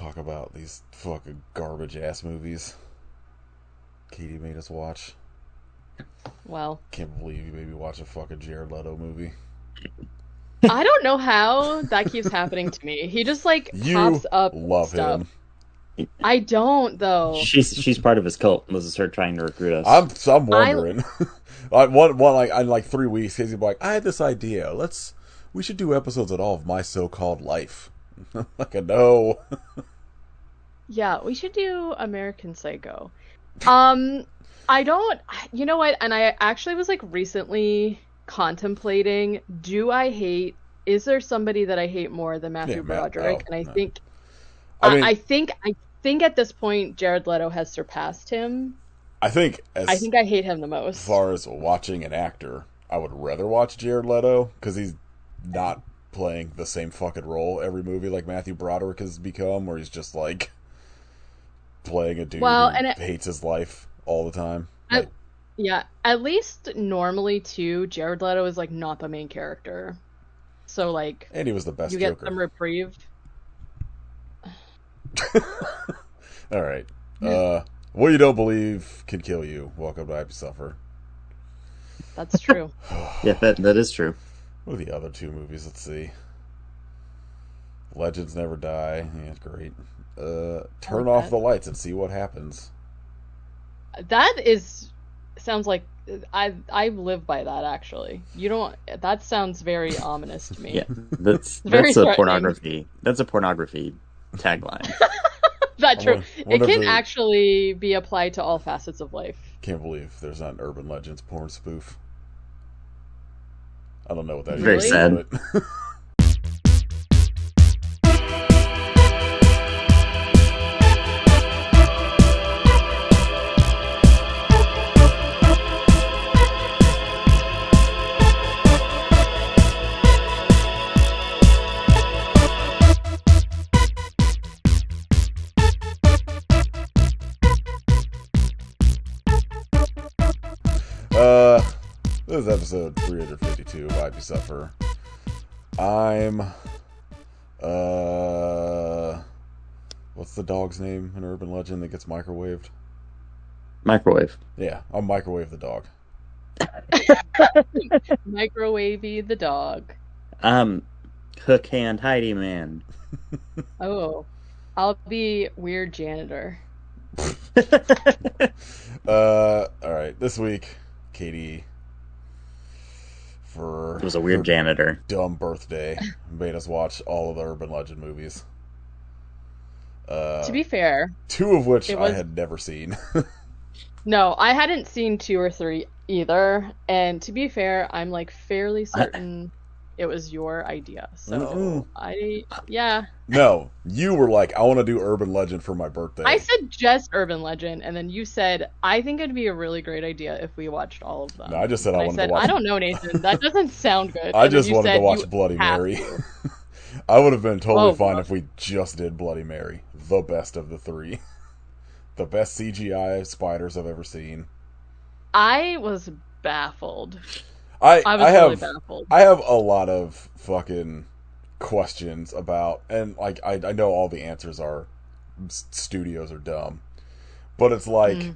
talk about these fucking garbage ass movies Katie made us watch. Well, Can't believe you made me watch a fucking Jared Leto movie. I don't know how that keeps happening to me. He just like You pops up love stuff. him. I don't though. She's part of his cult. This is her trying to recruit us. I'm I wondering. one like in like 3 weeks, he's gonna be like, I had this idea. We should do episodes at all of my so-called life. Like a no. Yeah, we should do American Psycho. Um, I don't, you know what? And I actually was like recently contemplating, is there somebody that I hate more than Yeah, Matthew Matt. Broderick? Oh, And I no. think, I mean, I think at this point, Jared Leto has surpassed him. I think I as think I hate him the most. far as watching an actor, I would rather watch Jared Leto because he's not playing the same fucking role every movie like Matthew Broderick has become, where he's just like playing a dude Well, who and hates his life all the time. at, Like, yeah, at least normally too, Jared Leto is like not the main character. So like, and he was the best you get Joker. some reprieve. All right. What you don't believe can kill you. Welcome to Happy Suffer. That's true. Yeah, that is true. What are the other two movies? Let's see. Legends Never Die. Yeah, great. I Turn like off that. the lights and see what happens. That sounds like I live by that actually. You don't that sounds very ominous to me. Yeah, that's Very that's a threatening. pornography. That's a pornography tagline. That I true. It wonder if can they- actually be applied to all facets of life. Can't believe there's not an Urban Legends porn spoof. I don't know what that Very is. sad. But this is episode 352 of IP Suffer. I'm what's the dog's name in Urban Legend that gets microwaved? Microwave. Yeah, I'll microwave the dog. Microwavy the dog. Hook hand Heidi man. Oh, I'll be weird janitor. Alright, this week, Katie, for It was a weird her janitor. dumb birthday, made us watch all of the Urban Legend movies. To be fair, Two of which it I was had never seen. no, I hadn't seen 2 or 3 either. And to be fair, I'm like fairly certain it was your idea. So yeah. No, you were like, I want to do Urban Legend for my birthday. I said just Urban Legend, and then you said, I think it'd be a really great idea if we watched all of them. No, I just said And I wanted said, to watch. I don't know, Nathan. That doesn't sound good. I And then just you wanted to said watch you Bloody have Mary. to. I would have been totally Oh, fine God. if we just did Bloody Mary, the best of the three, the best CGI spiders I've ever seen. I was baffled. I I was I really have baffled. I have a lot of fucking questions about, and like I know all the answers are studios are dumb, but it's like Mm.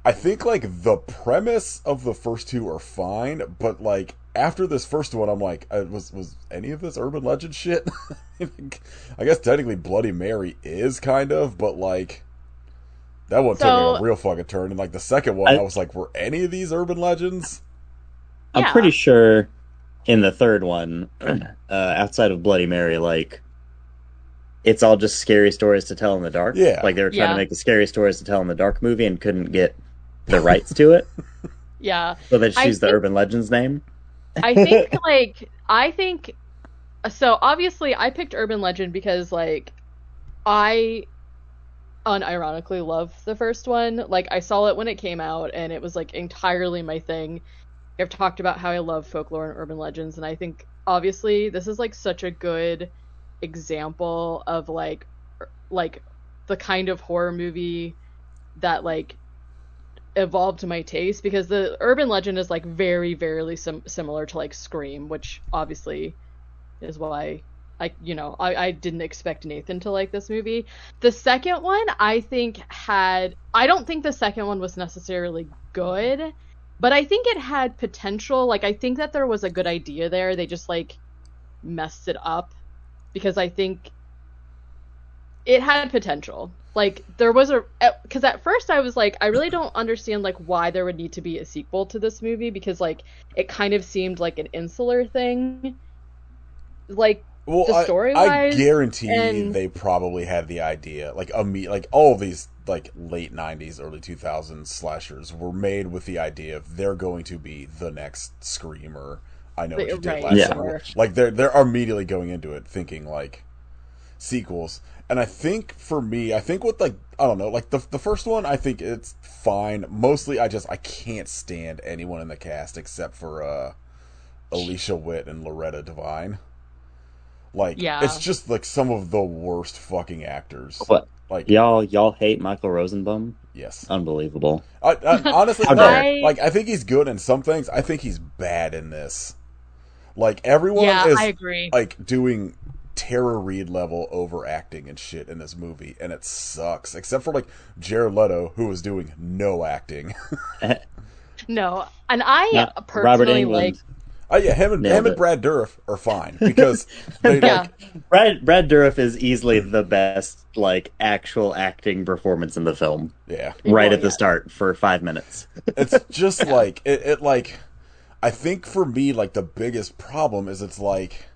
I think like the premise of the first two are fine, but like after this first one, I'm like, was any of this Urban Legend shit? I guess technically Bloody Mary is kind of, but like that one took So- like a real fucking turn, and like the second one, I I- was like, were any of these Urban Legends? I'm Yeah. pretty sure in the third one, outside of Bloody Mary, like it's all just scary stories to tell in the dark. Yeah. Like they were trying Yeah. to make the scary stories to tell in the dark movie and couldn't get the rights to it, Yeah. so they just I used the think- Urban Legends name. I think so obviously I picked Urban Legend because like I unironically love the first one. Like I saw it when it came out and it was like entirely my thing. I've talked about how I love folklore and urban legends, and I think obviously this is like such a good example of like the kind of horror movie that like evolved to my taste, because the urban legend is like very similar to like Scream, which obviously is why I didn't expect Nathan to like this movie. The second one, I don't think the second one was necessarily good, but I think it had potential. Like, I think that there was a good idea there. They just, like, messed it up because I think it had potential. Like, there was because at first I was like, I really don't understand, like, why there would need to be a sequel to this movie because, like, it kind of seemed like an insular thing. Like, well, the story-wise, I guarantee they probably had the idea. Like all of these like late '90s, early 2000s slashers were made with the idea of they're going to be the next Scream or I Know What You Did Last Summer. Like they're immediately going into it thinking like sequels. And I think for me, with like I don't know, like the first one, I think it's fine. Mostly, I can't stand anyone in the cast except for Alicia Witt and Loretta Divine. Like, it's just, like, some of the worst fucking actors. What? Like, y'all hate Michael Rosenbaum? Yes. Unbelievable. Honestly, like, I think he's good in some things. I think he's bad in this. Like, everyone is, I agree. like, doing Tara Reid level overacting and shit in this movie, and it sucks. Except for, like, Jared Leto, who is doing no acting. No. And I personally, like... him and Brad Dourif are fine because they like Brad Dourif is easily the best like actual acting performance in the film. Yeah, right at the start for 5 minutes. It's just like it like I think for me like the biggest problem is it's like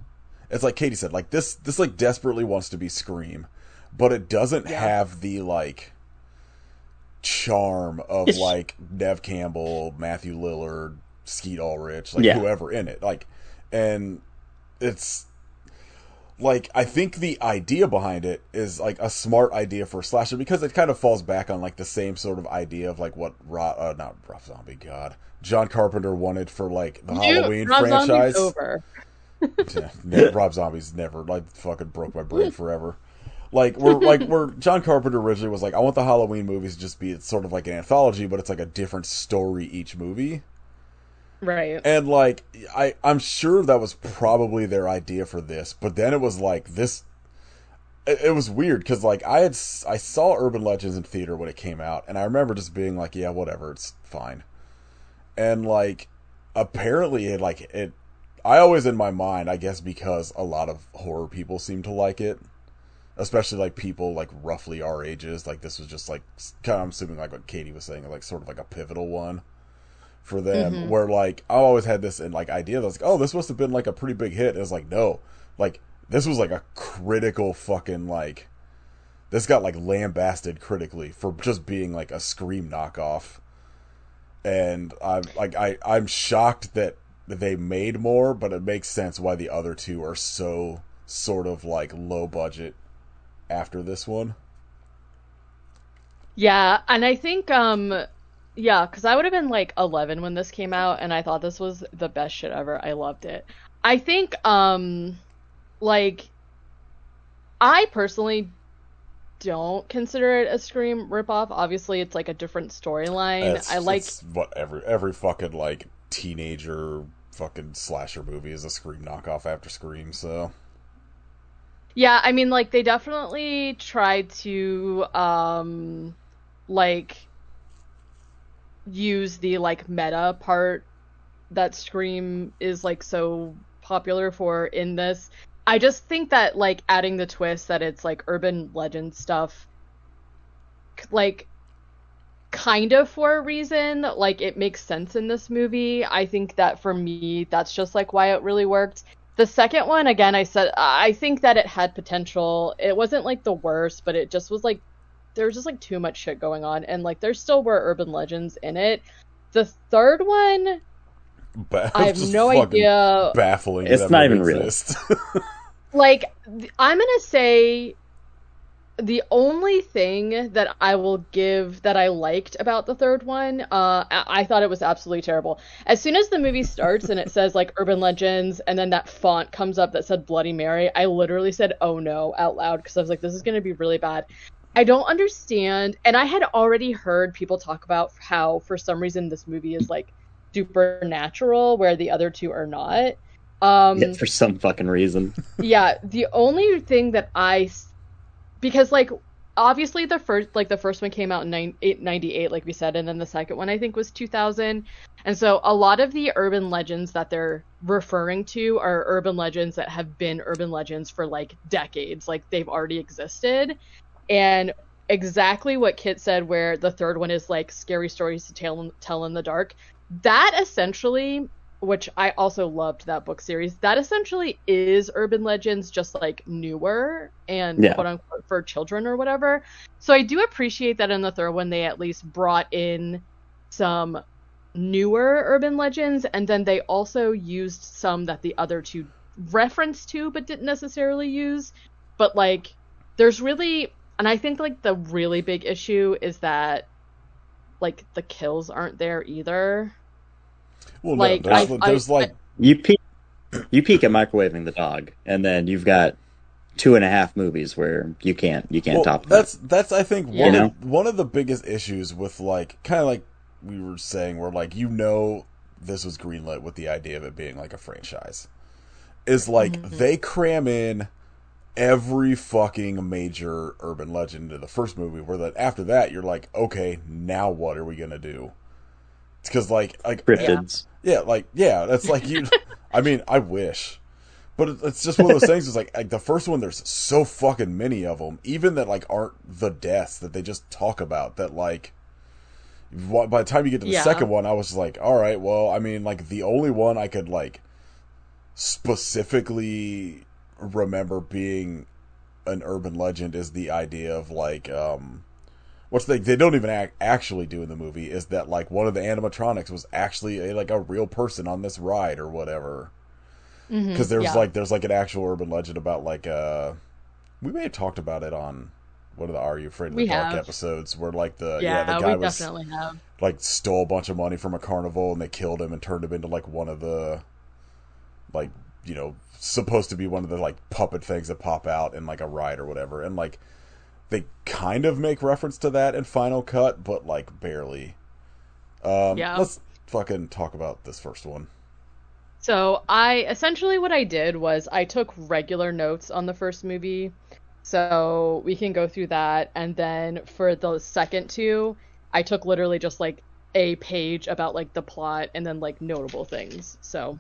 Katie said like this like desperately wants to be Scream, but it doesn't have the like charm of like Neve Campbell, Matthew Lillard, Skeet Ulrich, like whoever in it, like, and it's like I think the idea behind it is like a smart idea for a slasher because it kind of falls back on like the same sort of idea of like what John Carpenter wanted for like the Halloween franchise. Over. Rob Zombie's never like fucking broke my brain forever. Where John Carpenter originally was like, I want the Halloween movies to just be sort of like an anthology, but it's like a different story each movie. Right. And, like, I'm sure that was probably their idea for this, but then it was, like, this... It was weird, because, like, I saw Urban Legends in theater when it came out, and I remember just being like, yeah, whatever, it's fine. And, like, apparently, I always, in my mind, I guess because a lot of horror people seem to like it, especially, like, people, like, roughly our ages, like, this was just, like, kind of, I'm assuming, like, what Katie was saying, like, sort of like a pivotal one for them, where like I always had this in like idea that was like, oh, this must have been like a pretty big hit. And it's like, no, like this was like a critical fucking like this got like lambasted critically for just being like a Scream knockoff. And I'm shocked that they made more, but it makes sense why the other two are so sort of like low budget after this one. Yeah, and I think yeah, because I would have been like 11 when this came out, and I thought this was the best shit ever. I loved it. I think, like, I personally don't consider it a Scream ripoff. Obviously, it's like a different storyline. It's what every fucking like teenager fucking slasher movie is a Scream knockoff after Scream. So yeah, I mean, like they definitely tried to like use the like meta part that Scream is like so popular for in this. I just think that like adding the twist that it's like urban legend stuff, like kind of for a reason, like it makes sense in this movie. I think that for me, that's just like why it really worked. The second one, again, I think that it had potential. It wasn't like the worst, but it just was like there was just like too much shit going on, and like there still were urban legends in it. The third one, I have no idea. Baffling. It's not even real. Like, I'm gonna say the only thing that I will give that I liked about the third one, I thought it was absolutely terrible. As soon as the movie starts and it says like urban legends, and then that font comes up that said Bloody Mary, I literally said "oh no" out loud because I was like, this is gonna be really bad. I don't understand, and I had already heard people talk about how for some reason this movie is like supernatural where the other two are not. Yeah, for some fucking reason. Yeah, the only thing that because like obviously the first one came out in 98, like we said, and then the second one I think was 2000. And so a lot of the urban legends that they're referring to are urban legends that have been urban legends for like decades, like they've already existed. And exactly what Kit said, where the third one is like scary stories to tell in the dark, that essentially, which I also loved that book series, that essentially is urban legends, just like newer and Yeah. quote unquote for children or whatever. So I do appreciate that in the third one they at least brought in some newer urban legends, and then they also used some that the other two referenced to but didn't necessarily use. But like there's really, and I think like the really big issue is that like the kills aren't there either. Well, Like, no, there's like You peek at microwaving the dog, and then you've got 2.5 movies where you can't top that. That's I think Yeah. one of the biggest issues with like kind of like we were saying, where like this was greenlit with the idea of it being like a franchise, is like they cram in every fucking major urban legend into the first movie, where that after that you're like, okay, now what are we gonna do? It's because like Cryptids. Yeah, that's like you. I mean, I wish, but it's just one of those things. It's like the first one, there's so fucking many of them, even that like aren't the deaths that they just talk about. That like, by the time you get to the second one, I was just like, all right, well, I mean, like the only one I could like specifically remember being an urban legend is the idea of like what's they don't even actually do in the movie is that like one of the animatronics was actually like a real person on this ride or whatever, because there's like an actual urban legend about like we may have talked about it on one of the Are You Afraid of the Dark episodes, where like the guy was definitely have like stole a bunch of money from a carnival and they killed him and turned him into like one of the like, you know, supposed to be one of the like puppet things that pop out in like a ride or whatever, and like they kind of make reference to that in Final Cut, but like barely. Let's fucking talk about this first one. So what I did was I took regular notes on the first movie, so we can go through that, and then for the second two, I took literally just like a page about like the plot and then like notable things. So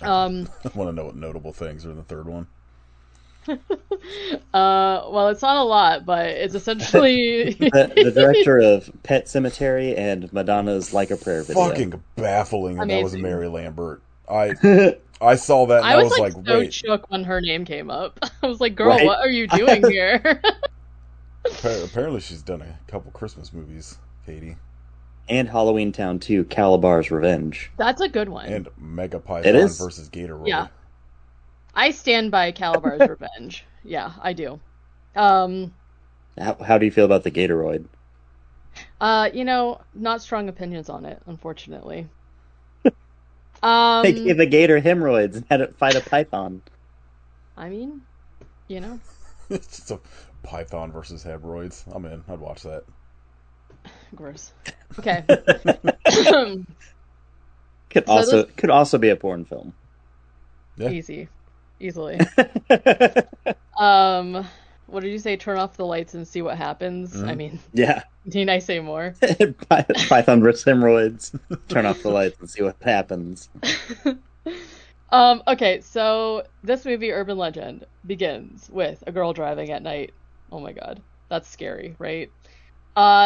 I want to know what notable things are in the third one. Well, it's not a lot, but it's essentially the director of Pet Cemetery and Madonna's Like a Prayer video. Fucking baffling that Amazing. That was Mary Lambert. I saw that and I was like so wait. shook when her name came up. I was like, girl, Right? What are you doing here? Apparently she's done a couple Christmas movies, Katie. And Halloween Town 2, Calabar's Revenge. That's a good one. And Mega Python versus Gatoroid. Yeah. I stand by Calabar's Revenge. Yeah, I do. How do you feel about the Gatoroid? You know, not strong opinions on it, unfortunately. They gave a gator hemorrhoids and had it fight a python. I mean, you know. It's just a python versus hemorrhoids. I'm in. I'd watch that. Gross. Okay. Could also be a porn film. Yeah. Easily. What did you say? Turn off the lights and see what happens? I mean, yeah. Need I say more? Python versus hemorrhoids. Turn off the lights and see what happens. Okay, so this movie, Urban Legend, begins with a girl driving at night. Oh my god, that's scary, right?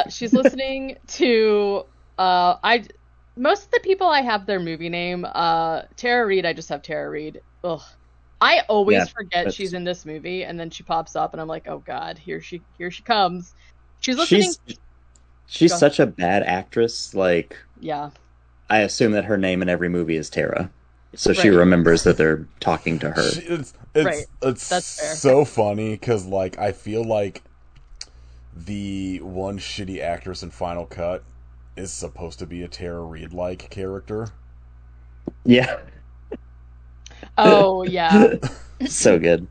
She's listening to most of the people I have their movie name. Tara Reid, I just have Tara Reid. Ugh. I always forget she's in this movie, and then she pops up, and I'm like, oh god, here she comes. She's listening. She's such a bad actress. Like, yeah, I assume that her name in every movie is Tara, so she remembers that they're talking to her. It's that's fair. So funny because like I feel like the one shitty actress in Final Cut is supposed to be a Tara Reid-like character. Yeah. Oh yeah. So good.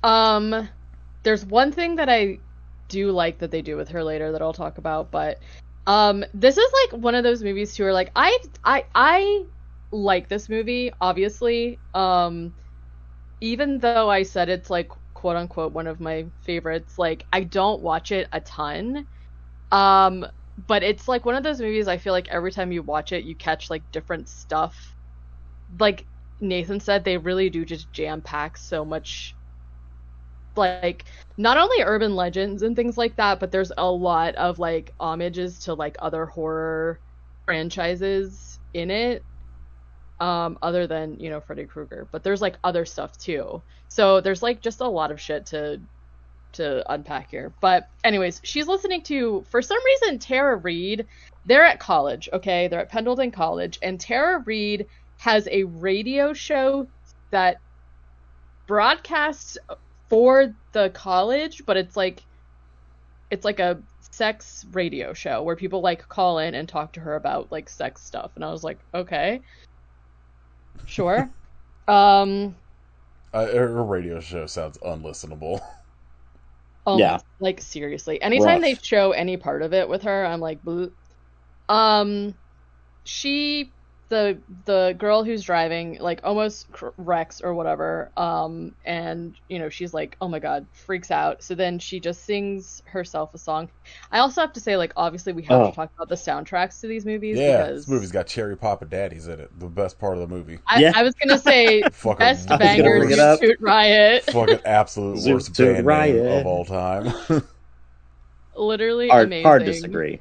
There's one thing that I do like that they do with her later that I'll talk about, but this is like one of those movies too where like I like this movie, obviously. Even though I said it's like quote unquote one of my favorites, like I don't watch it a ton. Um, but it's like one of those movies I feel like every time you watch it, you catch like different stuff. Like Nathan said, they really do just jam pack so much, like not only urban legends and things like that, but there's a lot of like homages to like other horror franchises in it. Other than, you know, Freddy Krueger, but there's like other stuff too. So there's like just a lot of shit to unpack here. But anyways, she's listening to, for some reason, Tara Reid. They're at college, okay? They're at Pendleton College, and Tara Reid has a radio show that broadcasts for the college, but it's like a sex radio show where people like call in and talk to her about like sex stuff. And I was like, okay. Sure. Her radio show sounds unlistenable. Oh, Yeah. like seriously. Anytime Rough. they show any part of it with her, I'm like, bleh. She, the girl who's driving, like almost wrecks or whatever. And you know, she's like, oh my God, freaks out. So then she just sings herself a song. I also have to say, like, obviously we have to talk about the soundtracks to these movies. Yeah, because this movie's got Cherry Papa Daddies in it. The best part of the movie. I was gonna say Fucking best I was gonna banger, bring it up. Toot Riot. Fucking absolute Zoot worst Suit band Riot. name of all time. Literally amazing. Hard disagree.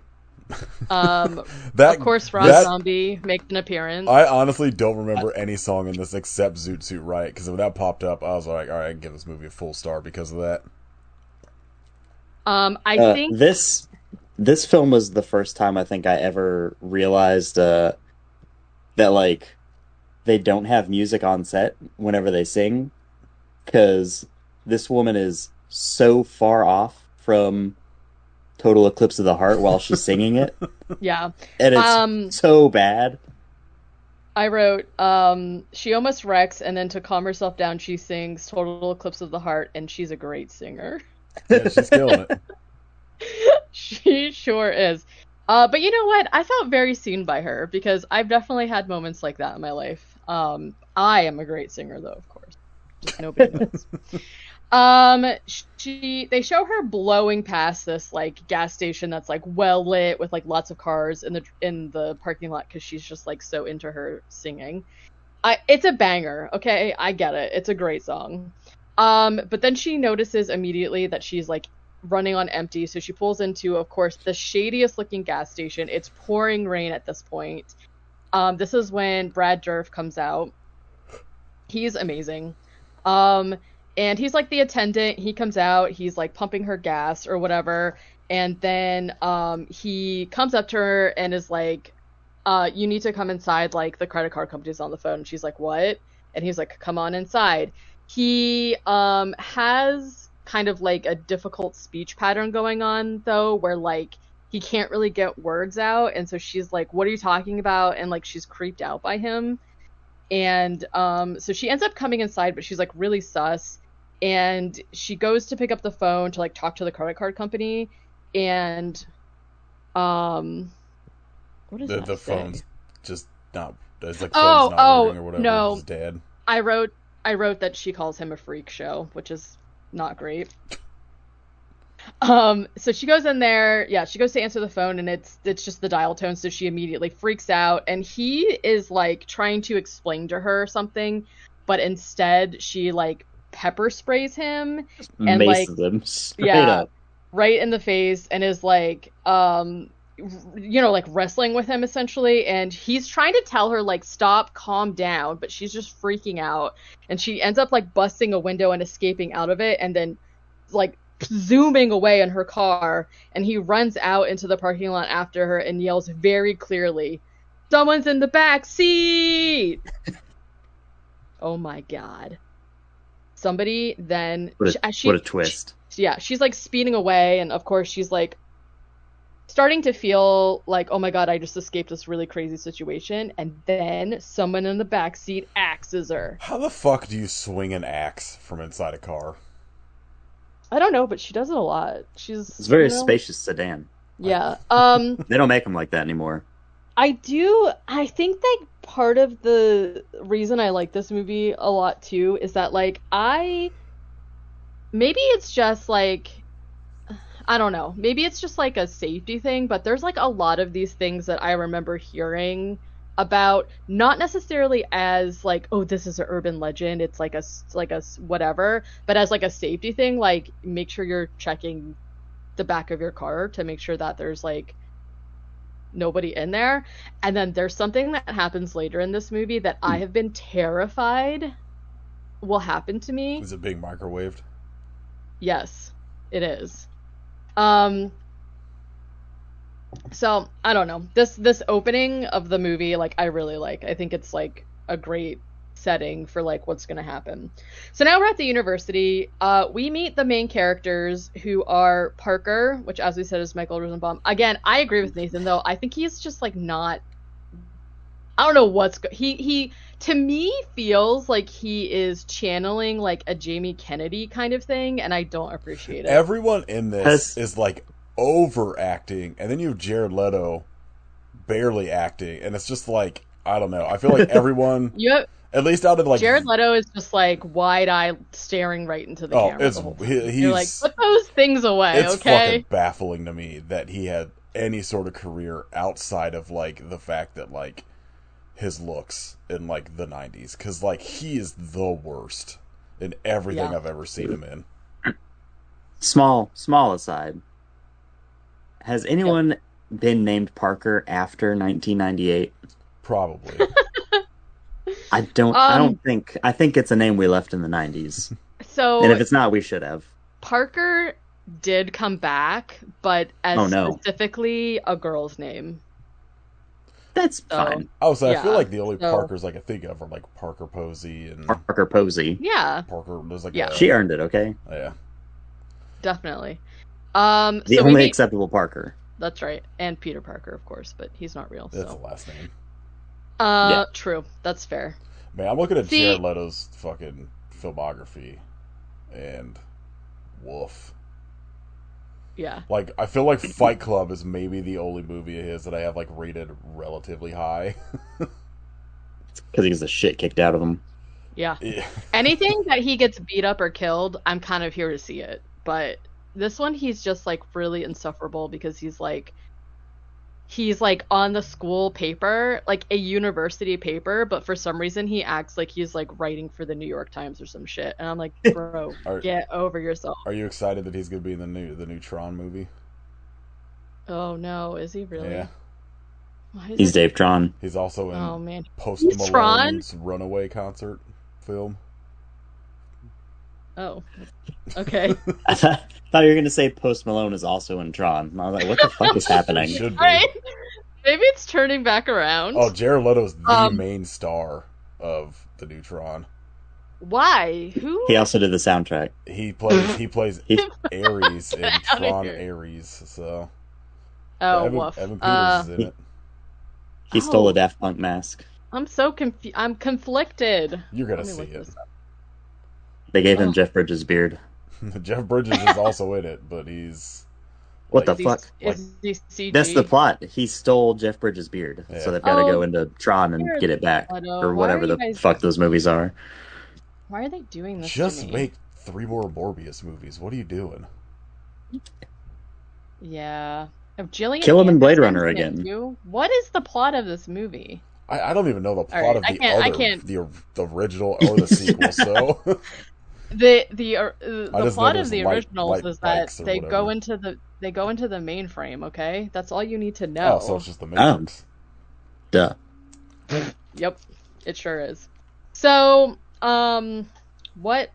That, Of course, Rob that- Zombie makes an appearance. I honestly don't remember any song in this except Zoot Suit Riot, because when that popped up, I was like, all right, I can give this movie a full star because of that. I think this film was the first time I think I ever realized that like they don't have music on set whenever they sing, because this woman is so far off from Total Eclipse of the Heart while she's singing it, yeah. and it's so bad. I wrote, she almost wrecks, and then to calm herself down, she sings Total Eclipse of the Heart, and she's a great singer. Yeah, she's killing it. She sure is. But you know what? I felt very seen by her, because I've definitely had moments like that in my life. I am a great singer, though, of course. Just nobody knows. They show her blowing past this like gas station that's like well lit with like lots of cars in the parking lot, because she's just like so into her singing. It's a banger, okay? I get it. It's a great song. But then she notices immediately that she's like running on empty, so she pulls into, of course, the shadiest looking gas station. It's pouring rain at this point. This is when Brad Dourif comes out. He's amazing. And he's like the attendant. He comes out, he's like pumping her gas or whatever, and then he comes up to her and is like, you need to come inside, like the credit card company's on the phone. And she's like, what? And he's like, come on inside. He has kind of like a difficult speech pattern going on, though, where like he can't really get words out, and so she's like, what are you talking about? And like she's creeped out by him. And so she ends up coming inside, but she's like really sus. And she goes to pick up the phone to like talk to the credit card company. And what is that? The say? phone's just not. It's like phone's not working or whatever. No. It's dead. I wrote that she calls him a freak show, which is not great. So she goes in there, yeah, she goes to answer the phone, and it's just the dial tone, so she immediately freaks out, and he is like trying to explain to her something, but instead she like pepper sprays him and like Them straight up. right in the face, and is like you know, like wrestling with him essentially, and he's trying to tell her like stop, calm down, but she's just freaking out, and she ends up like busting a window and escaping out of it, and then like zooming away in her car, and he runs out into the parking lot after her and yells very clearly, someone's in the back seat. Oh my God. Somebody then What a twist. yeah, she's like speeding away, and of course she's like starting to feel like, oh my God, I just escaped this really crazy situation, and then someone in the back seat axes her. How the fuck do you swing an axe from inside a car? I don't know, but she does it a lot. She's It's a very you know, spacious sedan. yeah. They don't make them like that anymore. I think that part of the reason I like this movie a lot too is that like maybe it's just like I don't know. Maybe it's just like a safety thing, but there's like a lot of these things that I remember hearing about, not necessarily as like, oh, this is an urban legend. It's like whatever, but as like a safety thing, like make sure you're checking the back of your car to make sure that there's like nobody in there. And then there's something that happens later in this movie that I have been terrified will happen to me. Is it being microwaved? Yes, it is. Um, so I don't know. This opening of the movie, like I really like. I think it's like a great setting for like what's gonna happen. So now we're at the university. We meet the main characters who are Parker, which as we said is Michael Rosenbaum. Again, I agree with Nathan though. I think he's just like not. I don't know he to me feels like he is channeling like a Jamie Kennedy kind of thing, and I don't appreciate it. Everyone in this is like overacting, and then you have Jared Leto barely acting, and it's just like I don't know. I feel like everyone, at least out of like Jared Leto is just like wide-eyed staring right into the camera. It's the whole time. he's You're like, put those things away, it's okay? fucking baffling to me that he had any sort of career outside of like the fact that like his looks in like the 90s, because like he is the worst in everything I've ever seen him in. Small aside. Has anyone been named Parker after 1998? Probably. I don't think. I think it's a name we left in the 90s. So, and if it's not, we should have. Parker did come back, but as specifically a girl's name. That's fine. I feel like the only Parkers I can think of are like Parker Posey and Parker Posey. Yeah. Parker was like she earned it, okay? Yeah. Definitely. The only acceptable Parker. That's right. And Peter Parker, of course, but he's not real. That's the last name. True. That's fair. Man, I'm looking at Jared Leto's fucking filmography, and woof. Yeah. Like, I feel like Fight Club is maybe the only movie of his that I have, like, rated relatively high. It's because he gets the shit kicked out of him. Yeah. Anything that he gets beat up or killed, I'm kind of here to see it. But this one, he's just, like, really insufferable because he's like on the school paper, like a university paper, but for some reason he acts like he's like writing for the New York Times or some shit. And I'm like, bro, get over yourself. Are you excited that he's gonna be in the new Tron movie? Oh no, is he really? Yeah. He's Dave Tron. He's also in Post Malone's Malone's Runaway concert film. Oh, okay. I thought you were going to say Post Malone is also in Tron. I was like, what the fuck is happening? Should be. Right? Maybe it's turning back around. Oh, Jared Leto's the main star of the new Tron. Why? Who? He also did the soundtrack. He plays Ares in Tron Ares. So. Evan Peters is in it. He stole a Daft Punk mask. I'm so confused. I'm conflicted. You're gonna see it. They gave him Jeff Bridges' beard. Jeff Bridges is also in it, but he's... What the fuck? Is he CG? That's the plot. He stole Jeff Bridges' beard, so they've got to go into Tron and get it back, or whatever the fuck those movies are. Why are they doing this? Just make 3 more Morbius movies. What are you doing? Yeah. Kill him in Blade Runner again. What is the plot of this movie? I don't even know the plot of the original or the sequel. So the plot of the originals is that they go into the mainframe. Okay, that's all you need to know. Oh, so it's just the Matrix. Duh. Yep, it sure is. So, what?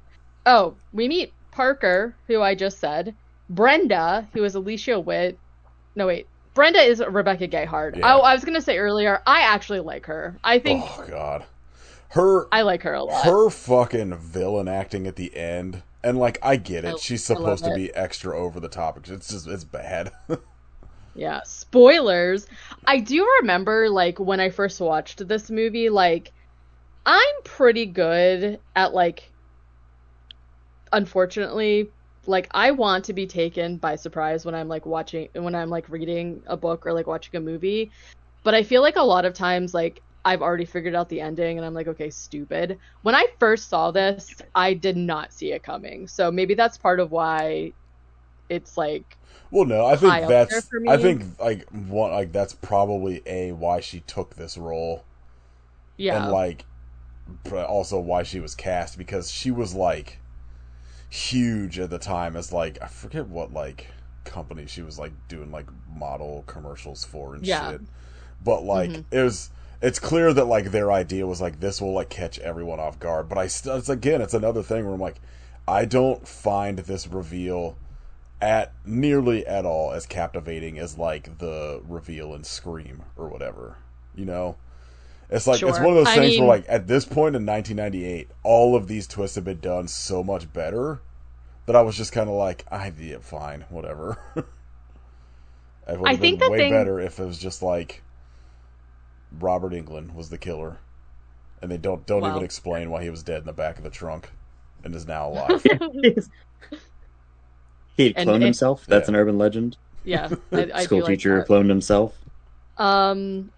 Oh, we meet Parker, who I just said. Brenda, who is Alicia Witt. No, wait. Brenda is Rebecca Gayheart. Yeah. I was gonna say earlier, I actually like her. I think. Oh God. I like her a lot. Her fucking villain acting at the end, and like I get it. She's supposed to be extra over the top. It's bad. Yeah. Spoilers. I do remember like when I first watched this movie, like I'm pretty good at like, unfortunately, like I want to be taken by surprise when I'm like reading a book or like watching a movie. but I feel like a lot of times, like, I've already figured out the ending and I'm like, okay, stupid. When I first saw this, I did not see it coming. So maybe that's part of why it's like Well, no, I high think up there that's for me. I think like one like that's probably why she took this role, and Yeah. like, but also why she was cast, because she was like huge at the time as like, I forget what like company she was like doing like model commercials for and Yeah. shit. But like it's clear that like their idea was like, this will like catch everyone off guard. But it's another thing where I'm like, I don't find this reveal at nearly at all as captivating as like the reveal in Scream or whatever. You know? It's like, it's Sure. one of those I things where, mean, like, at this point in 1998, all of these twists have been done so much better that I was just kind of like, yeah, fine, whatever. It would I have think been the way thing, better if it was just like Robert Englund was the killer, and they don't even well, explain why he was dead in the back of the trunk and is now alive. He had cloned and himself. That's Yeah. an urban legend. yeah, I School do like teacher that. cloned himself. Um,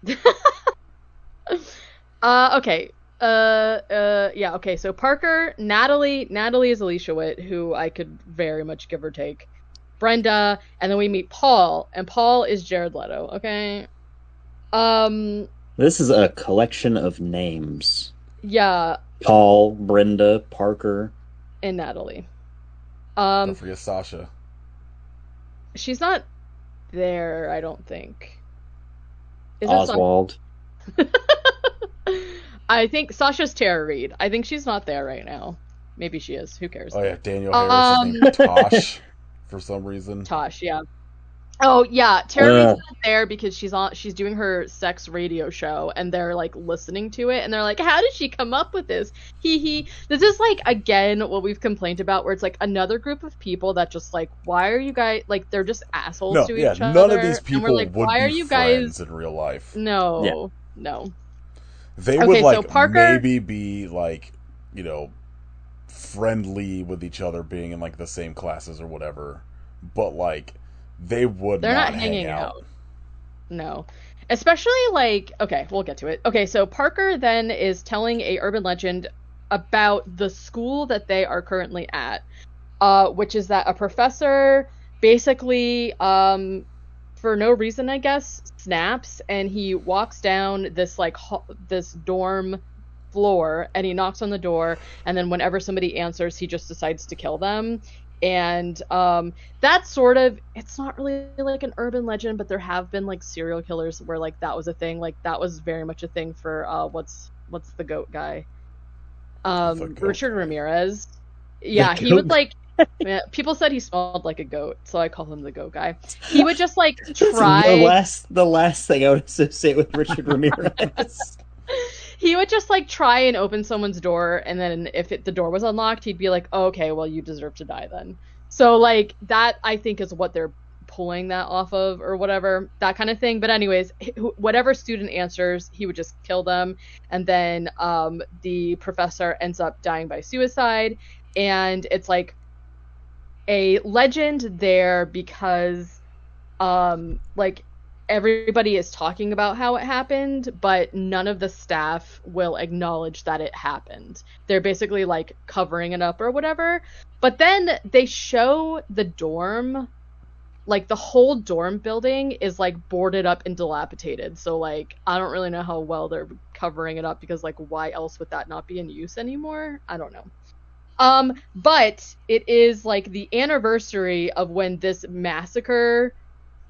okay. Yeah, okay. So Parker, Natalie is Alicia Witt, who I could very much give or take. Brenda, and then we meet Paul, and Paul is Jared Leto, okay? This is a collection of names. Yeah, Paul, Brenda, Parker. and Natalie. Don't forget Sasha. She's not there, I don't think. Is it Oswald. I think Sasha's Tara Reid. I think she's not there right now. Maybe she is. Who cares? Oh yeah, Daniel Harris is named Tosh for some reason. Tosh, yeah. Oh yeah, Tara Reid's not there because she's doing her sex radio show, and they're like listening to it, and they're like, how did she come up with this? Hee. This is like, again, what we've complained about, where it's like another group of people that just like, why are you guys, like, they're just assholes to each other. None of these and people we're like, would why be are you friends guys in real life. No. They Okay, would so like Parker- maybe be like, you know, friendly with each other, being in like the same classes or whatever, but like they would They're not not hang hanging out. out. No. Especially like, okay, we'll get to it. Okay, so Parker then is telling a urban legend about the school that they are currently at, which is that a professor basically, for no reason, I guess, snaps, and he walks down this like this dorm floor, and he knocks on the door, and then whenever somebody answers, he just decides to kill them. And that's sort of, it's not really like an urban legend, but there have been like serial killers where like that was a thing. Like that was very much a thing for what's the goat guy, Richard Ramirez. Yeah, he would like, yeah, people said he smelled like a goat, so I call him the goat guy. He would just like try the last thing I would associate with Richard Ramirez. He would just like try and open someone's door, and then if the door was unlocked, he'd be like, oh, okay, well, you deserve to die then. So like that, I think, is what they're pulling that off of, or whatever, that kind of thing. But anyways, whatever student answers, he would just kill them, and then the professor ends up dying by suicide, and it's like a legend there because like everybody is talking about how it happened, but none of the staff will acknowledge that it happened. They're basically like covering it up or whatever. But then they show the dorm, like the whole dorm building is like boarded up and dilapidated. So like I don't really know how well they're covering it up, because like why else would that not be in use anymore? I don't know. But it is like the anniversary of when this massacre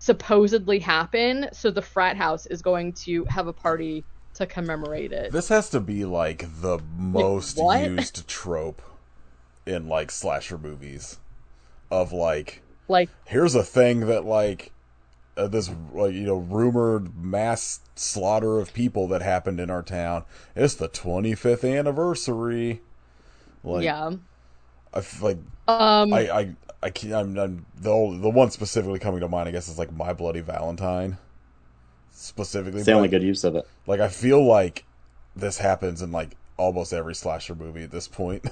supposedly happen, so the frat house is going to have a party to commemorate it. This has to be like the most used trope in like slasher movies, of like here's a thing that like this like, you know, rumored mass slaughter of people that happened in our town. It's the 25th anniversary. Like, yeah. I like I can't. I'm the one specifically coming to mind, I guess, is like My Bloody Valentine. Specifically, it's the only good use of it. Like, I feel like this happens in like almost every slasher movie at this point.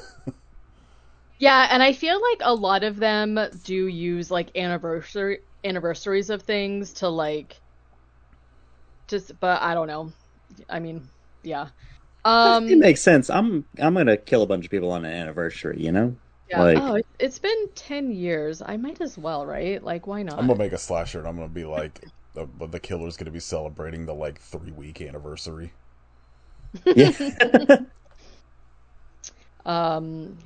Yeah, and I feel like a lot of them do use like anniversaries of things to like Just, but I don't know. I mean, yeah. It Um, makes sense. I'm gonna kill a bunch of people on an anniversary, you know? yeah. Like, Oh, it's been 10 years. I might as well, right? Like, why I'm gonna not? make a slasher, and I'm gonna be like, the killer's gonna be celebrating the like 3 week anniversary. yeah.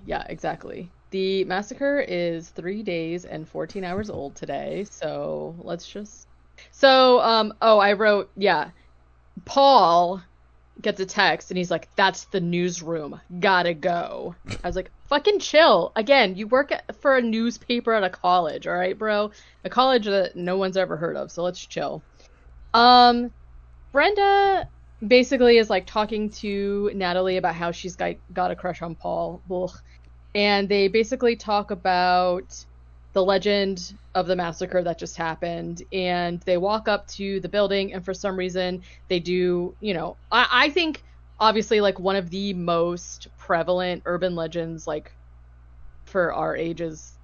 Yeah, exactly. The massacre is 3 days and 14 hours old today, so let's just. So, oh, I wrote, yeah, Paul gets a text and he's like, "That's the newsroom. Gotta go." I was like, "Fucking chill." Again, you work for a newspaper at a college, all right, bro? A college that no one's ever heard of, so let's chill. Um, Brenda basically is like talking to Natalie about how she's got a crush on Paul. Ugh. And they basically talk about the legend of the massacre that just happened. And they walk up to the building, and for some reason, they do, I think obviously like one of the most prevalent urban legends, like for our age, is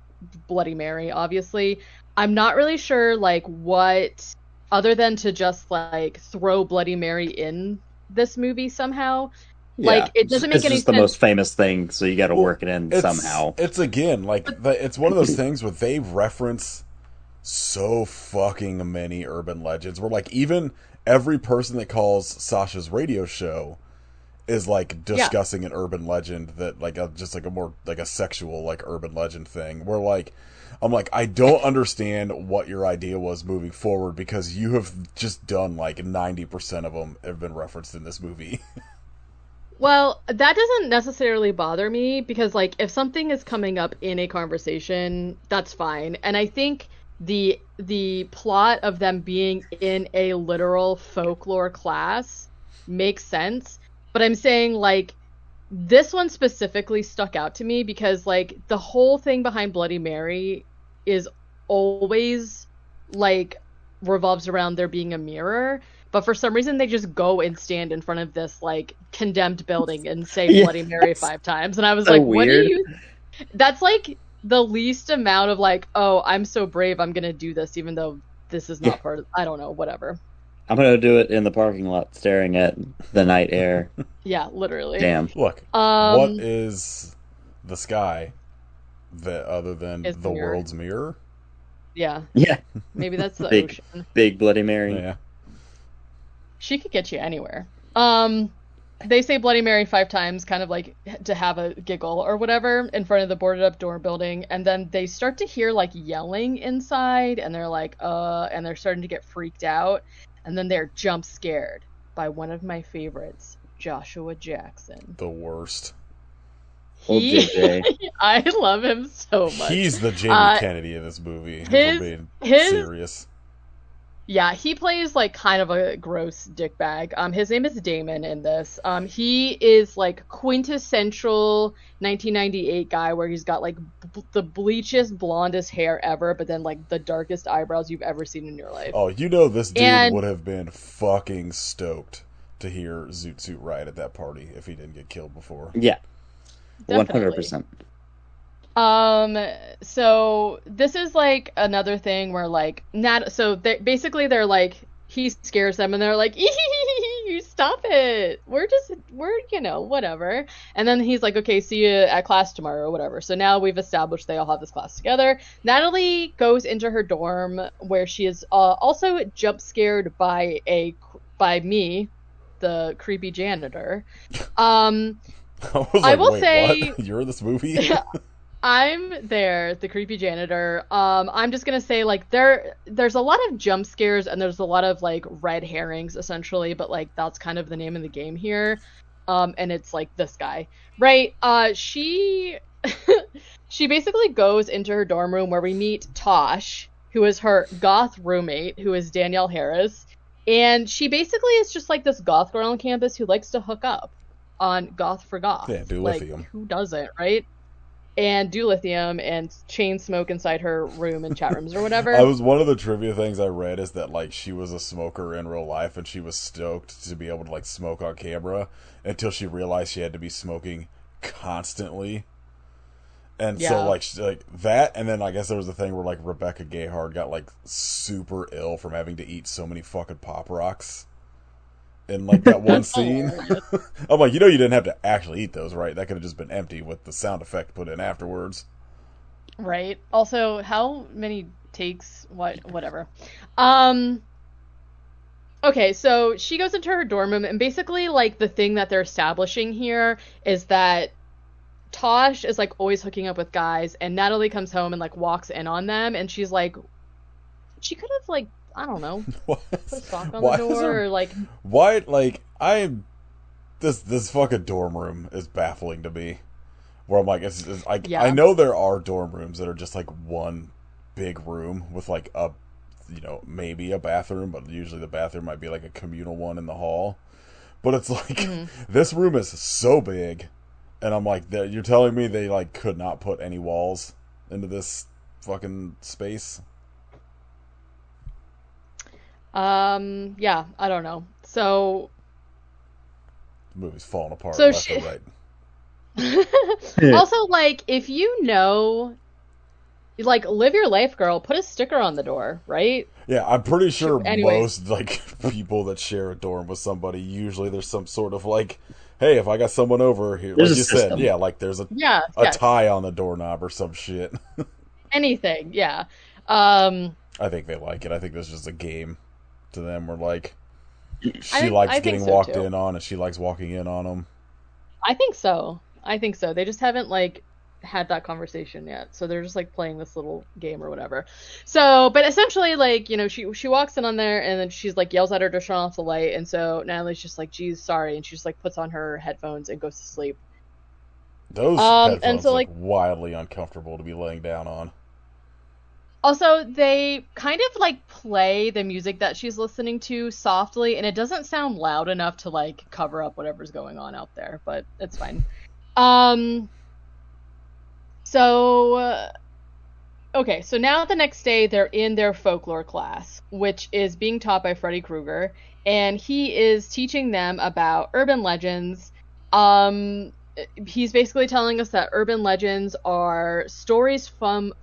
Bloody Mary, obviously. I'm not really sure like what other than to just like throw Bloody Mary in this movie somehow. Yeah. Like it doesn't make It's any just the sense. most famous thing, so you got to Well, work it in it's somehow. it's again like it's one of those things where they reference so fucking many urban legends. Where like even every person that calls Sasha's radio show is like Yeah. discussing an urban legend that like just like a more like a sexual like urban legend thing. Where like I'm like I don't understand what your idea was moving forward because you have just done like 90% of them have been referenced in this movie. Well, that doesn't necessarily bother me because like if something is coming up in a conversation, that's fine. And I think the plot of them being in a literal folklore class makes sense. But I'm saying like this one specifically stuck out to me because like the whole thing behind Bloody Mary is always like revolves around there being a mirror, but for some reason they just go and stand in front of this like condemned building and say Yeah, Bloody Mary 5 times, and I was so like, what do weird. you, that's like the least amount of like, oh, I'm so brave, I'm gonna do this even though this is Yeah. not part of, I don't know, whatever. I'm gonna do it in the parking lot, staring at the night air. Yeah, literally. Damn. Look, what um is the sky that other than is the the mirror. world's mirror? Yeah, Yeah. maybe that's the Big, ocean. big Bloody Mary. Yeah. She could get you anywhere. They say Bloody Mary 5 times, kind of like to have a giggle or whatever, in front of the boarded up door building, and then they start to hear like yelling inside, and they're like, and they're starting to get freaked out, and then they're jump scared by one of my favorites, Joshua Jackson. The worst. Old He, JJ. I love him so much. He's the Jamie Uh, Kennedy of this movie. If his we're being his serious. Yeah, he plays like kind of a gross dickbag. His name is Damon in this. He is like quintessential 1998 guy where he's got like the bleachest, blondest hair ever, but then like the darkest eyebrows you've ever seen in your life. Oh, you know this dude And would have been fucking stoked to hear Zoot Suit Riot at that party if he didn't get killed before. Yeah. definitely. 100%. So this is like another thing where like so basically they're like he scares them and they're like stop it, we're whatever, and then he's like, okay, see you at class tomorrow or whatever. So now we've established they all have this class together. Natalie goes into her dorm where she is also jump scared by me, the creepy janitor. I was like, I will wait, say what? You're in this movie? I'm there, the creepy janitor. I'm just gonna say like there's a lot of jump scares and there's a lot of like red herrings essentially, but like that's kind of the name of the game here. And it's like this guy, right? She she basically goes into her dorm room where we meet Tosh, who is her goth roommate, who is Danielle Harris, and she basically is just like this goth girl on campus who likes to hook up on Goth for Goth. Yeah, do like, lithium. who doesn't, right? And do lithium and chain smoke inside her room and chat rooms or whatever. I was one of the trivia things I read is that like she was a smoker in real life and she was stoked to be able to like smoke on camera until she realized she had to be smoking constantly. And Yeah. so like that, and then I guess there was a thing where like Rebecca Gayhard got like super ill from having to eat so many fucking Pop Rocks. in like that one That's scene. hilarious. I'm like, you know, you didn't have to actually eat those, right? That could have just been empty with the sound effect put in afterwards. Right. Also, how many takes? Whatever. Um. Okay, so she goes into her dorm room, and basically, like, the thing that they're establishing here is that Tosh is like always hooking up with guys, and Natalie comes home and like walks in on them, and she's like, she could have like, I don't know, What? put a sock on the Why is door there? or like, Why? Like, this fucking dorm room is baffling to me. Where I'm like, it's like I yeah. know there are dorm rooms that are just like one big room with like a, you know, maybe a bathroom, but usually the bathroom might be like a communal one in the hall. But it's like Mhm. this room is so big, and I'm like, you're telling me they like could not put any walls into this fucking space? Yeah, I don't know. So, The movie's falling apart so left she and right. also like if you know, like live your life, girl. Put a sticker on the door, right? Yeah, I'm pretty sure Anyways, most like people that share a dorm with somebody, usually there's some sort of like, hey, if I got someone over here, There's like a you said, system. yeah, like there's yeah, a yes, tie on the doorknob or some shit. anything, yeah. Um, I think they like it. I think this is just a game to them. Where like I she think likes I think getting so walked too. in on, and she likes walking in on them. I think so. I think so. They just haven't like had that conversation yet. So they're just like playing this little game or whatever. So, but essentially like, you know, she walks in on there and then she's like yells at her to turn off the light, and so Natalie's just like, "Geez, sorry." And she just like puts on her headphones and goes to sleep. Those And headphones so look like wildly uncomfortable to be laying down on. also they kind of like play the music that she's listening to softly, and it doesn't sound loud enough to like cover up whatever's going on out there, but it's fine. Um so Okay, so now the next day they're in their folklore class, which is being taught by Freddy Krueger, and he is teaching them about urban legends. Um, he's basically telling us that urban legends are stories from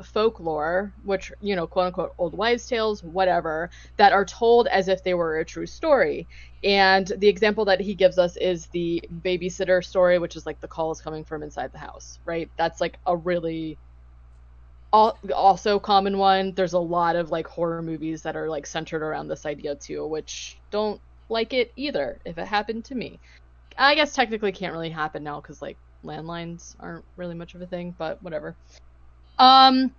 folklore, which, you know, quote unquote old wives' tales, whatever, that are told as if they were a true story. And the example that he gives us is the babysitter story, which is like the call is coming from inside the house, right? That's like a really also common one. There's a lot of like horror movies that are like centered around this idea too, which don't like it either if it happened to me. I guess technically can't really happen now because like landlines aren't really much of a thing, but whatever. um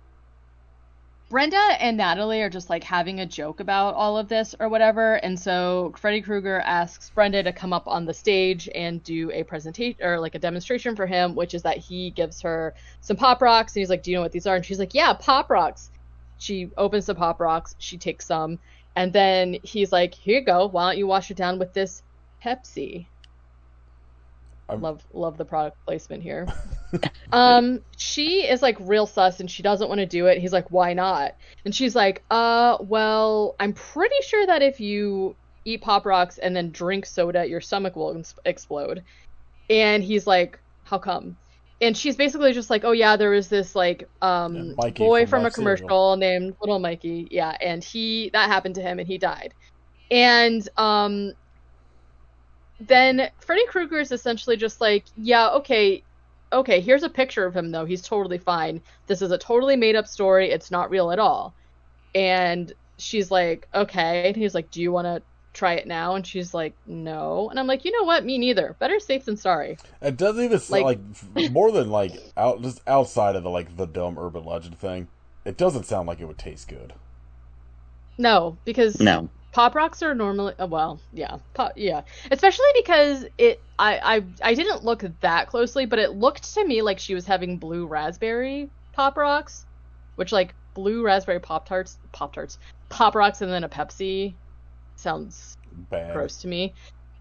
Brenda and Natalie are just like having a joke about all of this or whatever. And so Freddy Krueger asks Brenda to come up on the stage and do a presentation or like a demonstration for him, which is that he gives her some pop rocks. And he's like, "Do you know what these are?" And she's like, "Yeah, pop rocks." She opens the pop rocks, she takes some, and then he's like, "Here you go. Why don't you wash it down with this Pepsi?" I'm, Love the product placement here. She is like real sus and she doesn't want to do it. He's like, "Why not?" And she's like, well, I'm pretty sure that if you eat Pop Rocks and then drink soda, your stomach will explode." And he's like, "How come?" And she's basically just like, "Oh yeah, there was this like yeah, Mikey boy from from a Life Cereal. commercial named Little Mikey, yeah, and he that happened to him and he died." And then Freddy Krueger is essentially just like, "Yeah, okay, here's a picture of him though. He's totally fine. This is a totally made up story. It's not real at all." And she's like, "Okay." And he's like, "Do you want to try it now?" And she's like, "No." And I'm like, "You know what? Me neither. Better safe than sorry." It doesn't even sound Like, like more than like just outside of the like the dumb urban legend thing. It doesn't sound like it would taste good. no, because No. Pop Rocks are normally well, yeah, yeah. Especially because I didn't look that closely, but it looked to me like she was having blue raspberry Pop Rocks, which like blue raspberry Pop Rocks, and then a Pepsi sounds Bad. gross to me.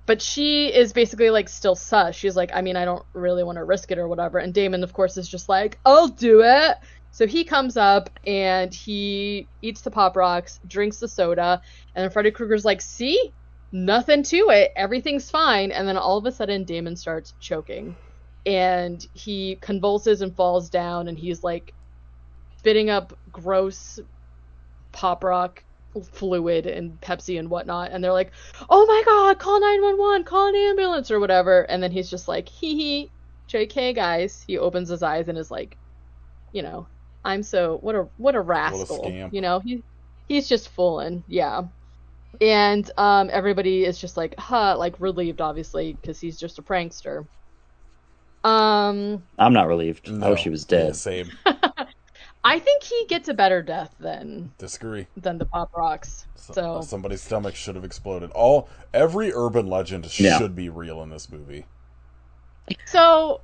But she is basically like still sus. She's like, "I mean, I don't really want to risk it or whatever." And Damon, of course, is just like, "I'll do it." So he comes up and he eats the Pop Rocks, drinks the soda, and then Freddy Krueger's like, "See? Nothing to it. Everything's fine." And then all of a sudden, Damon starts choking. And he convulses and falls down, and he's like spitting up gross Pop Rock fluid and Pepsi and whatnot, and they're like, "Oh my God, call 911, call an ambulance or whatever," and then he's just like, "Hee hee, JK, guys." He opens his eyes and is like, you know, I'm so what a What a rascal, scamp. you know, he's just fooling, yeah. And everybody is just like, huh, like relieved, obviously, because he's just a prankster. Um, I'm not relieved. I wish No. he was Yeah, dead. same. I think he gets a better death Disagree. than the Pop Rocks. So Somebody's stomach should have exploded. Every urban legend Yeah. should be real in this movie. so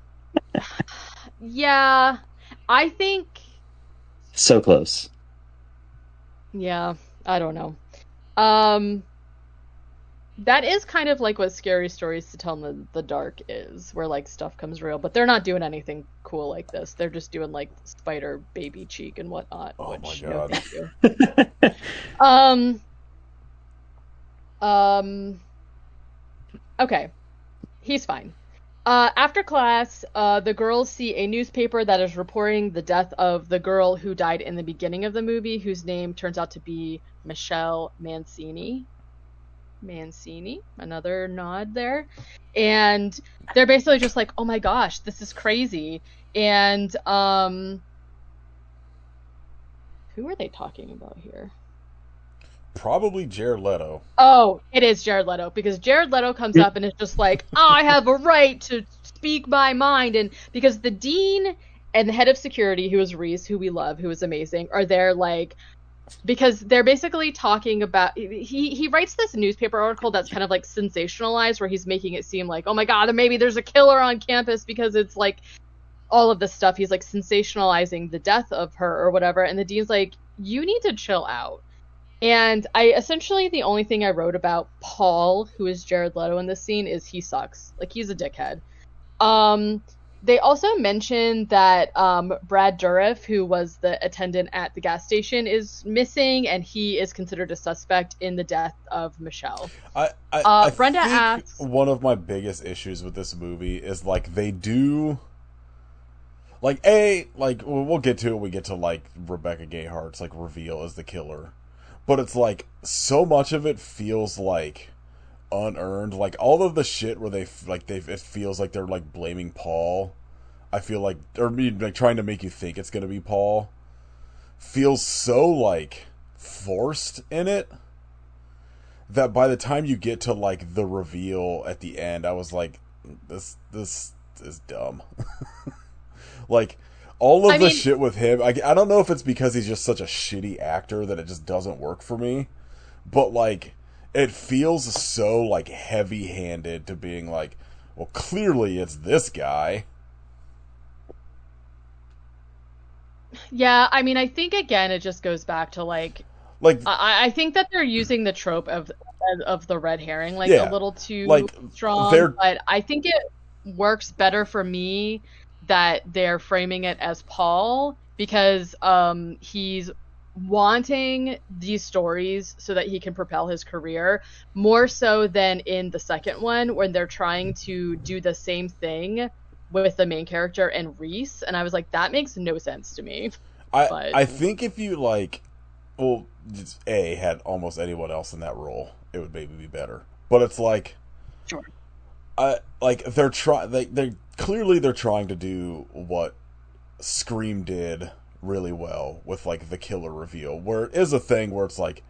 yeah, I think So close. yeah, I don't know. Um, that is kind of like what Scary Stories to Tell in the Dark is, where like stuff comes real, but they're not doing anything cool like this. They're just doing like spider baby cheek and whatnot. Oh Which, my no, God. thank you. Um, okay, he's fine. After class, the girls see a newspaper that is reporting the death of the girl who died in the beginning of the movie, whose name turns out to be Michelle Mancini. Another nod there. And they're basically just like, oh my gosh, this is crazy. And who are they talking about here? Probably Jared Leto. Oh, it is Jared Leto, because Jared Leto comes up and is just like, I have a right to speak my mind. And because the dean and the head of security, who is Reese, who we love, who is amazing, are there like, because they're basically talking about, he writes this newspaper article that's kind of like sensationalized, where he's making it seem like, oh my God, maybe there's a killer on campus, because it's like all of this stuff. He's like sensationalizing the death of her or whatever. And the dean's like, you need to chill out. And the only thing I wrote about Paul, who is Jared Leto in this scene, is he sucks. Like, he's a dickhead. They also mentioned that Brad Dourif, who was the attendant at the gas station, is missing, and he is considered a suspect in the death of Michelle. I Brenda think asks, one of my biggest issues with this movie is like they do, like we'll get to it. We get to like Rebecca Gayhart's like reveal as the killer, but it's like so much of it feels like unearned. Like all of the shit where it feels like they're like blaming Paul. I feel like, or like trying to make you think it's gonna be Paul, feels so like forced in it that by the time you get to like the reveal at the end, I was like, this is dumb. Like all of the shit with him, I don't know if it's because he's just such a shitty actor that it just doesn't work for me, but like it feels so like heavy-handed to being like, well, clearly it's this guy. yeah, I mean, I think again it just goes back to like I think that they're using the trope of the red herring like a little too like, strong, but I think it works better for me that they're framing it as Paul, because he's wanting these stories so that he can propel his career more so than in the second one, when they're trying to do the same thing with the main character and Reese, and I was like, that makes no sense to me. I think if you like, well, had almost anyone else in that role, it would maybe be better. But it's like, sure, they're clearly trying to do what Scream did really well with like the killer reveal, where it is a thing where it's like,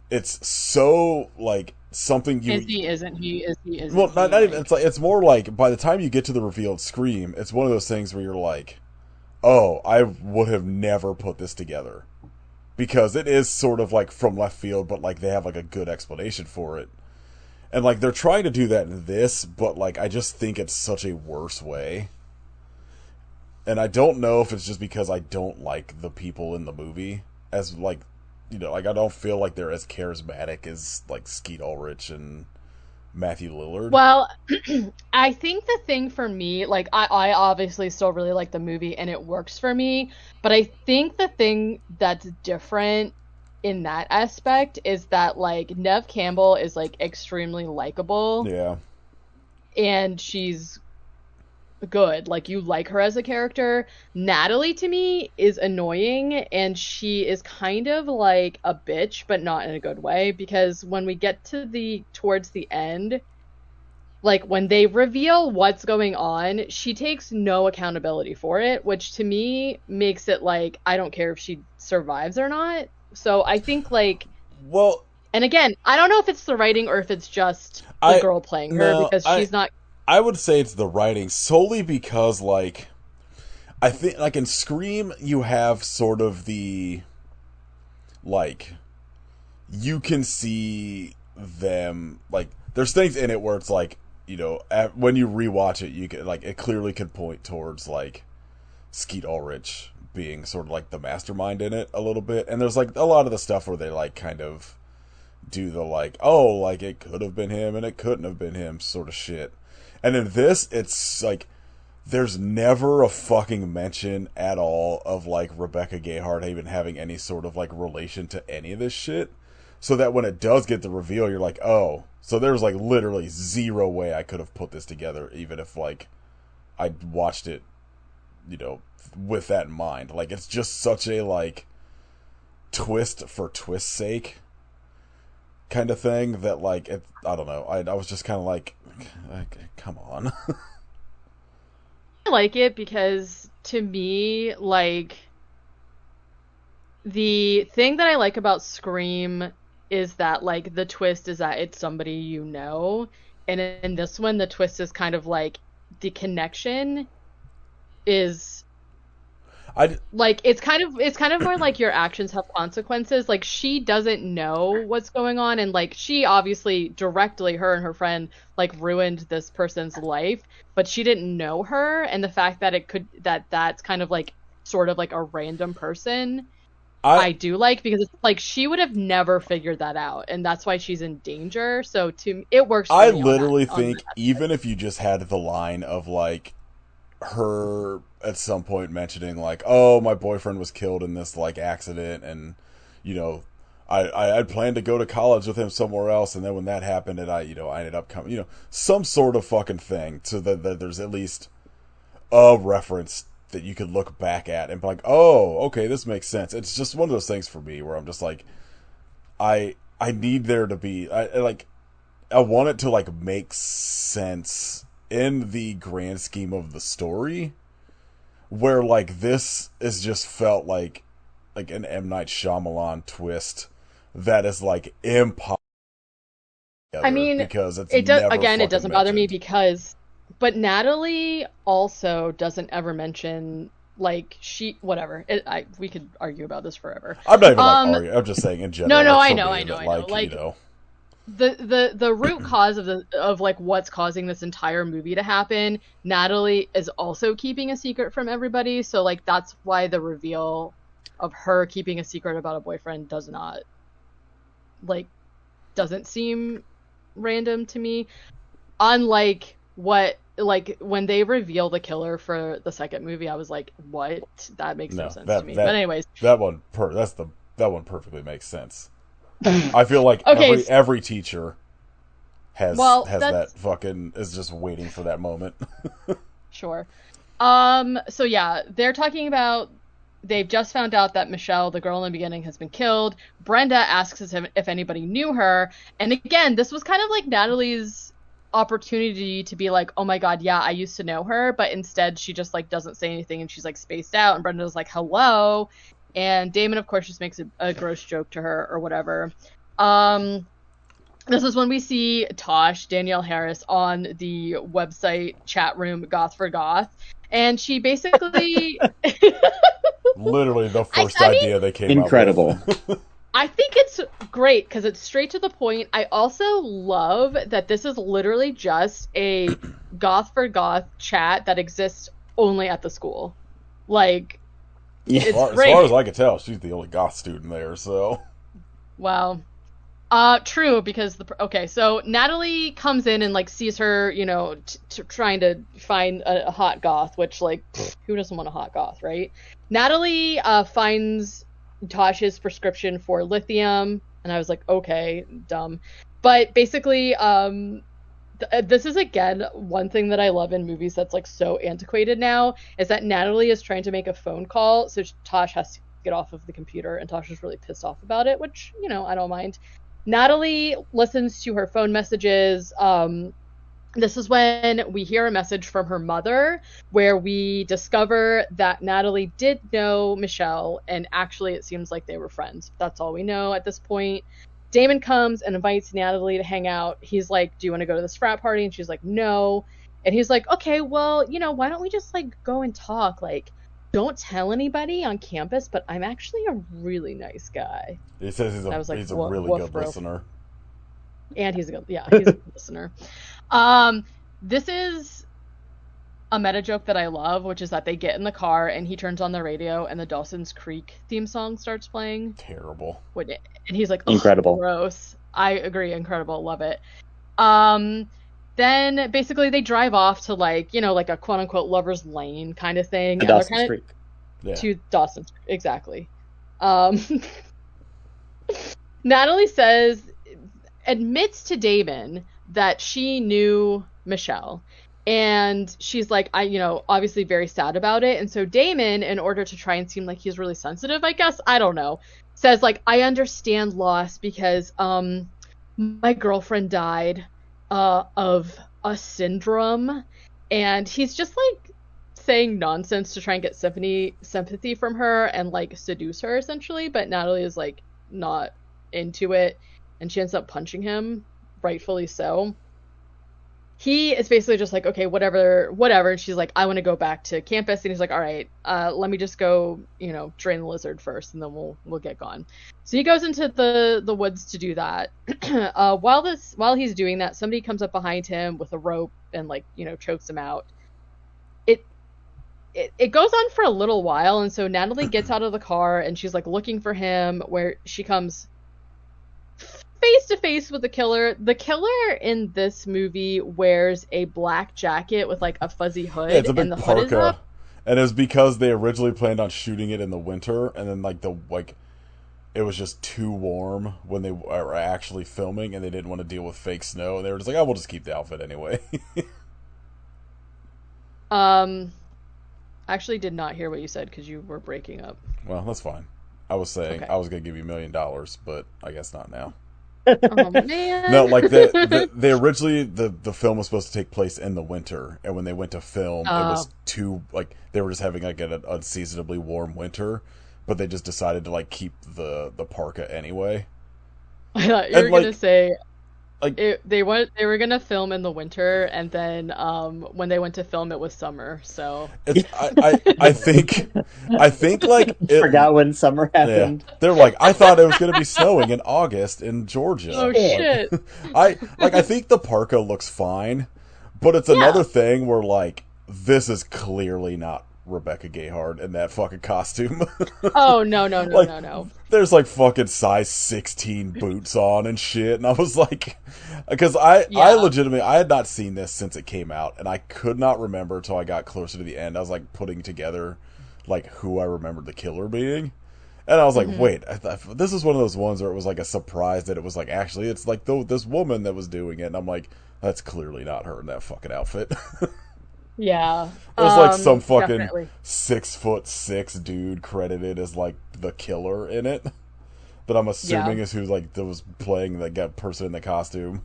it's so like something you isn't he well, not even, it's like, it's more like by the time you get to the reveal at Scream, it's one of those things where you're like, oh, I would have never put this together, because it is sort of like from left field, but like they have like a good explanation for it. And like they're trying to do that in this, but like I just think it's such a worse way. And I don't know if it's just because I don't like the people in the movie as like, you know, like I don't feel like they're as charismatic as like Skeet Ulrich and Matthew Lillard. Well, I think the thing for me, like I obviously still really like the movie and it works for me, but I think the thing that's different in that aspect is that like Neve Campbell is like extremely likable. Yeah. And she's good. Like, you like her as a character. Natalie, to me, is annoying, and she is kind of like a bitch, but not in a good way, because when we get to towards the end, like, when they reveal what's going on, she takes no accountability for it, which to me makes it like, I don't care if she survives or not. So I think, like, Well, and again, I don't know if it's the writing or if it's just the I girl playing her, no, because she's not. I would say it's the writing solely because like I think like in Scream you have sort of the like you can see them like there's things in it where it's like when you rewatch it you can like it clearly could point towards like Skeet Ulrich being sort of like the mastermind in it a little bit, and there's like a lot of the stuff where they like kind of do the like like it could have been him and it couldn't have been him sort of shit. And in this, it's like there's never a fucking mention at all of like Rebecca Gayheart even having any sort of like relation to any of this shit. So that when it does get the reveal, you're like, oh, so there's like literally zero way I could have put this together, even if like I watched it, with that in mind. Like it's just such a like twist for twist's sake kind of thing that like I don't know. I was just kind of like, come on. I like it because to me, like, the thing that I like about Scream is that, like, the twist is that it's somebody you know, and in this one the twist is kind of like the connection is like it's kind of more like your actions have consequences. Like, she doesn't know what's going on, and like she obviously directly, her and her friend, like, ruined this person's life, but she didn't know her, and the fact that that's kind of like sort of like a random person I do like, because it's like she would have never figured that out, and that's why she's in danger. So it works for I me literally on think that even if you just had the line of like her at some point mentioning like, oh, my boyfriend was killed in this like accident, and I planned to go to college with him somewhere else, and then when that happened, and I ended up coming, some sort of fucking thing, so that there's at least a reference that you could look back at and be like, oh, okay, this makes sense. It's just one of those things for me where I'm just like, I need there to be I want it to like make sense in the grand scheme of the story, where like this is just felt like an M. Night Shyamalan twist that is like impossible. I mean, because it does, again, it fucking doesn't bother me mentioned. because, but Natalie also doesn't ever mention, like, whatever. We could argue about this forever. I'm not even like arguing. I'm just saying in general. No, like, I know. Like, Like, the root cause of like what's causing this entire movie to happen, Natalie is also keeping a secret from everybody. So like that's why the reveal of her keeping a secret about a boyfriend doesn't seem random to me. Unlike when they reveal the killer for the second movie, I was like, what? That makes no sense to me. But anyways, that one perfectly makes sense. I feel like every teacher has that fucking is just waiting for that moment. Sure. So yeah, they're talking about, they've just found out that Michelle, the girl in the beginning, has been killed. Brenda asks if anybody knew her, and again, this was kind of like Natalie's opportunity to be like, oh my god, yeah, I used to know her, but instead she just like doesn't say anything, and she's like spaced out, and Brenda's like, hello. And Damon, of course, just makes a gross joke to her or whatever. This is when we see Tosh, Danielle Harris, on the website chat room Goth for Goth. And she basically... Literally the first idea they came incredible. up with. I think it's great because it's straight to the point. I also love that this is literally just a Goth for Goth chat that exists only at the school. Like... Yeah. It's as far as I can tell, she's the only goth student there, so... Wow. True, because so Natalie comes in and, like, sees her, trying to find a hot goth, which, like, who doesn't want a hot goth, right? Natalie, finds Tosh's prescription for lithium, and I was like, okay, dumb. But basically, This is again one thing that I love in movies that's like so antiquated now is that Natalie is trying to make a phone call, so Tosh has to get off of the computer, and Tosh is really pissed off about it, which, you know, I don't mind. Natalie listens to her phone messages. This is when we hear a message from her mother where we discover that Natalie did know Michelle, and actually it seems like they were friends. That's all we know at this point. Damon comes and invites Natalie to hang out. He's like, do you want to go to this frat party? And she's like, no. And he's like, okay, well, you know, why don't we just like go and talk? Like, don't tell anybody on campus, but I'm actually a really nice guy. He says he's a really good listener. And he's a good listener. This is a meta joke that I love, which is that they get in the car and he turns on the radio and the Dawson's Creek theme song starts playing. Terrible. And he's like, incredible. Gross. I agree. Incredible. Love it. Then basically they drive off to like, you know, like a quote unquote lover's lane kind of thing. To Dawson's Creek. Yeah. To Dawson's Creek. Exactly. Natalie admits to Damon that she knew Michelle. And she's like, obviously very sad about it. And so Damon, in order to try and seem like he's really sensitive, I guess, I don't know, says like, I understand loss because my girlfriend died of a syndrome. And he's just like saying nonsense to try and get sympathy from her and like seduce her essentially. But Natalie is like not into it. And she ends up punching him, rightfully so. He is basically just like, okay, whatever. And she's like, I want to go back to campus. And he's like, all right, let me just go, drain the lizard first, and then we'll get gone. So he goes into the woods to do that. While he's doing that, somebody comes up behind him with a rope and like, chokes him out. It goes on for a little while, and so Natalie gets out of the car and she's like looking for him, where she comes face to face with the killer. The killer in this movie wears a black jacket with like a fuzzy hood, it's a big and the parka. hood is up. And it was because they originally planned on shooting it in the winter, and then it was just too warm when they were actually filming, and they didn't want to deal with fake snow, and they were just like, "Oh, we'll just keep the outfit anyway." Actually did not hear what you said because you were breaking up. Well, that's fine. I was saying Okay. I was going to give you $1 million, but I guess not now. Oh man. No, like they originally the film was supposed to take place in the winter, and when they went to film, it was too like they were just having like an unseasonably warm winter, but they just decided to like keep the parka anyway. I thought you were gonna say like they were gonna film in the winter, and then when they went to film, it was summer. So I think like Forgot when summer happened. Yeah. They're like, I thought it was going to be snowing in August in Georgia. Oh shit! I think the parka looks fine, but it's another thing where like this is clearly not Rebecca Gayheart in that fucking costume. Oh no like, no. There's like fucking size 16 boots on and shit, and I was like, because I legitimately I had not seen this since it came out, and I could not remember until I got closer to the end. I was like putting together like who I remembered the killer being, and I was like, wait, this is one of those ones where it was like a surprise that it was like actually it's like this woman that was doing it, and I'm like, that's clearly not her in that fucking outfit. Yeah. There's like some fucking definitely. 6'6" dude credited as like the killer in it. That I'm assuming is who like that was playing the person in the costume.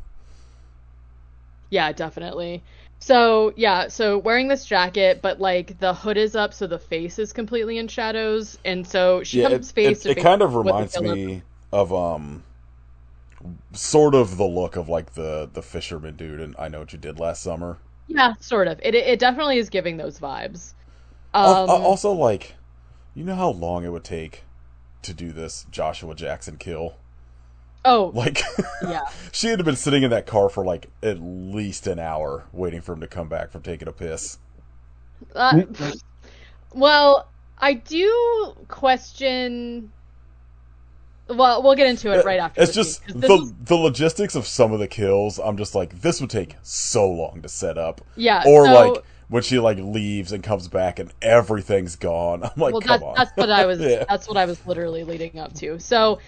Yeah, definitely. So wearing this jacket, but like the hood is up, so the face is completely in shadows, and so she comes face to face. It kind of with the reminds killer. me of sort of the look of like the fisherman dude in I Know What You Did Last Summer. Yeah, sort of. It definitely is giving those vibes. Also, like, you know how long it would take to do this Joshua Jackson kill? Oh, Like, yeah. she had been sitting in that car for like at least an hour waiting for him to come back from taking a piss. Well, I do question. Well, we'll get into it right after. It's just the logistics of some of the kills. I'm just like, this would take so long to set up. Yeah. Or like when she like leaves and comes back and everything's gone. I'm like, come on. That's what I was. Yeah. That's what I was literally leading up to. So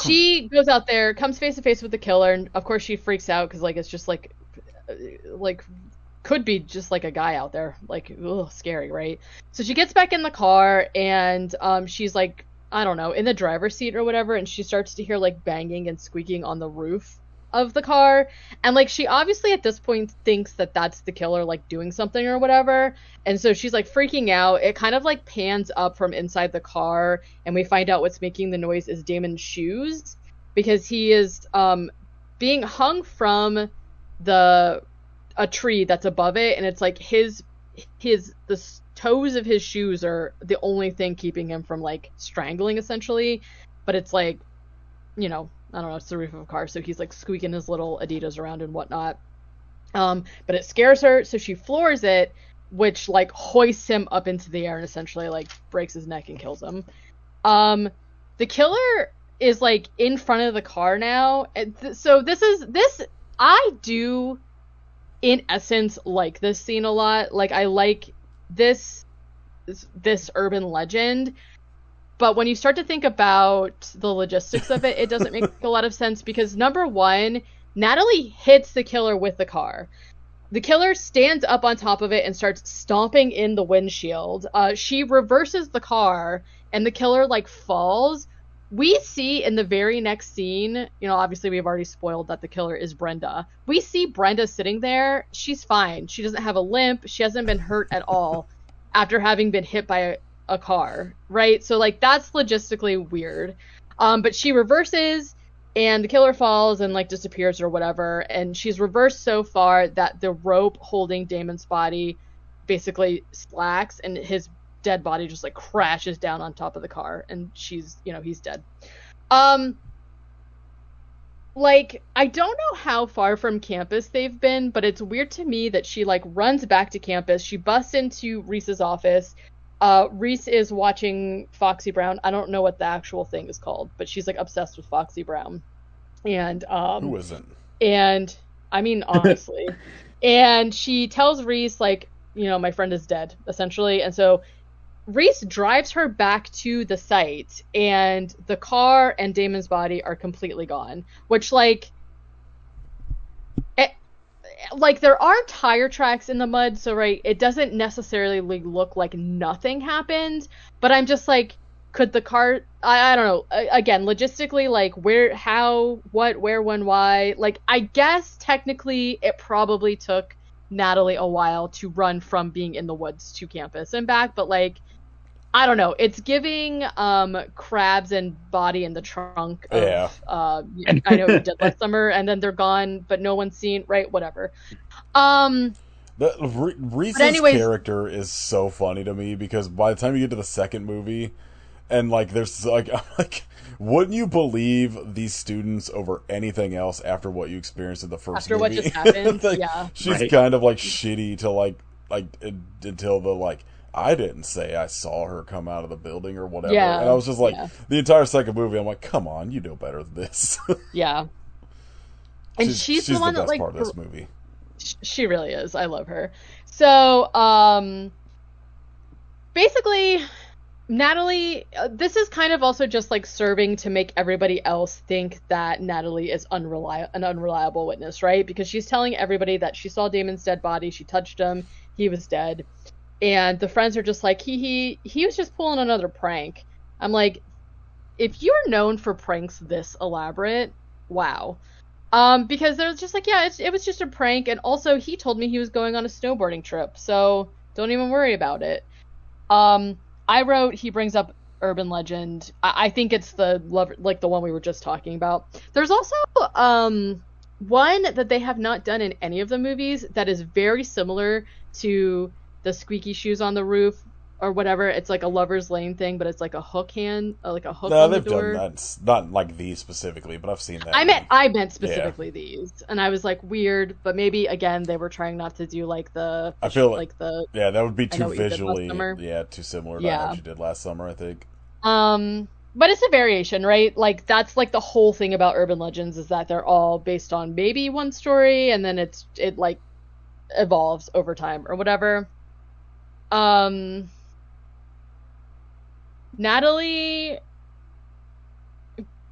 she goes out there, comes face to face with the killer, and of course she freaks out because like it's just like like could be just like a guy out there, like, ugh, scary, right? So she gets back in the car, and she's like, I don't know, in the driver's seat or whatever, and she starts to hear like banging and squeaking on the roof of the car, and like she obviously at this point thinks that that's the killer like doing something or whatever, and so she's like freaking out. It kind of like pans up from inside the car, and we find out what's making the noise is Damon's shoes, because he is being hung from the a tree that's above it, and it's like the toes of his shoes are the only thing keeping him from like strangling essentially, but it's like, you know, I don't know, it's the roof of a car, so he's like squeaking his little Adidas around and whatnot. But it scares her, so she floors it, which like hoists him up into the air and essentially like breaks his neck and kills him. The killer is like in front of the car now, so this I do in essence like this scene a lot. Like I like this urban legend, but when you start to think about the logistics of it, it doesn't make a lot of sense, because number one, Natalie hits the killer with the car. The killer stands up on top of it and starts stomping in the windshield. She reverses the car, and the killer like falls. We see in the very next scene, you know, obviously we've already spoiled that the killer is Brenda. We see Brenda sitting there. She's fine. She doesn't have a limp. She hasn't been hurt at all after having been hit by a car, right? So like that's logistically weird. But she reverses, and the killer falls and like disappears or whatever, and she's reversed so far that the rope holding Damon's body basically slacks, and his dead body just like crashes down on top of the car, and she's, you know, he's dead. Like I don't know how far from campus they've been, but it's weird to me that she like runs back to campus. She busts into Reese's office. Reese is watching Foxy Brown. I don't know what the actual thing is called, but she's like obsessed with Foxy Brown. And who isn't? And I mean, honestly. And she tells Reese, like, you know, my friend is dead, essentially. And so Reese drives her back to the site, and the car and Damon's body are completely gone, which like there are tire tracks in the mud, so right, it doesn't necessarily look like nothing happened, but I'm just like, could the car, I don't know, again, logistically, like where, how, what, where, when, why, like I guess technically it probably took Natalie a while to run from being in the woods to campus and back, but like I don't know, it's giving crabs and body in the trunk of, yeah. I know we did last summer, and then they're gone, but no one's seen, right? Whatever. Reese's character is so funny to me, because by the time you get to the second movie, and like there's like, I'm like, wouldn't you believe these students over anything else after what you experienced in the first movie? After what just happened, like, yeah. She's right. kind of like shitty to like until the like, I didn't say I saw her come out of the building or whatever. Yeah, and I was just like, yeah. The entire second movie, I'm like, come on, you know better than this. Yeah. And she's the one the that best like part of this movie. She really is. I love her. So, basically, Natalie, this is kind of also just like serving to make everybody else think that Natalie is an unreliable witness, right? Because she's telling everybody that she saw Damon's dead body, she touched him, he was dead. And the friends are just like, he was just pulling another prank. I'm like, if you're known for pranks this elaborate, wow. Because they're just like, yeah, it was just a prank, and also he told me he was going on a snowboarding trip, so don't even worry about it. I wrote, he brings up urban legend. I think it's the one we were just talking about. There's also one that they have not done in any of the movies that is very similar to the squeaky shoes on the roof or whatever. It's like a Lover's Lane thing, but it's like a hook hand, like a hook on the door. No, they've done that. Not like these specifically, but I've seen that. I meant specifically these, and I was like, weird, but maybe again they were trying not to do like the. I feel like the. Yeah, that would be too visually. Yeah, too similar to what you did last summer, I think. But it's a variation, right? Like that's like the whole thing about urban legends is that they're all based on maybe one story, and then it like evolves over time or whatever. Natalie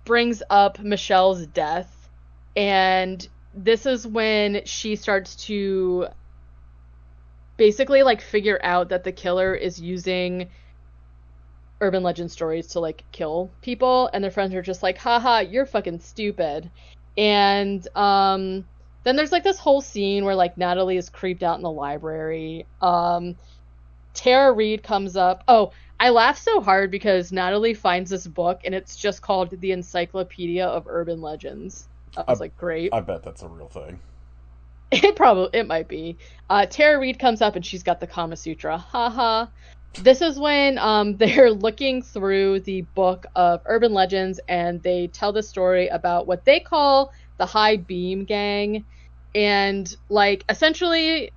brings up Michelle's death, and this is when she starts to basically like figure out that the killer is using urban legend stories to like kill people, and their friends are just like, haha, you're fucking stupid. And then there's like this whole scene where like Natalie is creeped out in the library. Tara Reid comes up. Oh, I laughed so hard because Natalie finds this book and it's just called The Encyclopedia of Urban Legends. I was like, great. I bet that's a real thing. It might be. Tara Reid comes up and she's got the Kama Sutra. Haha. This is when they're looking through the book of urban legends, and they tell the story about what they call the High Beam Gang. And like essentially,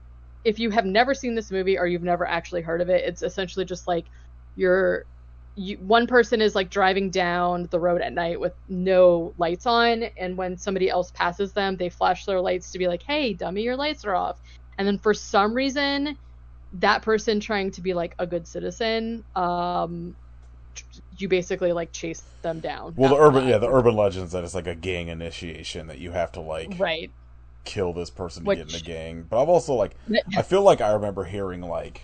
if you have never seen this movie or you've never actually heard of it, it's essentially just like one person is like driving down the road at night with no lights on, and when somebody else passes them, they flash their lights to be like, hey, dummy, your lights are off. And then for some reason, that person trying to be like a good citizen, you basically like chase them down. Well, the urban legends that it's like a gang initiation that you have to like right kill this person to get in the gang. But I've also like I feel like I remember hearing like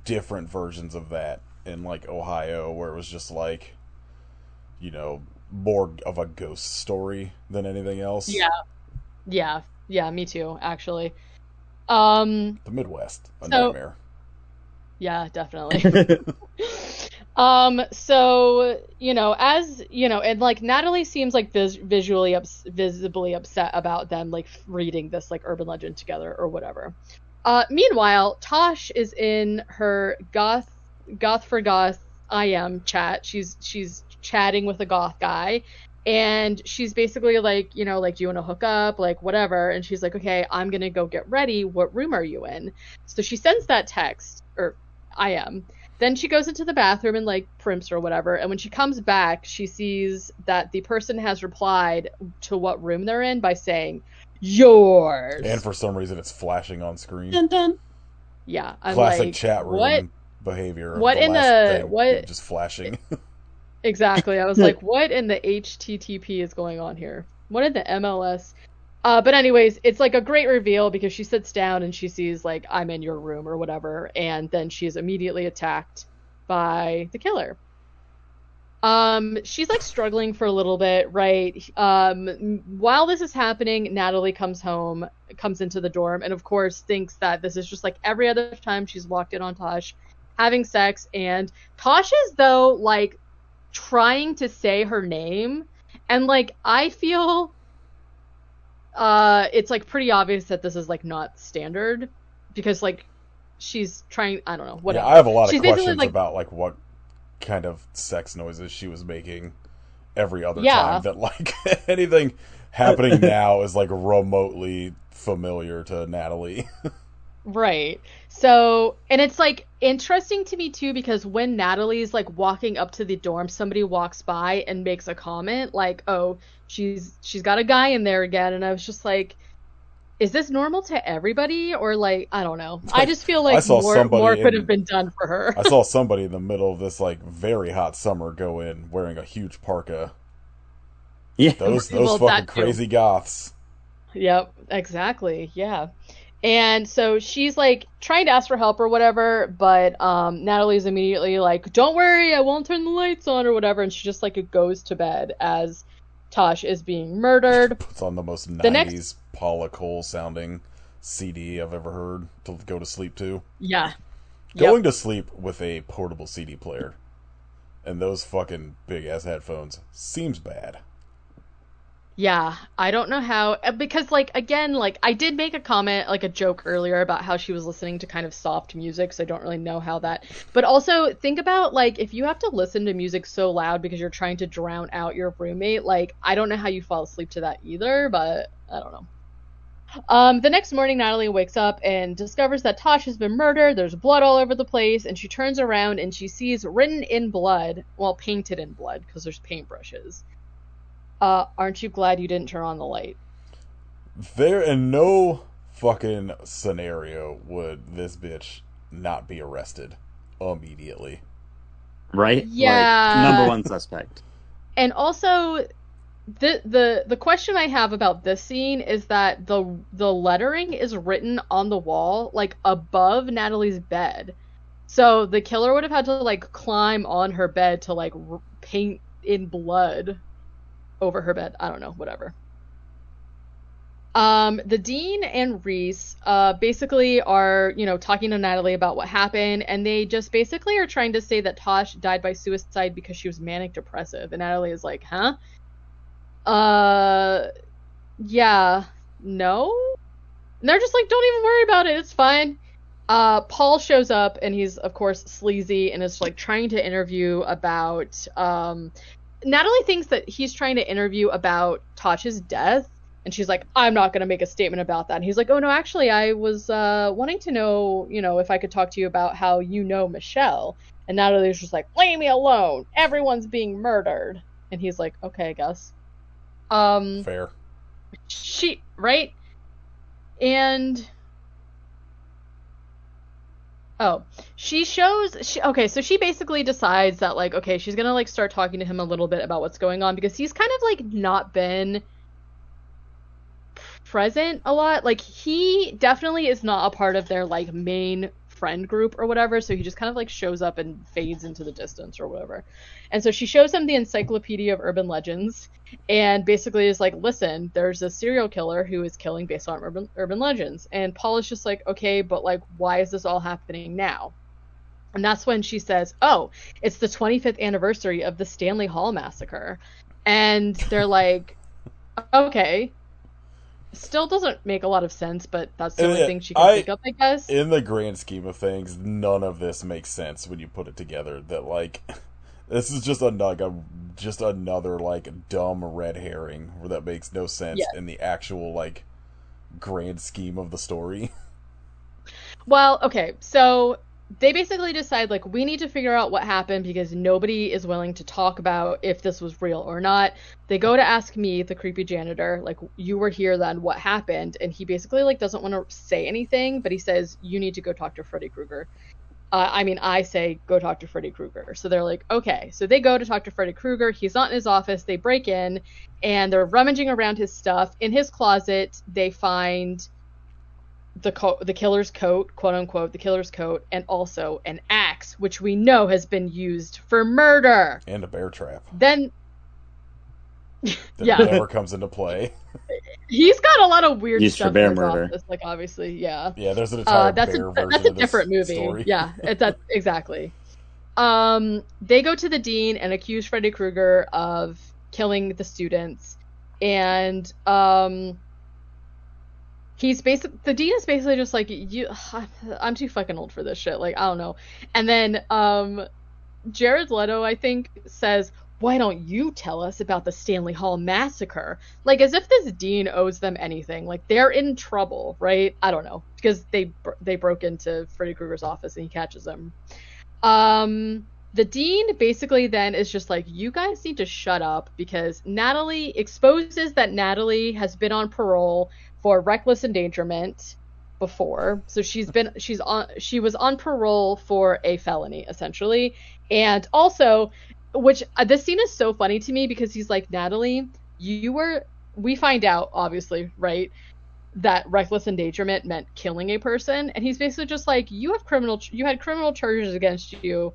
different versions of that in like Ohio, where it was just like, you know, more of a ghost story than anything else. Yeah, me too, actually. The Midwest, nightmare. Yeah, definitely. So, you know, as, you know, and like Natalie seems like visibly upset about them like reading this like urban legend together or whatever. Meanwhile, Tosh is in her goth for goth IM chat. She's chatting with a goth guy, and she's basically like, you know, like, do you want to hook up, like whatever. And she's like, okay, I'm gonna go get ready, what room are you in? So she sends that text, or IM. Then she goes into the bathroom and like primps or whatever, and when she comes back, she sees that the person has replied to what room they're in by saying yours. And for some reason it's flashing on screen. Dun, dun. Yeah, I'm classic like, chat room what behavior. What in the what just flashing? Exactly. I was like, what in the HTTP is going on here? What in the MLS? But anyways, it's like a great reveal because she sits down and she sees like, I'm in your room or whatever, and then she is immediately attacked by the killer. She's like struggling for a little bit, right? While this is happening, Natalie comes into the dorm, and of course thinks that this is just like every other time she's walked in on Tosh having sex, and Tosh is though like trying to say her name, and like I feel it's like pretty obvious that this is like not standard, because like she's trying, I don't know, whatever. Yeah, I have a lot of questions like, about like what kind of sex noises she was making every other time, that like anything happening now is like remotely familiar to Natalie. Right. So, and it's like interesting to me too, because when Natalie's like walking up to the dorm, somebody walks by and makes a comment like, oh, she's got a guy in there again. And I was just like, is this normal to everybody? Or like, I don't know. I just feel like more could have been done for her. I saw somebody in the middle of this like very hot summer go in wearing a huge parka. Yeah. Those fucking crazy goths. Yep, exactly. Yeah. And so she's like trying to ask for help or whatever, but Natalie's immediately like, don't worry, I won't turn the lights on or whatever. And she just like goes to bed as Tosh is being murdered. Puts on the most 90s Paula Cole sounding CD I've ever heard to go to sleep to. Yeah. Going to sleep with a portable CD player and those fucking big ass headphones seems bad. Yeah, I don't know how, because like again, like I did make a comment, like a joke earlier about how she was listening to kind of soft music, so I don't really know how that, but also think about like if you have to listen to music so loud because you're trying to drown out your roommate, like I don't know how you fall asleep to that either, but I don't know. The next morning, Natalie wakes up and discovers that Tosh has been murdered. There's blood all over the place, and she turns around and she sees written in blood, well, painted in blood because there's paintbrushes. Aren't you glad you didn't turn on the light? There, in no fucking scenario would this bitch not be arrested immediately. Right? Yeah. Like, number one suspect. And also, the question I have about this scene is that the lettering is written on the wall, like above Natalie's bed. So the killer would have had to like climb on her bed to like paint in blood over her bed. I don't know, whatever. The dean and Reese basically are, talking to Natalie about what happened, and they just basically are trying to say that Tosh died by suicide because she was manic depressive. And Natalie is like, huh? Yeah, no? And they're just like, don't even worry about it, it's fine. Paul shows up, and he's, of course, sleazy, and is, like, trying to interview about, Natalie thinks that he's trying to interview about Tosh's death, and she's like, I'm not going to make a statement about that. And he's like, oh, no, actually, I was, wanting to know, if I could talk to you about how you know Michelle. And Natalie's just like, leave me alone, everyone's being murdered. And he's like, okay, I guess. Fair. Right? And... Oh, okay, so she basically decides that, like, okay, she's gonna, like, start talking to him a little bit about what's going on, because he's kind of, like, not been present a lot. Like, he definitely is not a part of their, like, main friend group or whatever, so he just kind of, like, shows up and fades into the distance or whatever. And so she shows him the Encyclopedia of Urban Legends, and basically is like, listen, there's a serial killer who is killing based on urban legends. And Paul is just like, okay, but, like, why is this all happening now? And that's when she says, oh, it's the 25th anniversary of the Stanley Hall massacre. And they're like, okay. Still doesn't make a lot of sense, but that's the only thing she can pick up, I guess. In the grand scheme of things, none of this makes sense when you put it together. That, like, this is just another like dumb red herring where that makes no sense in the actual like grand scheme of the story. Well, okay, so they basically decide, like, we need to figure out what happened because nobody is willing to talk about if this was real or not. They go to ask me, the creepy janitor, like, you were here then, what happened? And he basically, like, doesn't want to say anything, but he says, you need to go talk to Freddy Krueger. I say, go talk to Freddy Krueger. So they're like, okay. So they go to talk to Freddy Krueger. He's not in his office. They break in, and they're rummaging around his stuff. In his closet, they find the killer's coat, quote unquote, the killer's coat, and also an axe, which we know has been used for murder. And a bear trap. Then... that never comes into play. He's got a lot of weird used stuff for bear in his murder. office, like, obviously, yeah. Yeah, there's an entire that's bear version that's a of this different movie. story. Yeah, exactly. They go to the dean and accuse Freddy Krueger of killing the students, and the dean is basically just like, I'm too fucking old for this shit. Like, I don't know. And then Jared Leto, I think, says, why don't you tell us about the Stanley Hall massacre? Like, as if this dean owes them anything. Like, they're in trouble, right? I don't know. Because they broke into Freddy Krueger's office and he catches them. The dean basically then is just like, you guys need to shut up, because Natalie exposes that Natalie has been on parole for reckless endangerment before. So she was on parole for a felony, essentially. And also, which this scene is so funny to me, because he's like, Natalie, we find out, obviously, right, that reckless endangerment meant killing a person, and he's basically just like, you had criminal charges against you,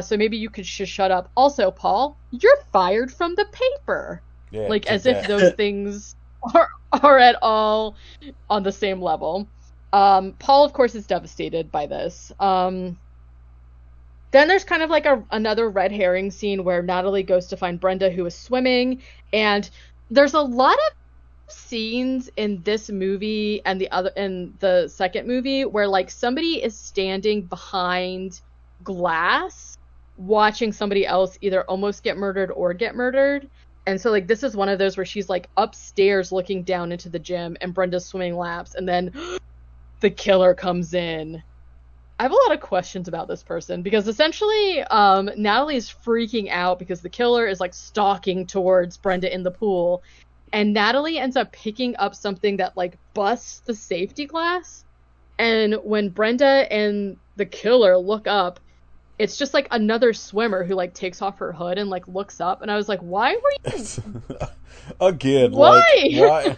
so maybe you could shut up. Also, Paul, you're fired from the paper. Yeah, like, as if those things are at all on the same level. Paul, of course, is devastated by this. Then there's kind of like another red herring scene where Natalie goes to find Brenda, who is swimming, and there's a lot of scenes in this movie and the second movie where, like, somebody is standing behind glass watching somebody else either almost get murdered or get murdered. And so, like, this is one of those where she's, like, upstairs looking down into the gym and Brenda's swimming laps, and then the killer comes in. I have a lot of questions about this person, because essentially Natalie is freaking out because the killer is, like, stalking towards Brenda in the pool, and Natalie ends up picking up something that, like, busts the safety glass. And when Brenda and the killer look up, it's just like another swimmer who like takes off her hood and like looks up, and I was like, why were you Again, why? why?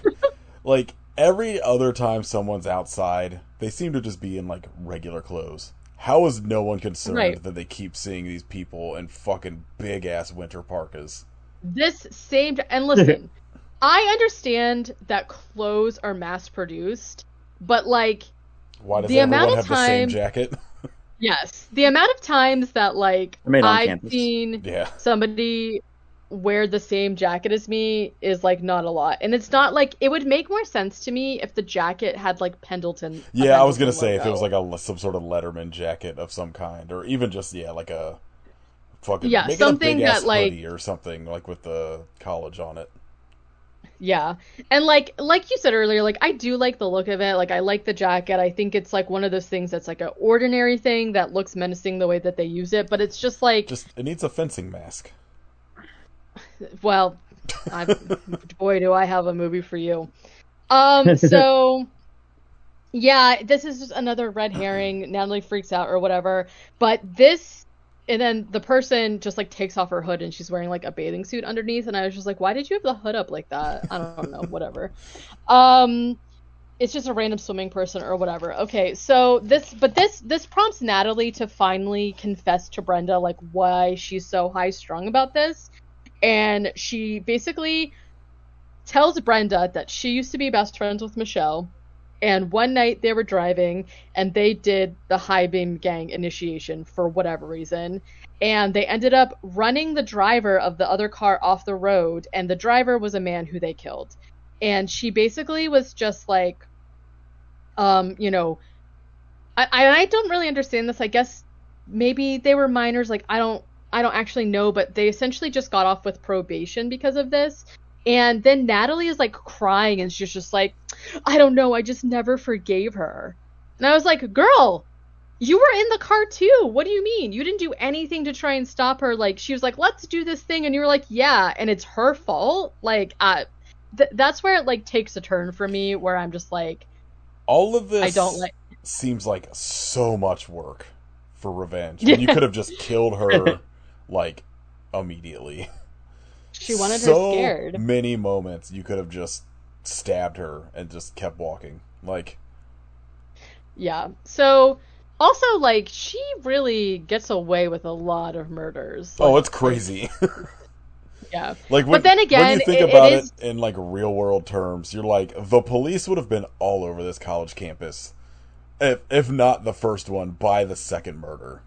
Like, every other time someone's outside, they seem to just be in, like, regular clothes. How is no one concerned Right. that they keep seeing these people in fucking big-ass winter parkas? This same, and listen, I understand that clothes are mass produced, but like Why does the amount everyone of have the same time, jacket? yes, the amount of times that like They're made on I've campus. seen Yeah. somebody wear the same jacket as me is like not a lot. And it's not like, it would make more sense to me if the jacket had like Yeah, I was gonna Pendleton say if it was logo. like some sort of Letterman jacket of some kind, or even just, yeah, like a fucking, Yeah, make it a something big-ass that like, hoodie or something, like with the college on it. yeah. And like you said earlier, like I do like the look of it. Like I like the jacket. I think it's like one of those things that's like an ordinary thing that looks menacing the way that they use it, but it's just like, Just, it needs a fencing mask. well, I, boy, do I have a movie for you. So yeah, this is just another red herring. Natalie freaks out or whatever. But this, and then the person just like takes off her hood and she's wearing like a bathing suit underneath. And I was just like, why did you have the hood up like that? I don't know, whatever. Um, it's just a random swimming person or whatever. Okay, so this prompts Natalie to finally confess to Brenda like why she's so high strung about this. And she basically tells Brenda that she used to be best friends with Michelle, and one night they were driving and they did the high beam gang initiation for whatever reason, and they ended up running the driver of the other car off the road, and the driver was a man who they killed. And she basically was just like, you know, I don't really understand this. I guess maybe they were minors, like I don't actually know, but they essentially just got off with probation because of this. And then Natalie is like crying and she's just like, I don't know, I just never forgave her. And I was like, girl, you were in the car too. What do you mean? You didn't do anything to try and stop her. Like, she was like, let's do this thing. And you were like, yeah, and it's her fault. Like, that's where it like takes a turn for me, where I'm just like, All of I don't this like, seems like so much work for revenge when you yeah, could have just killed her, like, immediately. she wanted her So scared. many moments you could have just stabbed her and just kept walking. Like, Yeah. So also like she really gets away with a lot of murders. oh, Like it's crazy. yeah. Like, But when then when you again, think it about it is in, like, real world terms, you're like, the police would have been all over this college campus, if not the first one, by the second murder.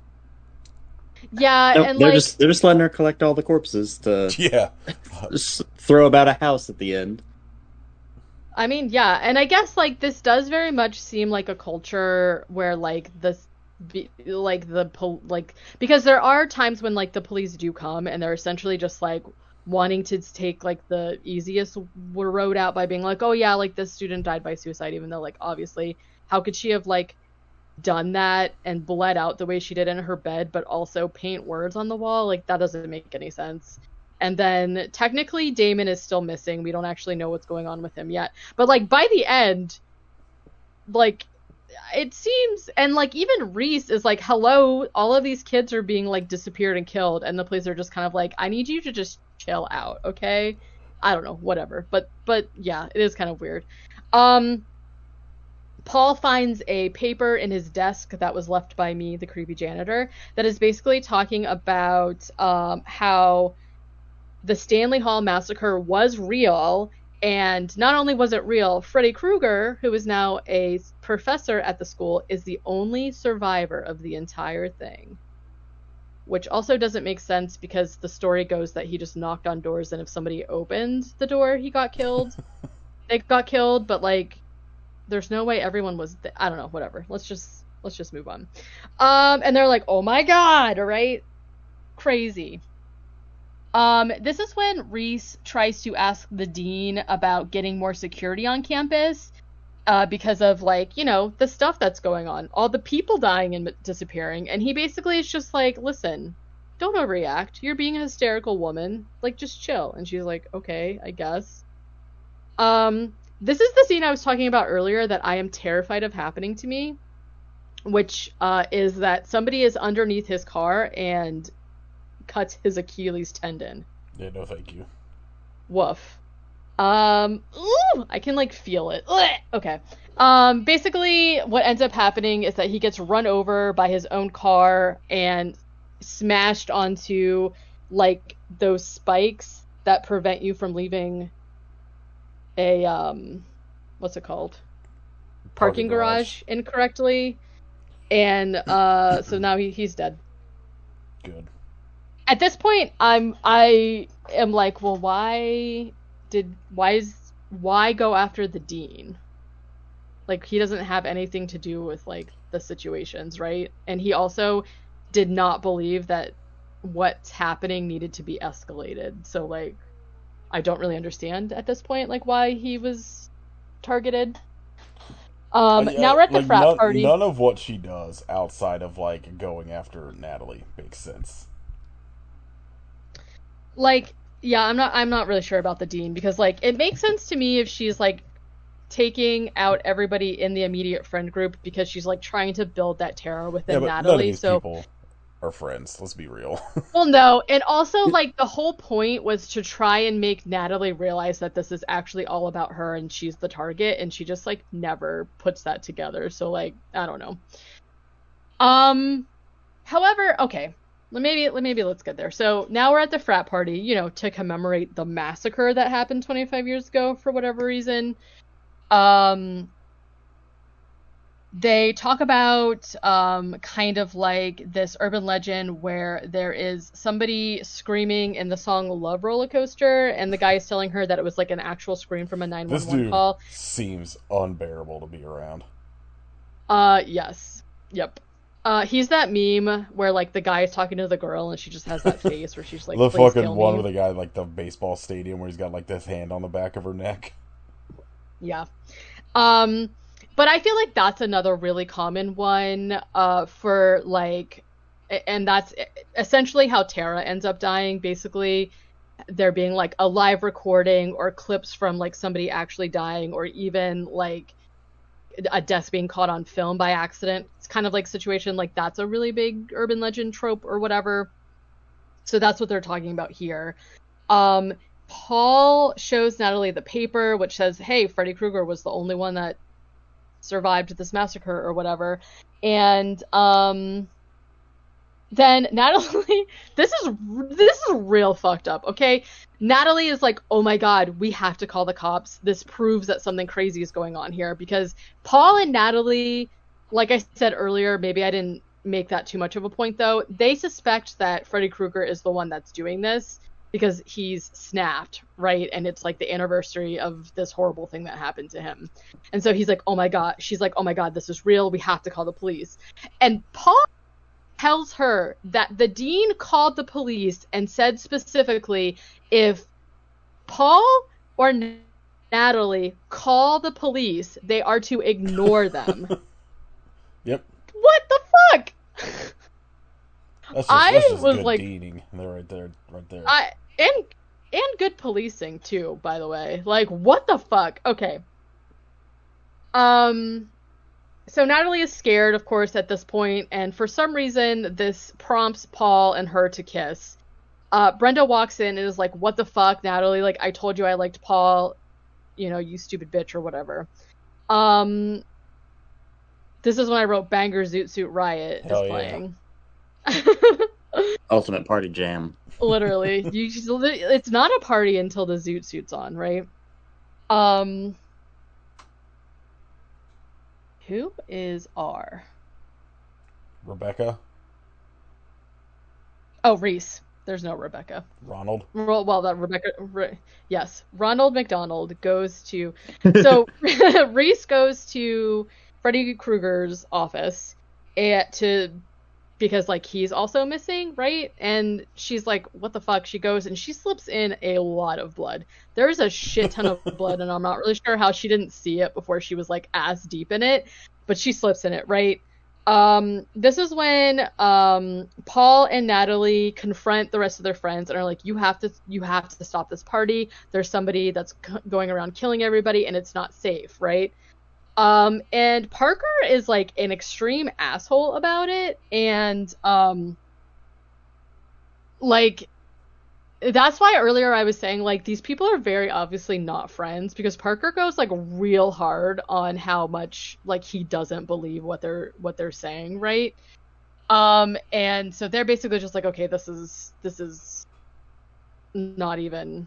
yeah, Nope, and they're like just they're just letting her collect all the corpses to Yeah. just throw about a house at the end. I mean, yeah, and I guess like this does very much seem like a culture where like like like because there are times when like the police do come and they're essentially just like wanting to take like the easiest road out by being like, oh yeah, like this student died by suicide, even though like obviously how could she have like done that and bled out the way she did in her bed, but also paint words on the wall? Like that doesn't make any sense. And then technically Damon is still missing. We don't actually know what's going on with him yet. But like by the end, like it seems, and like even Reese is like, hello, all of these kids are being like disappeared and killed, and the police are just kind of like, I need you to just chill out, okay? I don't know, whatever. But yeah, it is kind of weird. Um Paul finds a paper in his desk that was left by me, the creepy janitor, that is basically talking about how the Stanley Hall massacre was real, and not only was it real, Freddy Krueger, who is now a professor at the school, is the only survivor of the entire thing. Which also doesn't make sense because the story goes that he just knocked on doors and if somebody opened the door, he got killed. They got killed, but like there's no way everyone was I don't know, whatever. Let's just move on. And they're like, "Oh my god," right? Crazy. This is when Reese tries to ask the dean about getting more security on campus, because of like, you know, the stuff that's going on, all the people dying and disappearing, and he basically is just like, listen, don't overreact. You're being a hysterical woman. Like, just chill. And she's like, okay, I guess. This is the scene I was talking about earlier that I am terrified of happening to me, which is that somebody is underneath his car and cuts his Achilles tendon. Yeah, no thank you. Woof. Ooh, I can like feel it. Ugh. Okay. Basically what ends up happening is that he gets run over by his own car and smashed onto like those spikes that prevent you from leaving a what's it called? Parking garage incorrectly. And so now he's dead. Good. At this point, I am like, well, why go after the dean? Like, he doesn't have anything to do with like the situations, right? And he also did not believe that what's happening needed to be escalated. So like, I don't really understand at this point like why he was targeted. Now we're at the frat party. None of what she does outside of like going after Natalie makes sense. Like, yeah, I'm not really sure about the dean, because like it makes sense to me if she's like taking out everybody in the immediate friend group because she's like trying to build that terror within but Natalie. None of these so people are friends. Let's be real. Well, no, and also like the whole point was to try and make Natalie realize that this is actually all about her and she's the target, and she just like never puts that together. So like, I don't know. However, okay. Maybe let's get there. So now we're at the frat party, you know, to commemorate the massacre that happened 25 years ago for whatever reason. They talk about kind of like this urban legend where there is somebody screaming in the song Love Roller Coaster, and the guy is telling her that it was like an actual scream from a 911 call. This dude seems unbearable to be around. Yes. Yep. He's that meme where like the guy is talking to the girl and she just has that face where she's like, the please fucking kill one me. with the guy like the baseball stadium where he's got like this hand on the back of her neck. Yeah. But I feel like that's another really common one for like, and that's essentially how Tara ends up dying. Basically, there being like a live recording or clips from like somebody actually dying, or even like a death being caught on film by accident. It's kind of like situation like that's a really big urban legend trope or whatever. So that's what they're talking about here. Paul shows Natalie the paper, which says, hey, Freddy Krueger was the only one that survived this massacre or whatever. And then Natalie, this is real fucked up, okay? Natalie is like, oh my god, we have to call the cops. This proves that something crazy is going on here, because Paul and Natalie, like I said earlier, maybe I didn't make that too much of a point though, they suspect that Freddy Krueger is the one that's doing this because he's snapped, right? And it's like the anniversary of this horrible thing that happened to him. And so he's like, oh my god, she's like, oh my god, this is real, we have to call the police. And Paul tells her that the dean called the police and said specifically, if Paul or Natalie call the police, they are to ignore them. Yep. What the fuck? That's I just was good like, deaning. They're right there. And good policing too, by the way. Like, what the fuck? Okay. So Natalie is scared, of course, at this point, and for some reason, this prompts Paul and her to kiss. Brenda walks in and is like, what the fuck, Natalie? Like, I told you I liked Paul. You know, you stupid bitch, or whatever. This is when I wrote Banger Zoot Suit Riot is playing. Ultimate party jam. Literally. It's not a party until the Zoot Suit's on, right? Who is R? Rebecca? Oh, Reese. There's no Rebecca. Ronald? Well, that Rebecca... Yes. Ronald McDonald goes to... So, Reese goes to Freddy Krueger's office because, like, he's also missing, right? And she's like, what the fuck? She goes and she slips in a lot of blood. There's a shit ton of blood, and I'm not really sure how she didn't see it before she was, like, ass deep in it. But she slips in it, right? This is when Paul and Natalie confront the rest of their friends and are like, you have to stop this party. There's somebody that's going around killing everybody, and it's not safe, right? And Parker is like an extreme asshole about it, and like that's why earlier I was saying like these people are very obviously not friends because Parker goes like real hard on how much like he doesn't believe what they're saying, right? And so they're basically just like, okay, this is not even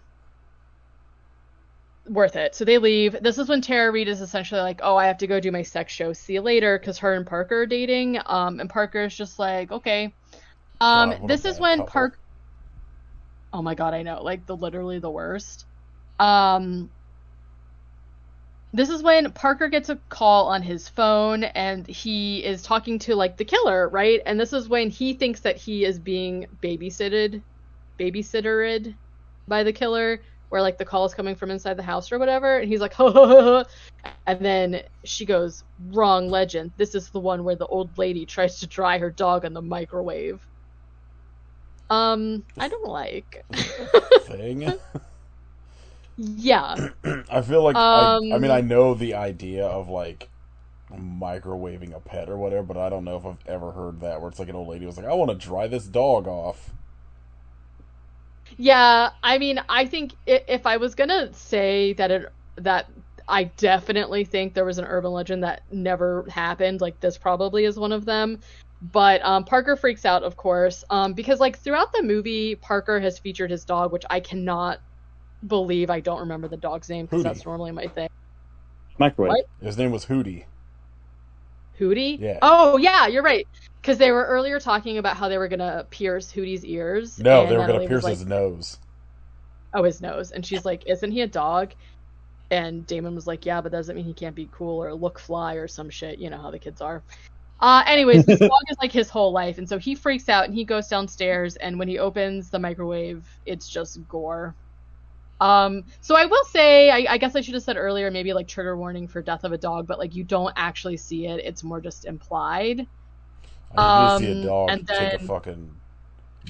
worth it. So they leave. This is when Tara Reid is essentially like, oh, I have to go do my sex show. See you later, because her and Parker are dating. And Parker is just like, okay. God, what a This is bad when couple. Parker. Oh my god, I know, like literally the worst. Um, this is when Parker gets a call on his phone and he is talking to like the killer, right? And this is when he thinks that he is being babysittered by the killer, where like the call is coming from inside the house or whatever, and he's like, ho ho ho ho. And then she goes, wrong legend. This is the one where the old lady tries to dry her dog in the microwave. I don't like. Thing. Yeah. I feel like I mean I know the idea of like microwaving a pet or whatever, but I don't know if I've ever heard that where it's like an old lady was like, I want to dry this dog off. Yeah, I mean, I think if I was gonna say that I definitely think there was an urban legend that never happened, like this probably is one of them. But Parker freaks out, of course, because like throughout the movie, Parker has featured his dog, which I cannot believe I don't remember the dog's name because Hootie. that's normally my thing. Microwave. What? His name was Hootie. Hootie? Yeah. Oh yeah, you're right. Because they were earlier talking about how they were gonna pierce Hootie's ears. No, and they were Natalie gonna pierce was like, his nose. oh, his nose. And she's like, isn't he a dog? And Damon was like, yeah, but doesn't mean he can't be cool or look fly or some shit. You know how the kids are. Anyways, this dog is like his whole life. And so he freaks out and he goes downstairs. And when he opens the microwave, it's just gore. So I will say, I guess I should have said earlier, maybe like trigger warning for death of a dog, but like you don't actually see it. It's more just implied. I did see a dog And take a then- fucking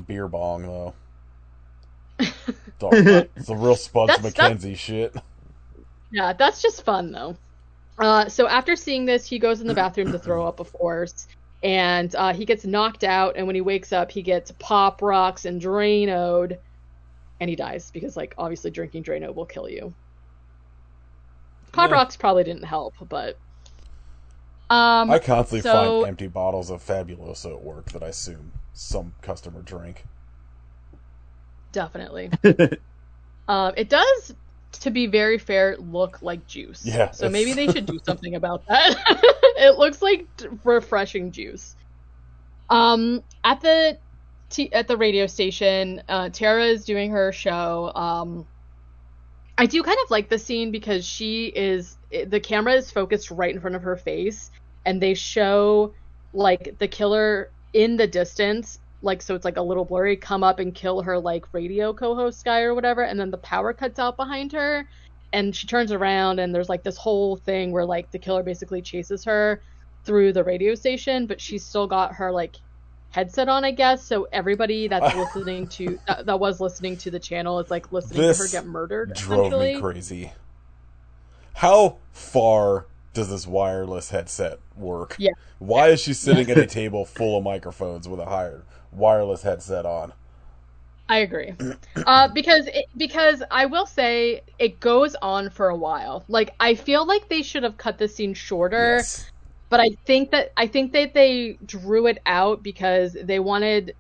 beer bong though. It's a real Spuds That's- McKenzie shit. Yeah, that's just fun though. So after seeing this, he goes in the bathroom to throw up, of course, and he gets knocked out. And when he wakes up, he gets pop rocks and Drano-ed, and he dies because, like, obviously drinking Drano will kill you. Pop Yeah. rocks probably didn't help, but I constantly so- find empty bottles of Fabuloso at work that I assume some customer drank. definitely. It does, to be very fair, look like juice. Yeah, So it's- maybe they should do something about that. It looks like refreshing juice. At the radio station, Tara is doing her show. I do kind of like this scene because the camera is focused right in front of her face, and they show like the killer in the distance, like, so it's like a little blurry, come up and kill her like radio co-host guy or whatever, and then the power cuts out behind her and she turns around and there's like this whole thing where like the killer basically chases her through the radio station, but she's still got her like headset on, I guess, so everybody that's listening to that was listening to the channel is like listening to her get murdered. Drove essentially. me crazy. How far does this wireless headset work? Yeah. Why is she sitting at a table full of microphones with a wireless headset on? I agree. Because I will say it goes on for a while. Like, I feel like they should have cut this scene shorter, Yes. but I think that they drew it out because it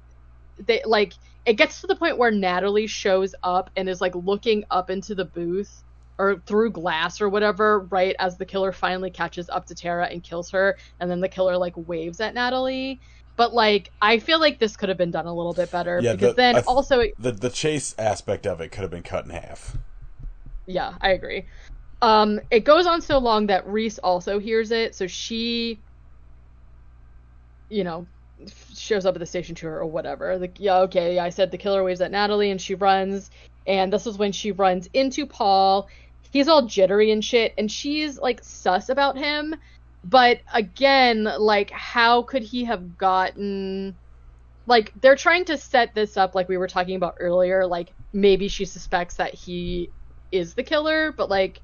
gets to the point where Natalie shows up and is like looking up into the booth or through glass or whatever, right as the killer finally catches up to Tara and kills her, and then the killer like waves at Natalie. But like, I feel like this could have been done a little bit better, because then also the chase aspect of it could have been cut in half. yeah, I agree. It goes on so long that Reese also hears it, so she, shows up at the station to her or whatever. Like, yeah, okay, I said the killer waves at Natalie and she runs, and this is when she runs into Paul. He's all jittery and shit, and she's like sus about him. But again, like, how could he have gotten, like, they're trying to set this up like we were talking about earlier, like maybe she suspects that he is the killer, but like,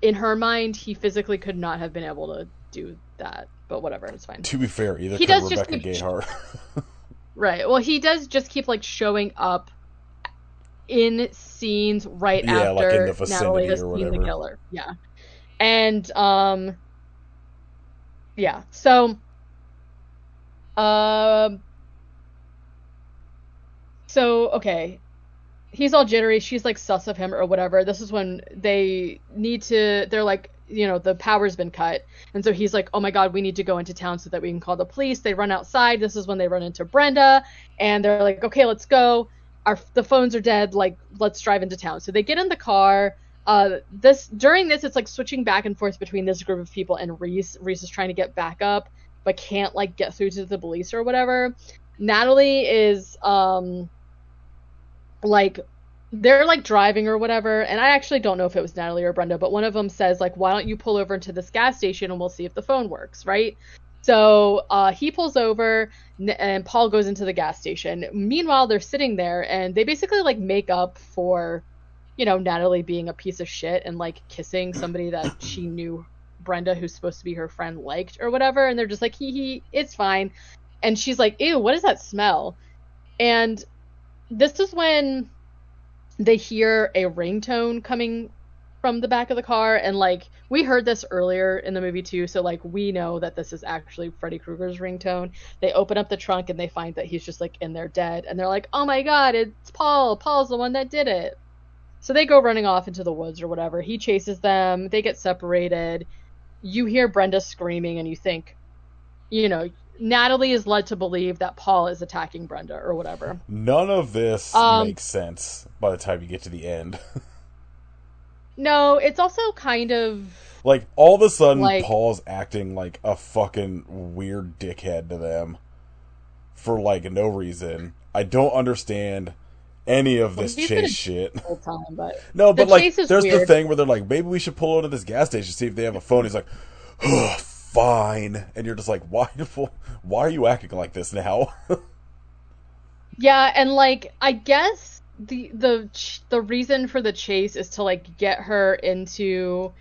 in her mind, he physically could not have been able to do that. But whatever, it's fine. To be fair, either He could does just Rebecca Gayheart. Right. Well, he does just keep like showing up in scenes right Yeah, after like in the vicinity Natalie has or seen the whatever. killer. Yeah. And yeah. So okay. He's all jittery. She's like sus of him or whatever. This is when they're like, you know, the power's been cut. And so he's like, oh my God, we need to go into town so that we can call the police. They run outside. This is when they run into Brenda and they're like, okay, let's go. The phones are dead. Like, let's drive into town. So they get in the car. During this, it's like switching back and forth between this group of people and Reese. Reese is trying to get back up, but can't like get through to the police or whatever. Natalie is, like they're like driving or whatever, and I actually don't know if it was Natalie or Brenda, but one of them says like, why don't you pull over into this gas station and we'll see if the phone works, right? So he pulls over and Paul goes into the gas station. Meanwhile, they're sitting there and they basically like make up for, you know, Natalie being a piece of shit and like kissing somebody that she knew, Brenda, who's supposed to be her friend, liked or whatever, and they're just like, hee, it's fine. And she's like, ew, what is that smell? And this is when they hear a ringtone coming from the back of the car, and like we heard this earlier in the movie too, so like we know that this is actually Freddy Krueger's ringtone. They open up the trunk and they find that he's just like in there dead, and they're like, oh my God, it's Paul's the one that did it. So they go running off into the woods or whatever. He chases them, they get separated. You hear Brenda screaming and you think, you know, Natalie is led to believe that Paul is attacking Brenda or whatever. None of this makes sense by the time you get to the end. No, it's also kind of like all of a sudden like, Paul's acting like a fucking weird dickhead to them for like no reason. I don't understand any of this chase shit. Whole time, but no, but like there's weird. the thing where they're like, maybe we should pull into this gas station see if they have a phone. He's like, oh, fine, and you're just like, why are you acting like this now? Yeah, and like I guess the reason for the chase is to like get her into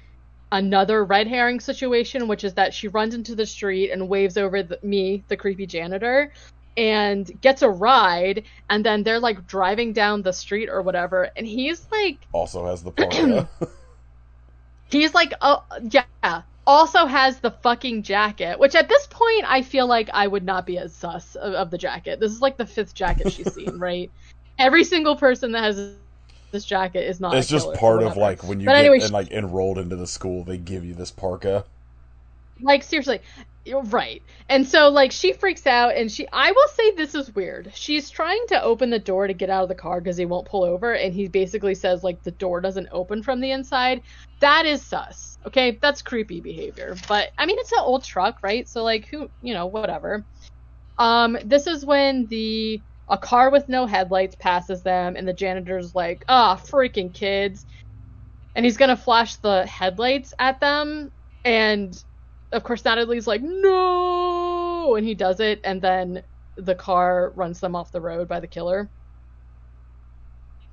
another red herring situation, which is that she runs into the street and waves over the creepy janitor, and gets a ride, and then they're like driving down the street or whatever, and he's like also has the parka. He's like, oh yeah, also has the fucking jacket, which at this point I feel like I would not be as sus of the jacket. This is like the 5th jacket she's seen, right? Every single person that has this jacket is not. It's just part of like when you get like enrolled into the school, they give you this parka. Like seriously, you're right. And so like she freaks out, and I will say this is weird. She's trying to open the door to get out of the car because he won't pull over, and he basically says like the door doesn't open from the inside. That is sus. Okay, that's creepy behavior. But I mean, it's an old truck, right? So like who, you know, whatever. This is when a car with no headlights passes them, and the janitor's like, freaking kids. And he's gonna flash the headlights at them, and of course Natalie's like, no! And he does it, and then the car runs them off the road by the killer.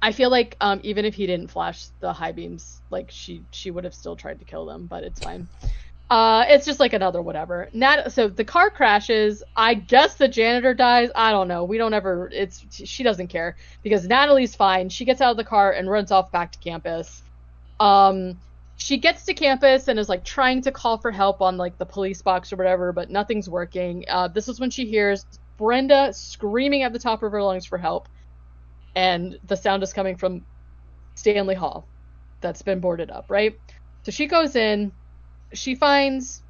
I feel like even if he didn't flash the high beams, like she would have still tried to kill them, but it's fine. It's just like another whatever. So the car crashes. I guess the janitor dies. I don't know. She doesn't care because Natalie's fine. She gets out of the car and runs off back to campus. She gets to campus and is like trying to call for help on like the police box or whatever, but nothing's working. This is when she hears Brenda screaming at the top of her lungs for help. And the sound is coming from Stanley Hall that's been boarded up, right? So she goes in. She finds...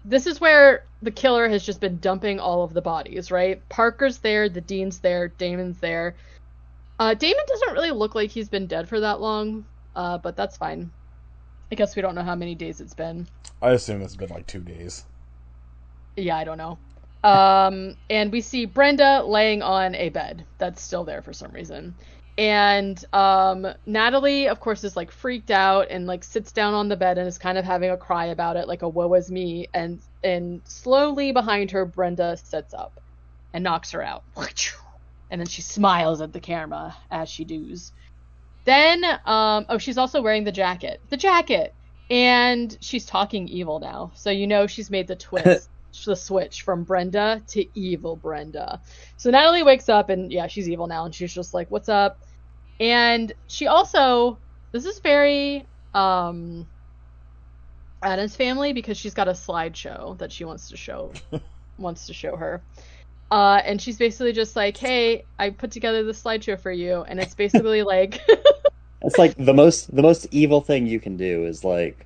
This is where the killer has just been dumping all of the bodies, right? Parker's there, the dean's there, Damon's there. Damon doesn't really look like he's been dead for that long, but that's fine. I guess we don't know how many days it's been. I assume it's been like 2 days. Yeah, I don't know. And we see Brenda laying on a bed that's still there for some reason. And Natalie, of course, is like freaked out and like sits down on the bed and is kind of having a cry about it, like a woe is me. And slowly behind her, Brenda sits up and knocks her out. And then she smiles at the camera as she does. Then, she's also wearing the jacket. The jacket! And she's talking evil now. So she's made the switch from Brenda to evil Brenda. So Natalie wakes up and yeah, she's evil now and she's just like, "What's up?" And she also, this is very Addams Family, because she's got a slideshow that she wants to show her. And she's basically just like, "Hey, I put together this slideshow for you," and it's basically like It's like the most evil thing you can do is like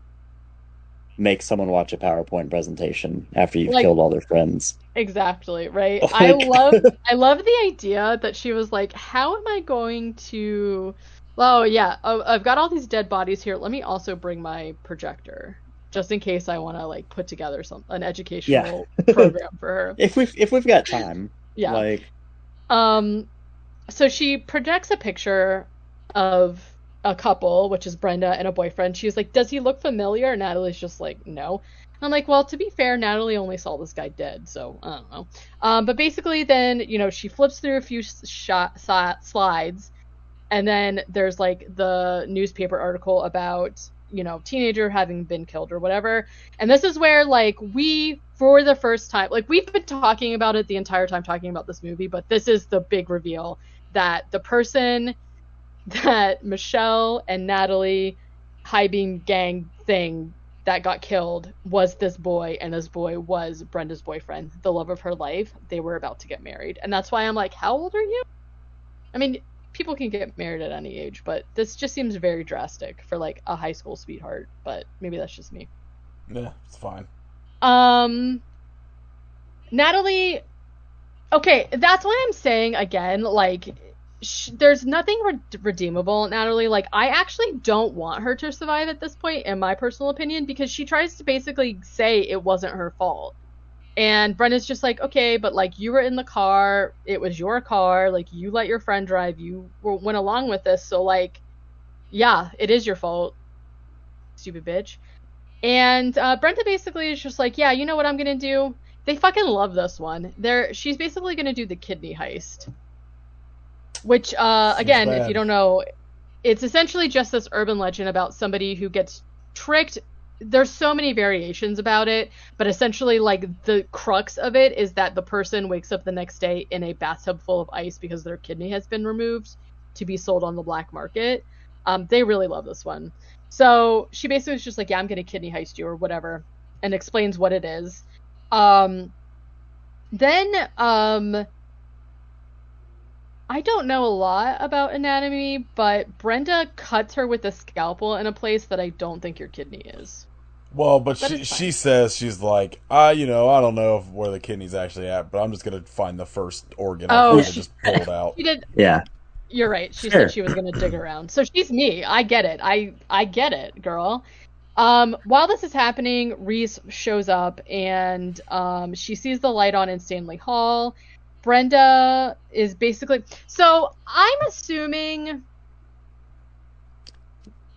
make someone watch a PowerPoint presentation after you've like killed all their friends. exactly, right? I Like, love the idea that she was like, "How am I going to Oh yeah, I've got all these dead bodies here. Let me also bring my projector just in case I want to like put together an yeah. educational program for her." If we've got time, Yeah. like, So she projects a picture of a couple, which is Brenda and a boyfriend. She's like, "Does he look familiar?" And Natalie's just like, "No." And I'm like, well, to be fair, Natalie only saw this guy dead, so I don't know. But basically, then she flips through a few slides, and then there's like the newspaper article about teenager having been killed or whatever. And this is where like we, for the first time, like we've been talking about it the entire time talking about this movie, but this is the big reveal that the person that Michelle and Natalie high beam gang thing that got killed was this boy, and this boy was Brenda's boyfriend, the love of her life. They were about to get married, and that's why I'm like, how old are you? I mean, people can get married at any age, but this just seems very drastic for like a high school sweetheart, but maybe that's just me. Yeah, it's fine. Natalie, okay, that's why I'm saying again, like, there's nothing redeemable in Natalie. Like, I actually don't want her to survive at this point, in my personal opinion, because she tries to basically say it wasn't her fault. And Brenda's just like, okay, but like you were in the car, it was your car, like you let your friend drive, you went along with this, so like, yeah, it is your fault, stupid bitch. And Brenda basically is just like, yeah, you know what I'm gonna do? They fucking love this one. She's basically gonna do the kidney heist. Which, again, if you don't know, it's essentially just this urban legend about somebody who gets tricked. There's so many variations about it, but essentially, like, the crux of it is that the person wakes up the next day in a bathtub full of ice because their kidney has been removed to be sold on the black market. They really love this one. So she basically was just like, yeah, I'm gonna kidney heist you or whatever, and explains what it is. Then, I don't know a lot about anatomy, but Brenda cuts her with a scalpel in a place that I don't think your kidney is. Well, but she says, she's like, I don't know where the kidney's actually at, but I'm just gonna find the first organ and just pull it out. She did. Yeah. You're right. She said she was gonna dig around. So she's me. I get it. I get it, girl. While this is happening, Reese shows up and she sees the light on in Stanley Hall. Brenda is basically, so I'm assuming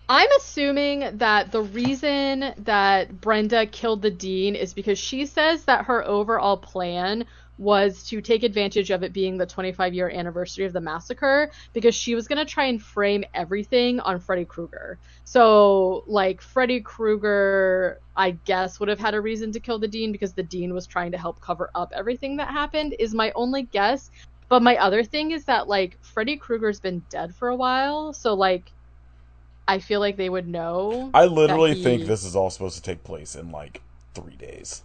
that the reason that Brenda killed the dean is because she says that her overall plan was to take advantage of it being the 25-year anniversary of the massacre, because she was going to try and frame everything on Freddy Krueger. So, like, Freddy Krueger, I guess, would have had a reason to kill the dean because the dean was trying to help cover up everything that happened, is my only guess. But my other thing is that, like, Freddy Krueger's been dead for a while, so, like, I feel like they would know. I literally think this is all supposed to take place in, like, 3 days.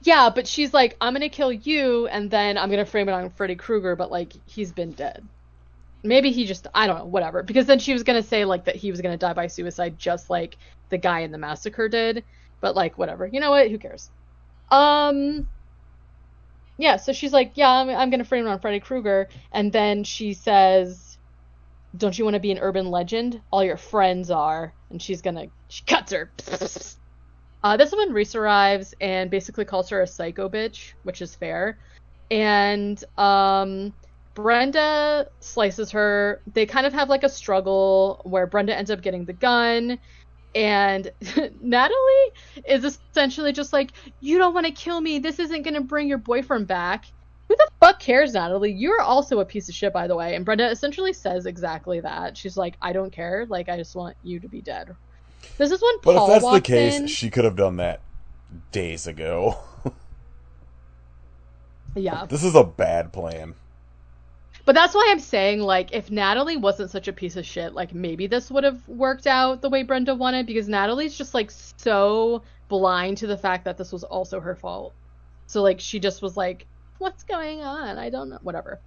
Yeah, but she's like, I'm gonna kill you, and then I'm gonna frame it on Freddy Krueger, but, like, he's been dead. Maybe he just, I don't know, whatever. Because then she was gonna say, like, that he was gonna die by suicide just like the guy in the massacre did. But, like, whatever. You know what? Who cares? Yeah, so she's like, yeah, I'm gonna frame it on Freddy Krueger, and then she says, don't you want to be an urban legend? All your friends are. And she cuts her. This is when Reese arrives and basically calls her a psycho bitch, which is fair. And Brenda slices her. They kind of have like a struggle where Brenda ends up getting the gun. And Natalie is essentially just like, you don't want to kill me. This isn't going to bring your boyfriend back. Who the fuck cares, Natalie? You're also a piece of shit, by the way. And Brenda essentially says exactly that. She's like, I don't care. Like, I just want you to be dead. This is when But if Paul that's the walks case, in. she could have done that days ago. Yeah. This is a bad plan. But that's why I'm saying, like, if Natalie wasn't such a piece of shit, like, maybe this would have worked out the way Brenda wanted, because Natalie's just, like, so blind to the fact that this was also her fault. So, like, she just was like, what's going on? I don't know. Whatever.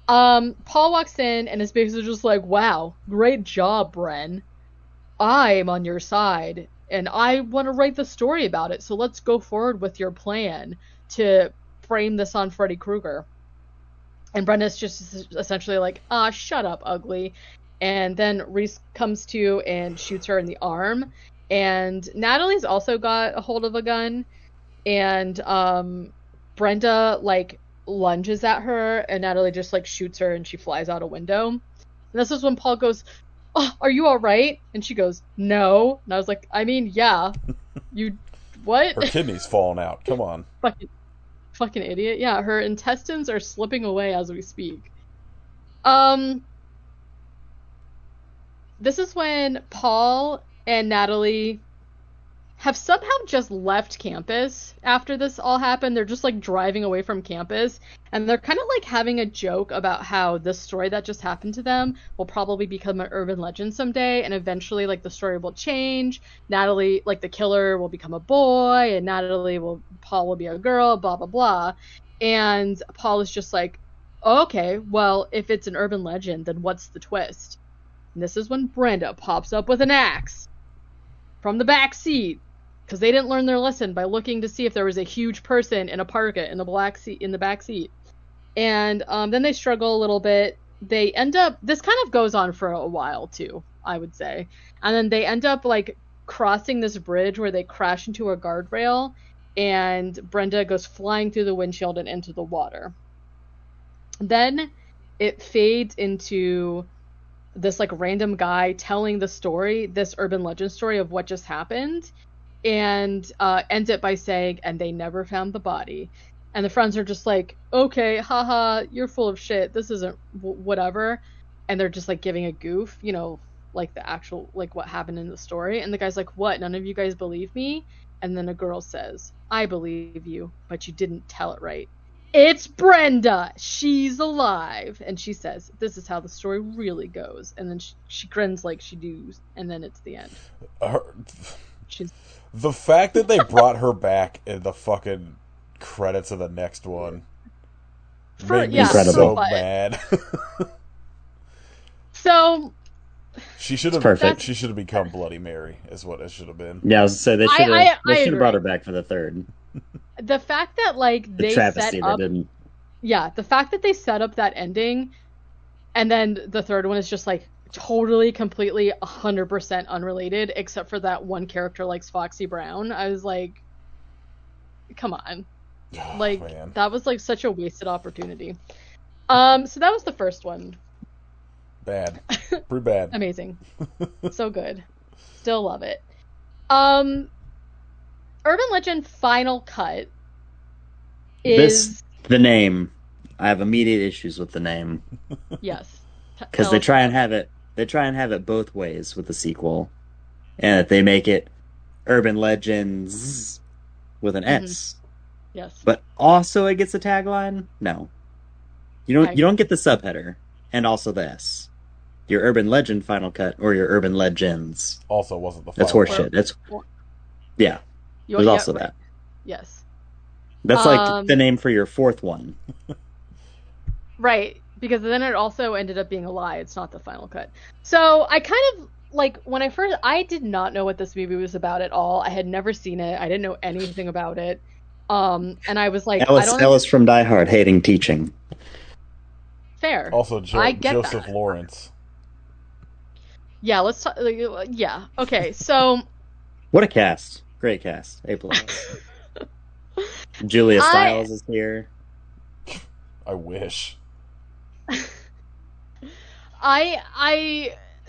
Paul walks in and is basically just like, wow, great job, Bren. I'm on your side, and I want to write the story about it, so let's go forward with your plan to frame this on Freddy Krueger. And Brenda's just essentially like, shut up, ugly. And then Reese comes to and shoots her in the arm. And Natalie's also got a hold of a gun. And Brenda, like, lunges at her. And Natalie just, like, shoots her and she flies out a window. And this is when Paul goes, oh, are you all right? And she goes, no. And I was like, I mean, yeah. You, what? Her kidney's falling out. Come on. Fucking idiot. Yeah, her intestines are slipping away as we speak. This is when Paul and Natalie have somehow just left campus after this all happened. They're just, like, driving away from campus, and they're kind of, like, having a joke about how this story that just happened to them will probably become an urban legend someday, and eventually, like, the story will change. Natalie, like, the killer will become a boy, and Paul will be a girl, blah, blah, blah. And Paul is just like, okay, well, if it's an urban legend, then what's the twist? And this is when Brenda pops up with an axe from the back seat, because they didn't learn their lesson by looking to see if there was a huge person in a parka in the back seat. And then they struggle a little bit. They end up, this kind of goes on for a while too, I would say. And then they end up, like, crossing this bridge where they crash into a guardrail, and Brenda goes flying through the windshield and into the water. Then it fades into this, like, random guy telling the story, this urban legend story of what just happened, and ends it by saying, and they never found the body. And the friends are just like, okay, haha, you're full of shit, this isn't whatever. And they're just, like, giving a goof, you know, like the actual, like, what happened in the story. And the guy's like, what, none of you guys believe me? And then a girl says, I believe you, but you didn't tell it right. It's Brenda! She's alive! And she says, this is how the story really goes. And then she grins like she does, and then it's the end. The fact that they brought her back in the fucking credits of the next one made me so mad. So she should have become Bloody Mary, is what it should have been. Yeah, I was gonna say they should have brought her back for the third. The fact that, like, they set up, the fact that they set up that ending, and then the third one is just, like, totally, completely, 100% unrelated, except for that one character likes Foxy Brown. I was like, come on. Like, man. That was, like, such a wasted opportunity. So that was the first one. Bad. Pretty bad. Amazing. So good. Still love it. Urban Legend Final Cut is... the name. I have immediate issues with the name. Yes. Because they try and have it both ways with the sequel. And they make it Urban Legends with an S. Yes. But also it gets a tagline? No. You don't get the subheader and also the S. Your Urban Legend Final Cut or your Urban Legends. Also wasn't the final. That's horseshit. That's yeah. There's also that. Yes. That's like the name for your fourth one. Right. Because then it also ended up being a lie. It's not the final cut. So I kind of, like, when I did not know what this movie was about at all. I had never seen it. I didn't know anything about it. And I was like, Ellis from Die Hard hating teaching. Fair. Also, Joseph Lawrence. Yeah, let's talk. Yeah. Okay. So. What a cast! Great cast. A+. Julia Stiles is here. I wish.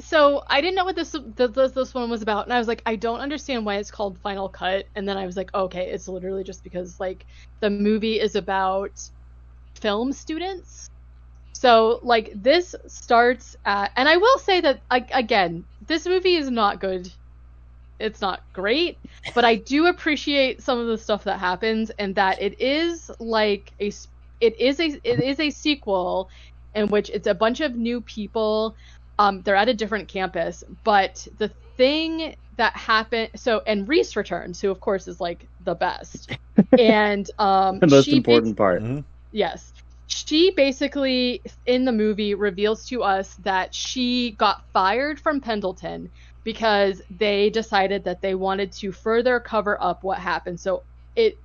So I didn't know what this one was about, and I was like, I don't understand why it's called Final Cut. And then I was like, okay, it's literally just because, like, the movie is about film students. So, like, this starts at, and I will say that, again, this movie is not good. it's not great, but I do appreciate some of the stuff that happens, and that it is like it is a sequel in which it's a bunch of new people. They're at a different campus, but the thing that happened, and Reese returns, who of course is like the best, and The most important part. Mhm. yes, she basically in the movie reveals to us that she got fired from Pendleton because they decided that they wanted to further cover up what happened. So it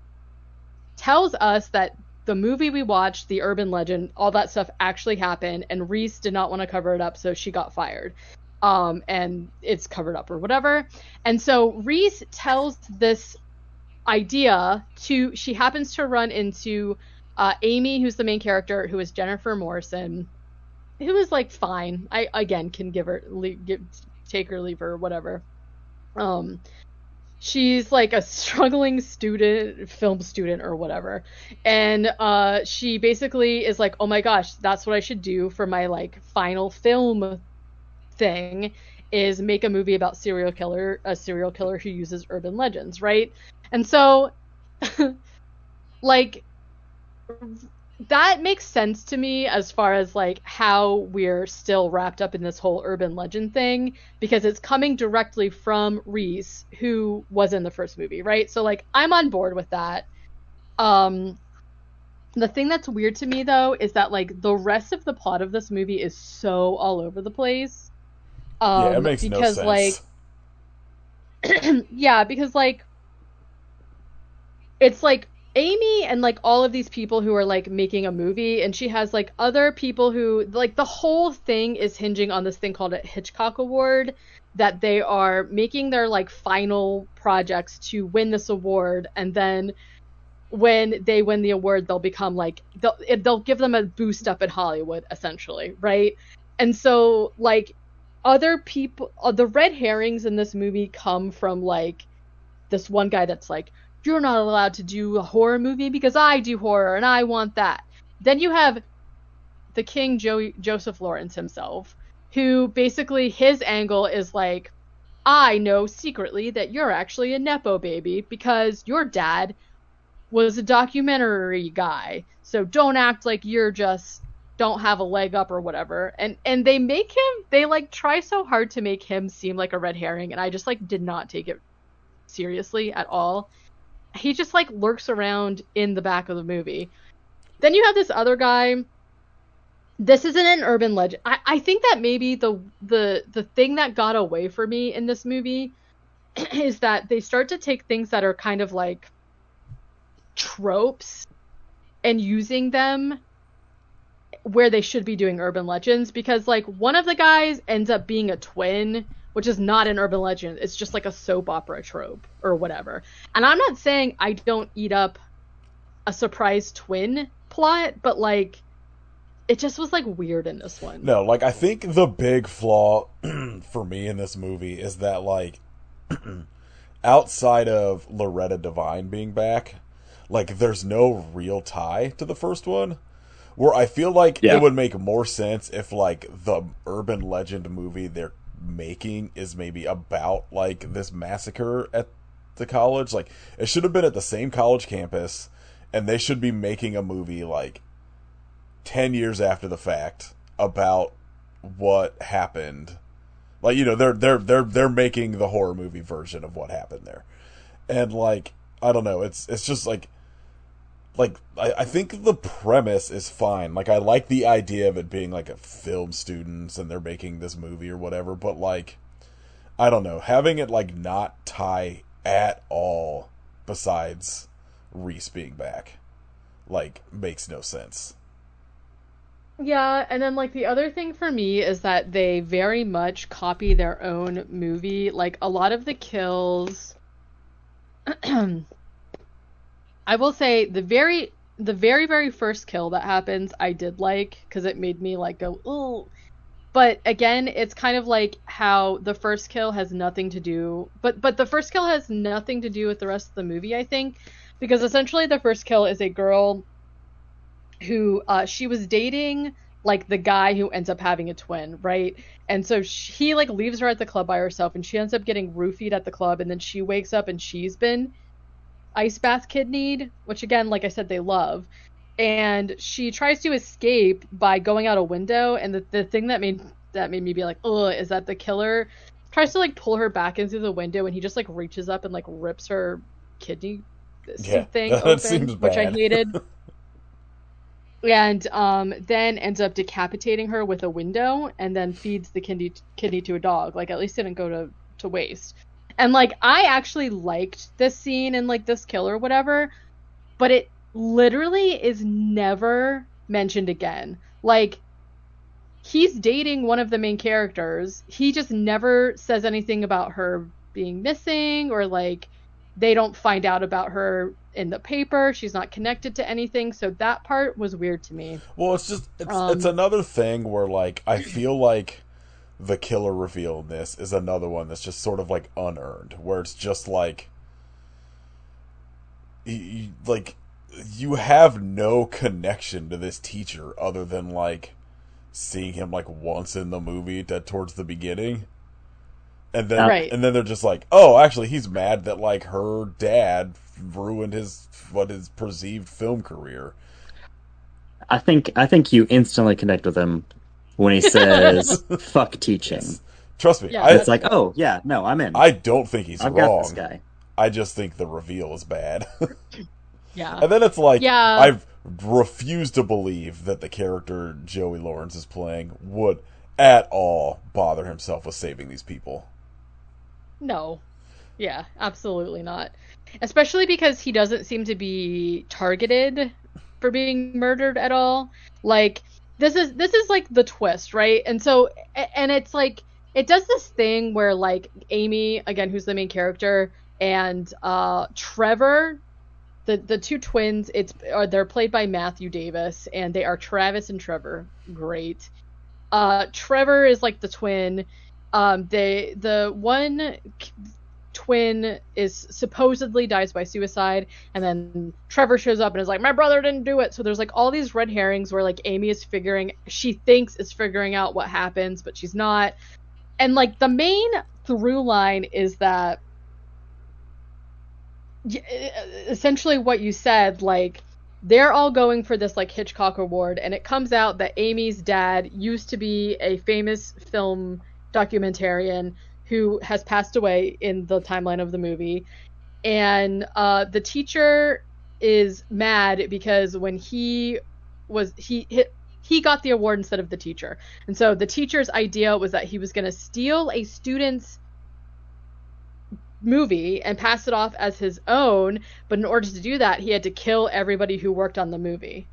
tells us that the movie we watched, the urban legend, all that stuff actually happened, and Reese did not want to cover it up, so she got fired. And it's covered up or whatever. And so Reese tells this idea she happens to run into Amy, who's the main character, who is Jennifer Morrison, who is like fine. I again can take her, leave her, whatever. She's like a struggling film student or whatever, and she basically is like, oh my gosh, that's what I should do for my like final film thing, is make a movie about a serial killer who uses urban legends, right? And so like that makes sense to me as far as like how we're still wrapped up in this whole urban legend thing, because it's coming directly from Reese, who was in the first movie, right? So like I'm on board with that. The thing that's weird to me though is that like the rest of the plot of this movie is so all over the place. Yeah, it makes no sense. Like yeah, because like it's like Amy and like all of these people who are like making a movie, and she has like other people who like the whole thing is hinging on this thing called a Hitchcock Award, that they are making their like final projects to win this award, and then when they win the award they'll become like they'll give them a boost up in Hollywood essentially, right? And so like other people, the red herrings in this movie come from like this one guy that's like, you're not allowed to do a horror movie because I do horror and I want that. Then you have the King Joseph Lawrence himself, who basically his angle is like, I know secretly that you're actually a Nepo baby because your dad was a documentary guy. So don't act like you're just don't have a leg up or whatever. And they like try so hard to make him seem like a red herring, and I just like did not take it seriously at all. He just like lurks around in the back of the movie. Then you have this other guy. This isn't an urban legend. I think that maybe the thing that got away for me in this movie is that they start to take things that are kind of like tropes and using them where they should be doing urban legends, because like one of the guys ends up being a twin, which is not an urban legend. It's just like a soap opera trope or whatever. And I'm not saying I don't eat up a surprise twin plot, but like it just was like weird in this one. No, like I think the big flaw for me in this movie is that like outside of Loretta Divine being back, like there's no real tie to the first one. Where I feel like it would make more sense if like the urban legend movie they're making is maybe about like this massacre at the college. Like it should have been at the same college campus, and they should be making a movie like 10 years after the fact about what happened. Like, you know, they're making the horror movie version of what happened there. And like I don't know, it's just like I think the premise is fine. Like, I like the idea of it being, like, a film students and they're making this movie or whatever, but, like, I don't know. Having it, like, not tie at all besides Reese being back, like, makes no sense. Yeah, and then, like, the other thing for me is that they very much copy their own movie. Like, a lot of the kills... I will say the very first kill that happens I did like, because it made me like go ooh. But again, it's kind of like how the first kill has nothing to do, but the first kill has nothing to do with the rest of the movie, I think, because essentially the first kill is a girl who she was dating like the guy who ends up having a twin, right? And so he like leaves her at the club by herself, and she ends up getting roofied at the club, and then she wakes up and she's been ice bath kidneyed, which again, like I said, they love. And she tries to escape by going out a window, and the thing that made me be like, oh, is that the killer tries to like pull her back into the window, and he just like reaches up and like rips her kidney thing that seems open, which I bad. hated. And then ends up decapitating her with a window, and then feeds the kidney to a dog. Like, at least didn't go to waste. And like, I actually liked this scene and like this kill or whatever, but it literally is never mentioned again. Like, he's dating one of the main characters. He just never says anything about her being missing, or like they don't find out about her in the paper. She's not connected to anything, so that part was weird to me. Well, it's another thing where like I feel like the killer reveal in this is another one that's just sort of like unearned, where it's just like you have no connection to this teacher other than like seeing him like once in the movie towards the beginning. And then, Right. and then they're just like, oh, actually, he's mad that like her dad ruined his perceived film career. I think you instantly connect with him when he says "fuck teaching." Yes. Trust me, Yeah, It's like, oh yeah, no, I'm in. I don't think he's I've wrong. got this guy. I just think the reveal is bad. Yeah. And then it's like, Yeah. I've refused to believe that the character Joey Lawrence is playing would at all bother himself with saving these people. No. Yeah, absolutely not. Especially because he doesn't seem to be targeted for being murdered at all. Like, this is like the twist, right? And so, and it's like, it does this thing where like Amy, again, who's the main character, and Trevor, the two twins, they're played by Matthew Davis, and they are Travis and Trevor. Great. Trevor is like the twin. The one twin is supposedly dies by suicide, and then Trevor shows up and is like, my brother didn't do it. So there's like all these red herrings where like Amy she thinks is figuring out what happens, but she's not. And like the main through line is that essentially what you said, like they're all going for this like Hitchcock award, and it comes out that Amy's dad used to be a famous film documentarian who has passed away in the timeline of the movie. And the teacher is mad because when he got the award instead of the teacher. And so the teacher's idea was that he was going to steal a student's movie and pass it off as his own, but in order to do that, he had to kill everybody who worked on the movie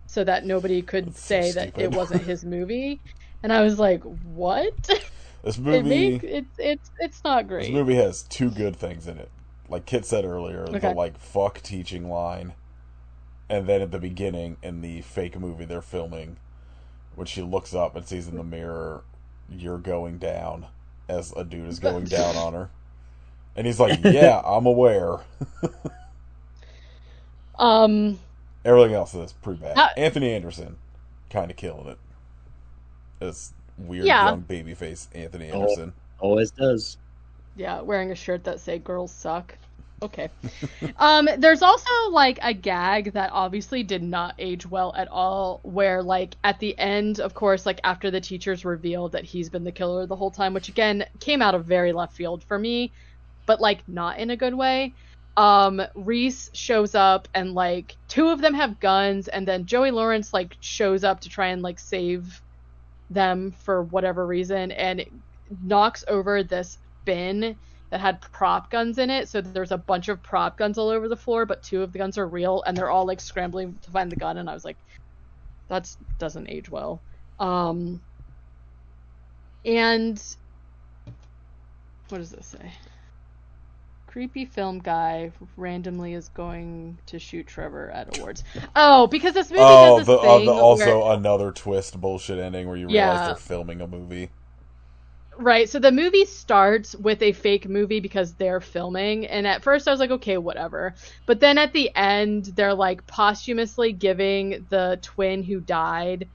so that nobody could say that it wasn't his movie. And I was like, what? This movie, it's not great. This movie has two good things in it. Like Kit said earlier, the like fuck teaching line, and then at the beginning in the fake movie they're filming, when she looks up and sees in the mirror, "You're going down," as a dude is going down on her, and he's like, "Yeah, I'm aware." Everything else is pretty bad. Anthony Anderson, kind of killing it. This weird young babyface Anthony Anderson. Always does. Yeah, wearing a shirt that say "girls suck." Okay. There's also like a gag that obviously did not age well at all, where like at the end, of course, like after the teacher's revealed that he's been the killer the whole time, which again came out of very left field for me, but like not in a good way. Reese shows up, and like two of them have guns, and then Joey Lawrence like shows up to try and like save them for whatever reason, and knocks over this bin that had prop guns in it. So there's a bunch of prop guns all over the floor, but two of the guns are real, and they're all like scrambling to find the gun. And I was like, that doesn't age well. And what does this say? Creepy film guy randomly is going to shoot Trevor at awards. Oh, because this movie does this thing also where... another twist bullshit ending where you realize they're filming a movie. Right, so the movie starts with a fake movie because they're filming, and at first I was like, okay, whatever. But then at the end, they're like posthumously giving the twin who died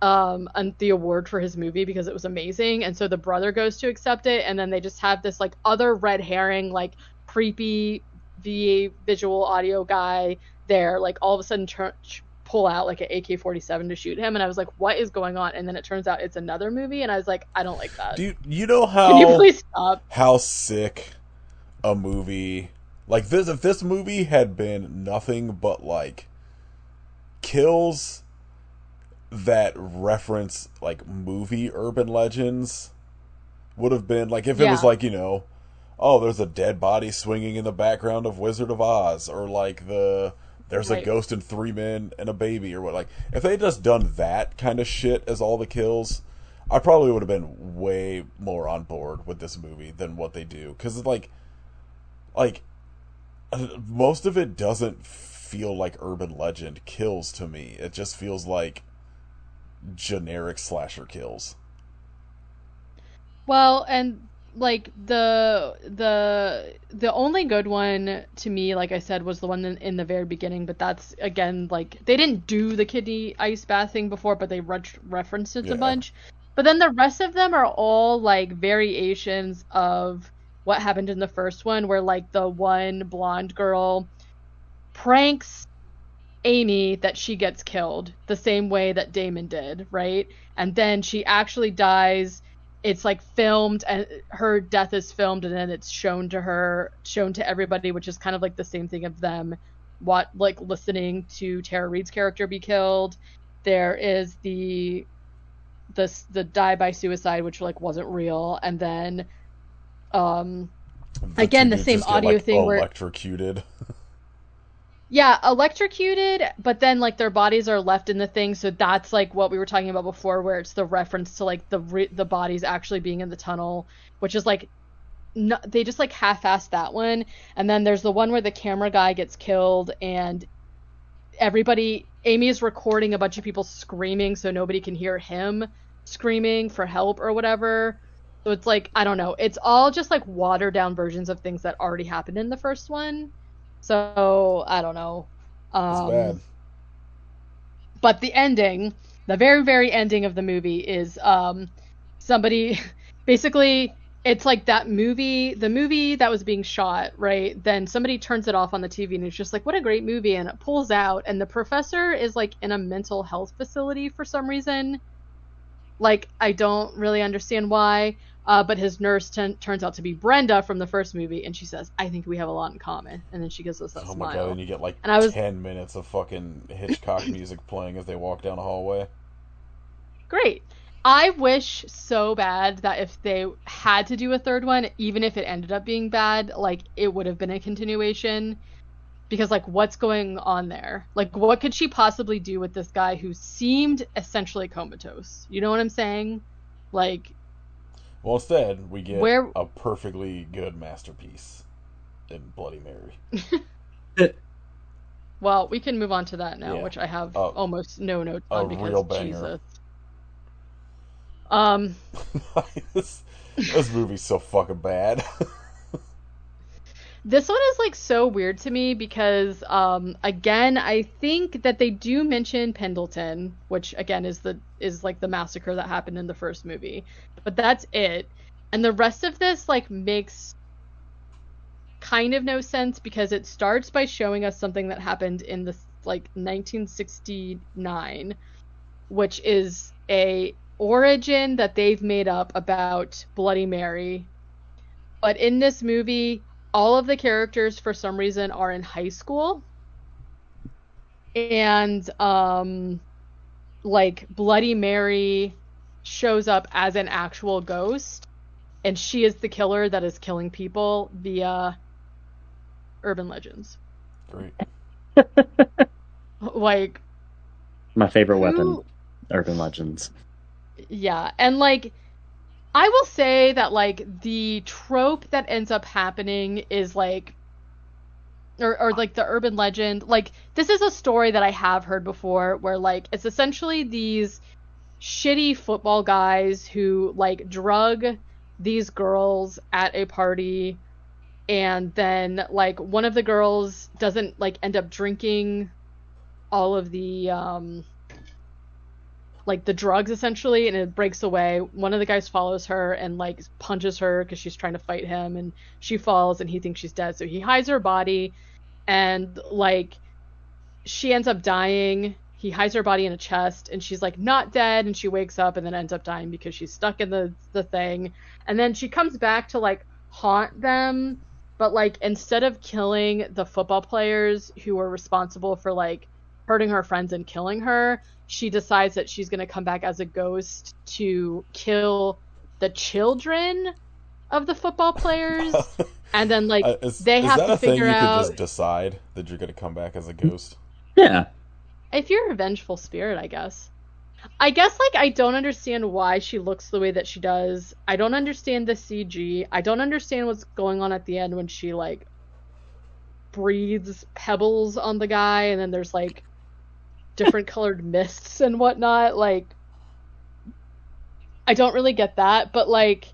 the award for his movie because it was amazing, and so the brother goes to accept it, and then they just have this like other red herring, like creepy VA visual audio guy there, like all of a sudden pull out like an AK-47 to shoot him, and I was like, what is going on? And then it turns out it's another movie, and I was like, I don't like that. Do you know how? Can you please stop? How sick a movie like this? If this movie had been nothing but like kills that reference like movie urban legends, would have been like if it was like, you know, oh, there's a dead body swinging in the background of Wizard of Oz, or like there's a ghost and 3 men and a baby, or what. Like, if they had just done that kind of shit as all the kills, I probably would have been way more on board with this movie than what they do. Because, like, most of it doesn't feel like urban legend kills to me. It just feels like generic slasher kills. Well, and like the only good one to me, like I said, was the one in the very beginning, but that's again like they didn't do the kidney ice bath thing before, but they referenced it a bunch. But then the rest of them are all like variations of what happened in the first one, where like the one blonde girl pranks Amy that she gets killed the same way that Damon did, right? And then she actually dies. It's like filmed, and her death is filmed, and then it's shown to everybody, which is kind of like the same thing of them like listening to Tara Reid's character be killed. There is the die by suicide, which like wasn't real, and then again the same audio thing where electrocuted. Yeah, electrocuted, but then like their bodies are left in the thing, so that's like what we were talking about before, where it's the reference to like the bodies actually being in the tunnel, which is like no, they just like half-assed that one. And then there's the one where the camera guy gets killed, and Amy is recording a bunch of people screaming so nobody can hear him screaming for help or whatever. So it's like, I don't know, it's all just like watered down versions of things that already happened in the first one. So, I don't know. It's bad. But the ending, the very, very ending of the movie is somebody, basically, it's like the movie that was being shot, right? Then somebody turns it off on the TV, and it's just like, what a great movie, and it pulls out, and the professor is like in a mental health facility for some reason. Like, I don't really understand why. But his nurse turns out to be Brenda from the first movie, and she says, I think we have a lot in common. And then she gives us that smile. Oh my god, and you get like 10 minutes of fucking Hitchcock music playing as they walk down a hallway. Great. I wish so bad that if they had to do a third one, even if it ended up being bad, like, it would have been a continuation. Because, like, what's going on there? Like, what could she possibly do with this guy who seemed essentially comatose? You know what I'm saying? Like... Well, instead, we get a perfectly good masterpiece in Bloody Mary. Well, we can move on to that now, which I have almost no notes on because real banger. Jesus. This movie's so fucking bad. This one is like so weird to me because again, I think that they do mention Pendleton, which again is like the massacre that happened in the first movie. But that's it. And the rest of this like makes kind of no sense because it starts by showing us something that happened in the like 1969, which is a origin that they've made up about Bloody Mary. But in this movie, all of the characters for some reason are in high school. And like Bloody Mary shows up as an actual ghost, and she is the killer that is killing people via urban legends. Great. Like, my favorite weapon, urban legends. Yeah, and like I will say that like the trope that ends up happening is like or like the urban legend, like this is a story that I have heard before where like it's essentially these shitty football guys who like drug these girls at a party, and then like one of the girls doesn't like end up drinking all of the like the drugs essentially, and it breaks away. One of the guys follows her and like punches her because she's trying to fight him, and she falls and he thinks she's dead, so he hides her body, and like she ends up dying. He hides her body in a chest, and she's like not dead, and she wakes up and then ends up dying because she's stuck in the thing. And then she comes back to like haunt them, but like instead of killing the football players who were responsible for like hurting her friends and killing her, she decides that she's going to come back as a ghost to kill the children of the football players. And then like they have to figure out. Is that a thing you could just decide that you're going to come back as a ghost? Yeah. If you're a vengeful spirit, I guess. Like, I don't understand why she looks the way that she does. I don't understand the CG. I don't understand what's going on at the end when she, like, breathes pebbles on the guy, and then there's, like, different colored mists and whatnot. Like, I don't really get that. But, like,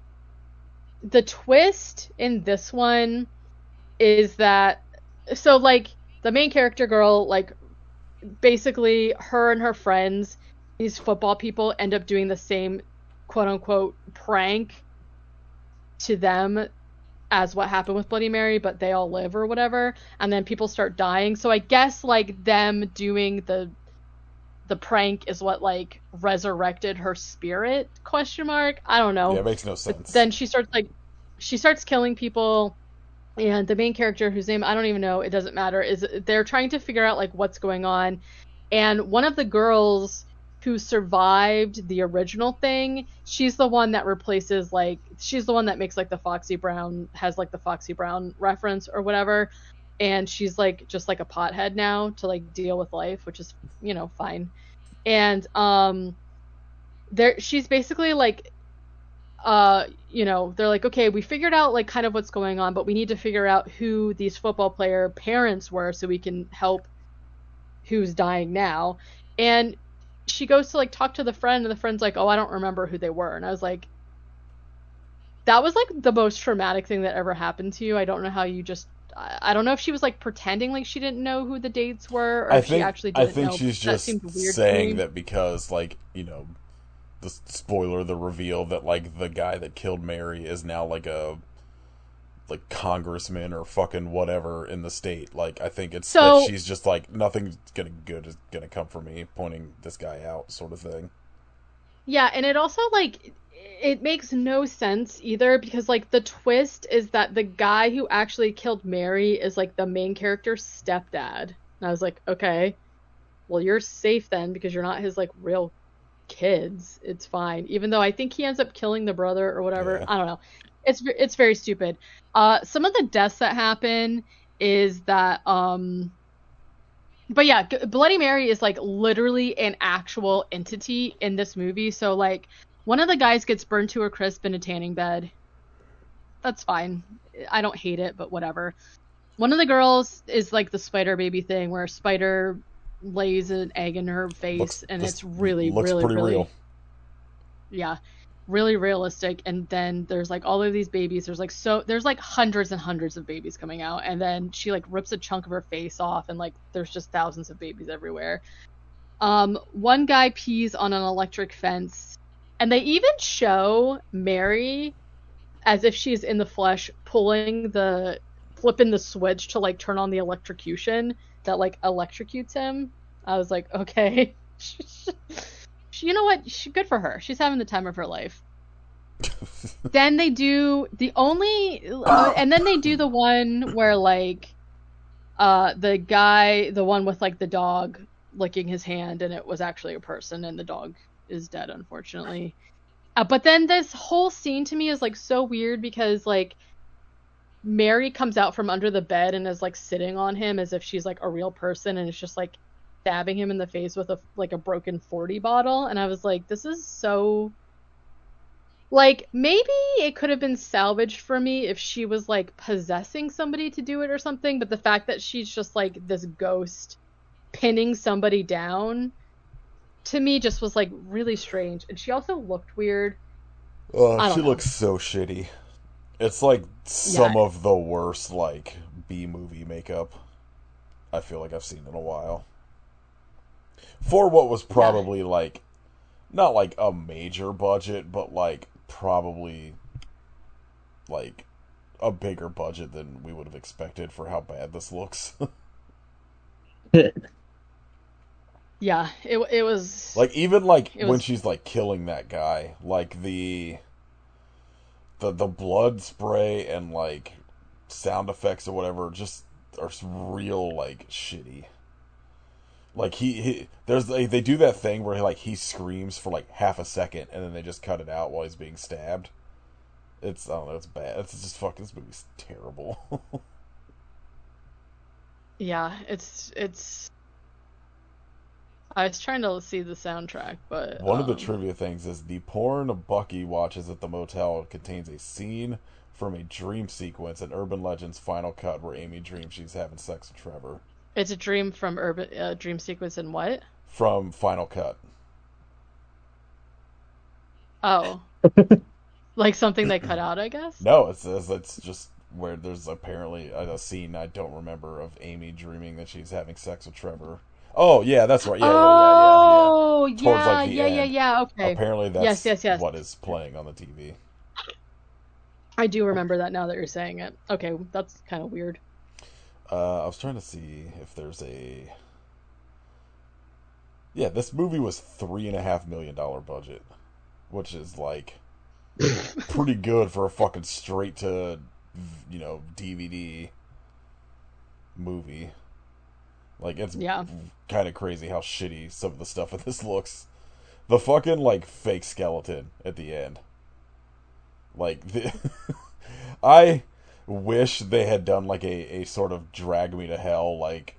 the twist in this one is that... So, like, the main character girl, like... basically her and her friends, these football people, end up doing the same quote-unquote prank to them as what happened with Bloody Mary, but they all live or whatever, and then people start dying. So I guess like them doing the prank is what like resurrected her spirit, ? I don't know. Yeah, it makes no sense. But then she starts killing people. And the main character, whose name I don't even know, it doesn't matter, is they're trying to figure out like what's going on. And one of the girls who survived the original thing, she's the one that replaces like she's the one that makes like the Foxy Brown, has like the Foxy Brown reference or whatever. And she's like just like a pothead now to like deal with life, which is, you know, fine. And she's basically like you know, they're like, okay, we figured out like kind of what's going on, but we need to figure out who these football player parents were so we can help who's dying now. And she goes to like talk to the friend, and the friend's like, oh, I don't remember who they were. And I was like, that was like the most traumatic thing that ever happened to you. I don't know how you just, I don't know if she was like pretending like she didn't know who the dates were, or if she actually didn't know. I think she's just saying that because, like, you know, the spoiler, the reveal that like the guy that killed Mary is now like a congressman or fucking whatever in the state. Like, I think it's that she's just like, nothing good is gonna come from me pointing this guy out, sort of thing. Yeah, and it also like it makes no sense either, because like the twist is that the guy who actually killed Mary is like the main character's stepdad. And I was like, okay, well, you're safe then, because you're not his like real kids. It's fine, even though I think he ends up killing the brother or whatever. Yeah. I don't know, it's very stupid. Some of the deaths that happen is that but yeah, Bloody Mary is like literally an actual entity in this movie. So like one of the guys gets burned to a crisp in a tanning bed. That's fine, I don't hate it, but whatever. One of the girls is like the spider baby thing, where a spider lays an egg in her face, and it's really real. Yeah, really realistic. And then there's like all of these babies. There's like hundreds and hundreds of babies coming out, and then she like rips a chunk of her face off, and like there's just thousands of babies everywhere. One guy pees on an electric fence, and they even show Mary as if she's in the flesh flipping the switch to like turn on the electrocution that like electrocutes him. I was like, okay, you know what? Good for her. She's having the time of her life. Then they do the one where like the one with like the dog licking his hand, and it was actually a person, and the dog is dead, unfortunately. But then this whole scene to me is like so weird, because like Mary comes out from under the bed and is like sitting on him as if she's like a real person, and it's just like stabbing him in the face with a broken 40 bottle. And I was like, this is so, like, maybe it could have been salvaged for me if she was like possessing somebody to do it or something, but the fact that she's just like this ghost pinning somebody down, to me, just was like really strange. And she also looked weird. I She don't know. looks so shitty. It's like Yeah, some of the worst like B movie makeup I feel like I've seen in a while. For what was yeah, probably like not like a major budget, but like probably like a bigger budget than we would have expected for how bad this looks. yeah. It was Like even like it when was she's like killing that guy, like the blood spray and like sound effects or whatever just are real like shitty. Like he there's they do that thing where he screams for like half a second and then they just cut it out while he's being stabbed. It's I don't know, it's bad. It's just fucking this movie's terrible. yeah. It's. I was trying to see the soundtrack, but One of the trivia things is the porn Bucky watches at the motel contains a scene from a dream sequence in Urban Legend's final cut where Amy dreams she's having sex with Trevor. it's a dream from Urban Dream Sequence and what? From Final Cut. Oh, like something they cut out, I guess. No, it's just where there's apparently a scene I don't remember of Amy dreaming that she's having sex with Trevor. Oh yeah, that's right. Yeah. Oh, Towards yeah, like the yeah, yeah, end. yeah. Okay. Apparently Yes, that's yes, yes. what is playing on the TV. I do remember that now that you're saying it. Okay, that's kind of weird. I was trying to see if there's a. Yeah, this movie was $3.5 million budget, which is like pretty good for a fucking straight to, DVD movie. Like it's Yeah. kind of crazy how shitty some of the stuff in this looks. The fucking like fake skeleton at the end. Like I wish they had done like a sort of drag me to hell like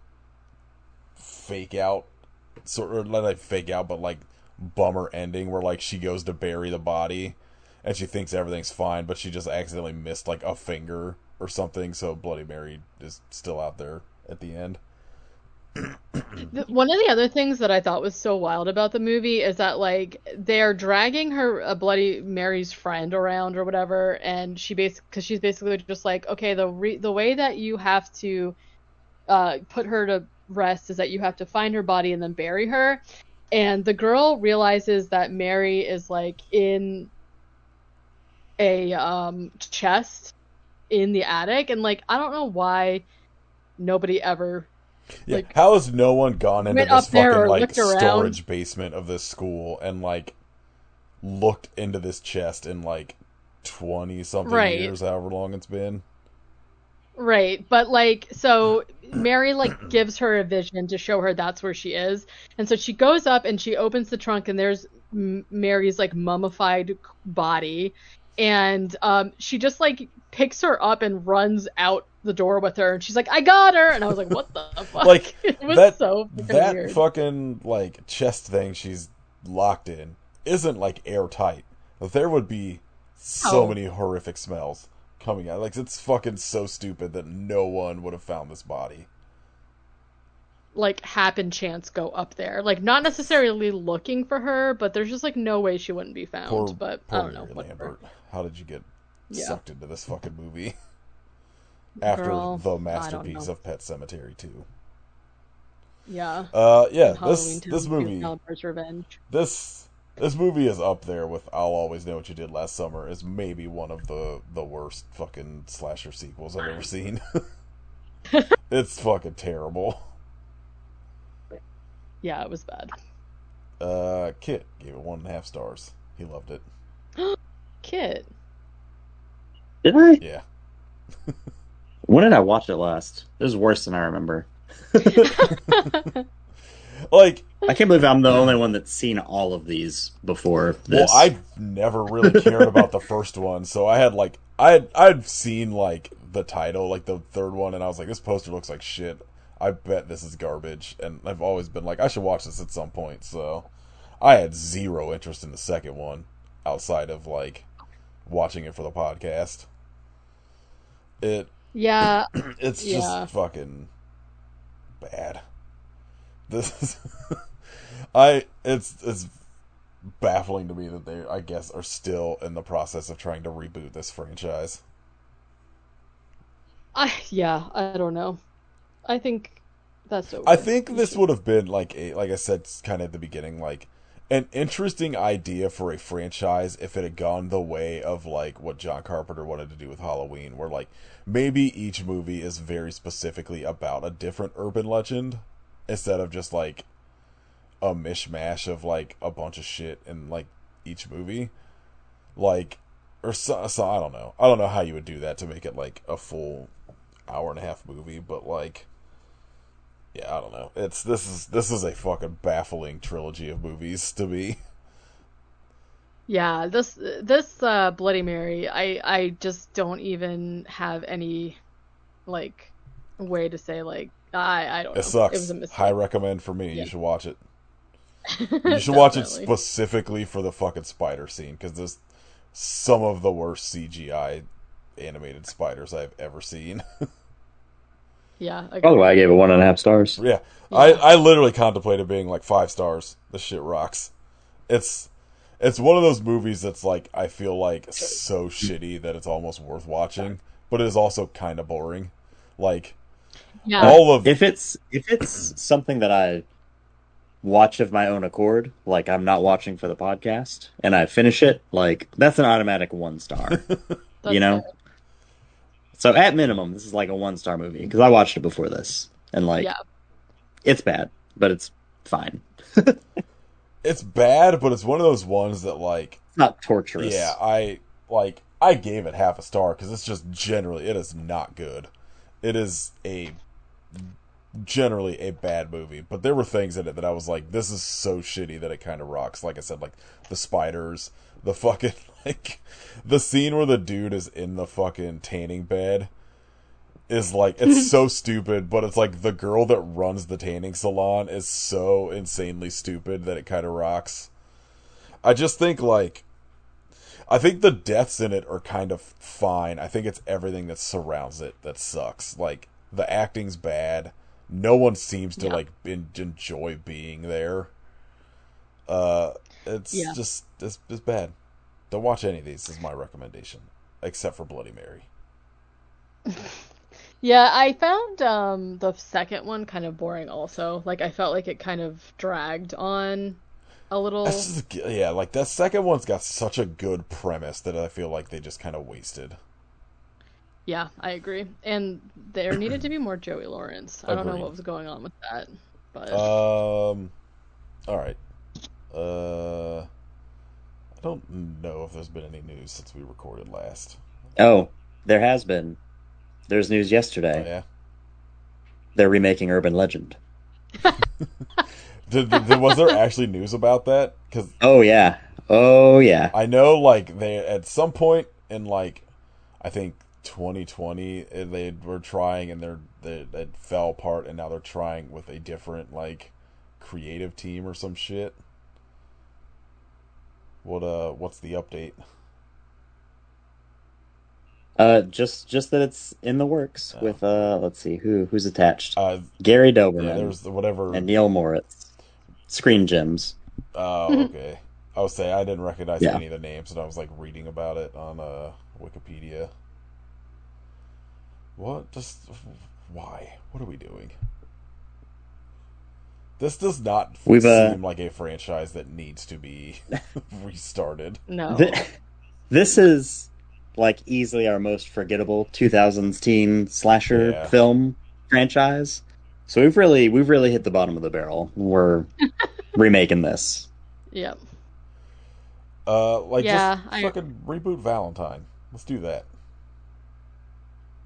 fake out sort of not like fake out but like bummer ending where like she goes to bury the body and she thinks everything's fine but she just accidentally missed like a finger or something so Bloody Mary is still out there at the end. One of the other things that I thought was so wild about the movie is that like they're dragging her Bloody Mary's friend around or whatever, and because she's basically just like, okay, the way that you have to put her to rest is that you have to find her body and then bury her, and the girl realizes that Mary is like in a chest in the attic, and like I don't know why nobody ever. Yeah, Like, how has no one gone into went this up there fucking or like looked around. storage basement of this school and like looked into this chest in like 20 something Right. years, however long it's been? Right, but like, so Mary like gives her a vision to show her that's where she is, and so she goes up and she opens the trunk and there's Mary's like mummified body, and she just like picks her up and runs out the door with her, and she's like, "I got her," and I was like, "What the fuck?" Like it was that so fucking that weird. fucking like chest thing she's locked in isn't like airtight. There would be so Oh. many horrific smells coming out. Like it's fucking so stupid that no one would have found this body. Like happen chance go up there, like not necessarily looking for her, but there's just like no way she wouldn't be found. But I don't know, Mary whatever. Lambert. How did you get Yeah. sucked into this fucking movie? After Girl, the I don't masterpiece know. of Pet Sematary 2. Yeah. Yeah, And Halloween this Town, movie Caliber's Revenge. this movie is up there with I'll Always Know What You Did Last Summer is maybe one of the worst fucking slasher sequels I've ever seen. It's fucking terrible. Yeah, it was bad. Kit gave it 1.5 stars. He loved it. Kit. Did I? Yeah. When did I watch it last? It was worse than I remember. Like, I can't believe I'm the only one that's seen all of these before this. well, I never really cared about the first one, so I had like I'd seen like the title, like the third one, and I was like, this poster looks like shit. I bet this is garbage, and I've always been like, I should watch this at some point. So I had zero interest in the second one, outside of like watching it for the podcast. Yeah, It's Yeah. just fucking bad. This is it's baffling to me that they, I guess, are still in the process of trying to reboot this franchise. I don't know. I think that's I over. think We this should. would have been like I said, kind of at the beginning, like an interesting idea for a franchise if it had gone the way of like what John Carpenter wanted to do with Halloween, where like maybe each movie is very specifically about a different urban legend instead of just like a mishmash of like a bunch of shit in like each movie, like so I don't know how you would do that to make it like a full hour and a half movie, but like yeah, I don't know. This is a fucking baffling trilogy of movies to me. Yeah, this Bloody Mary, I just don't even have any like way to say like I don't It know. It was sucks. a High mistake. recommend for me. You Yeah. should watch it. You should watch it Definitely. specifically for the fucking spider scene because there's some of the worst CGI animated spiders I've ever seen. Yeah, Probably why I agreed. gave it 1.5 stars. Yeah, Yeah. I literally contemplated being like 5 stars. This shit rocks. It's it's one of those movies that's like I feel like so shitty that it's almost worth watching, but it is also kind of boring. Like Yeah. all of If it's something that I watch of my own accord, like I'm not watching for the podcast, and I finish it, like that's an automatic 1 star. You That's fair. know, so at minimum, this is like a 1 star movie because I watched it before this, and like Yeah. it's bad, but it's fine. it's bad, but it's one of those ones that like It's not yeah, torturous. I gave it half a star because it's just generally it is not good. It is a generally a bad movie, but there were things in it that I was like, this is so shitty that it kind of rocks. Like I said, like the spiders, the fucking like the scene where the dude is in the fucking tanning bed is like it's so stupid, but it's like the girl that runs the tanning salon is so insanely stupid that it kind of rocks. I just think like I think the deaths in it are kind of fine. I think it's everything that surrounds it that sucks. Like the acting's bad. No one seems to Yeah. like enjoy being there. Uh, it's Yeah. just it's bad. Don't watch any of these. Is my recommendation, except for Bloody Mary. Yeah, I found the second one kind of boring also. Like I felt like it kind of dragged on a little. That's just, yeah, like that second one's got such a good premise that I feel like they just kind of wasted. Yeah, I agree. And there needed to be more Joey Lawrence. I don't know Agreed. what was going on with that, but All right. I don't know if there's been any news since we recorded last. Oh, there has been. There's news Oh yesterday. yeah. They're remaking Urban Legend. Was there actually news about that? Because Oh yeah. Oh yeah. I know, like they at some point in like I think 2020 they were trying and they it fell apart and now they're trying with a different like creative team or some shit. What's the update? Just that it's in the works Oh, with let's see who's attached. uh, Gary yeah, Doberman there's whatever. and Neil Moritz. Screen Gems. Oh, okay. I was say I didn't recognize Yeah. any of the names, and I was like reading about it on Wikipedia. What? Just why? What are we doing? This does not We've seem like a franchise that needs to be restarted. th no. this is like easily our most forgettable 2000s teen slasher Yeah. film franchise. So we've really hit the bottom of the barrel. We're remaking this. Yep. Like just Yeah, I fucking reboot Valentine. Let's do that.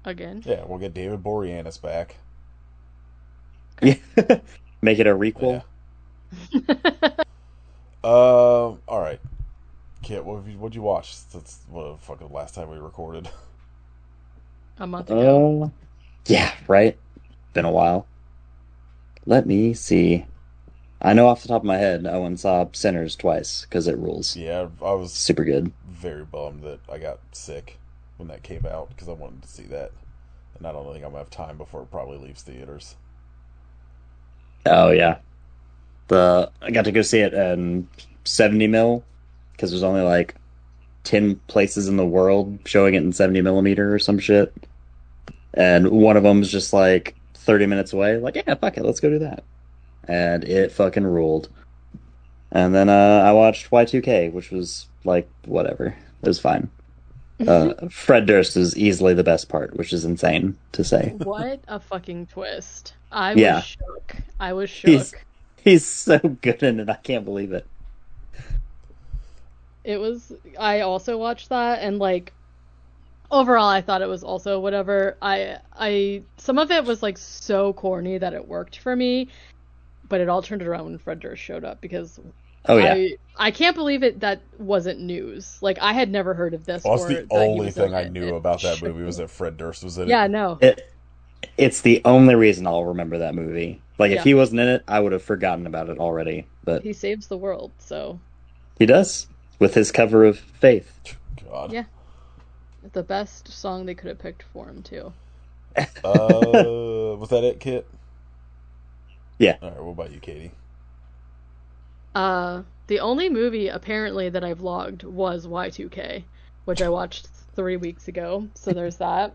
again. Yeah, we'll get David Boreanaz back. Yeah. Make it a Yeah. requel. All right. Kit, what'd you watch? That's what fucking last time we recorded. A month ago. Yeah, right. Been a while. Let me see. I know off the top of my head, Owen saw Sinners twice because it rules. Yeah, I was Super good. very bummed that I got sick when that came out because I wanted to see that, and I don't think I'm gonna have time before it probably leaves theaters. Oh yeah. I got to go see it in 70 mil because there's only like 10 places in the world showing it in 70 millimeter or some shit. And one of them is just like 30 minutes away. Like, yeah, fuck it, let's go do that. And it fucking ruled. And then I watched Y2K, which was like whatever. It was fine. Fred Durst is easily the best part, which is insane to say. What a fucking twist. I was Yeah, shook. I was he's shook. he's so good in it. I can't believe it. It was I also watched that and like overall I thought it was also whatever. I some of it was like so corny that it worked for me, but it all turned around when Fred Durst showed up because Oh yeah, I can't believe it that wasn't news. Like I had never heard of this Well, that's or the that he only was in thing I it. knew It about that shook movie was me. that Fred Durst was in it. Yeah, no. it's the only reason I'll remember that movie. Like if Yeah. he wasn't in it, I would have forgotten about it already. But He saves the world, so he does with his cover of Faith. God. yeah. The best song they could have picked for him too. Was that it, Kit? Yeah. All right. What about you, Katie? The only movie apparently that I've logged was Y2K, which I watched 3 weeks ago. So there's that.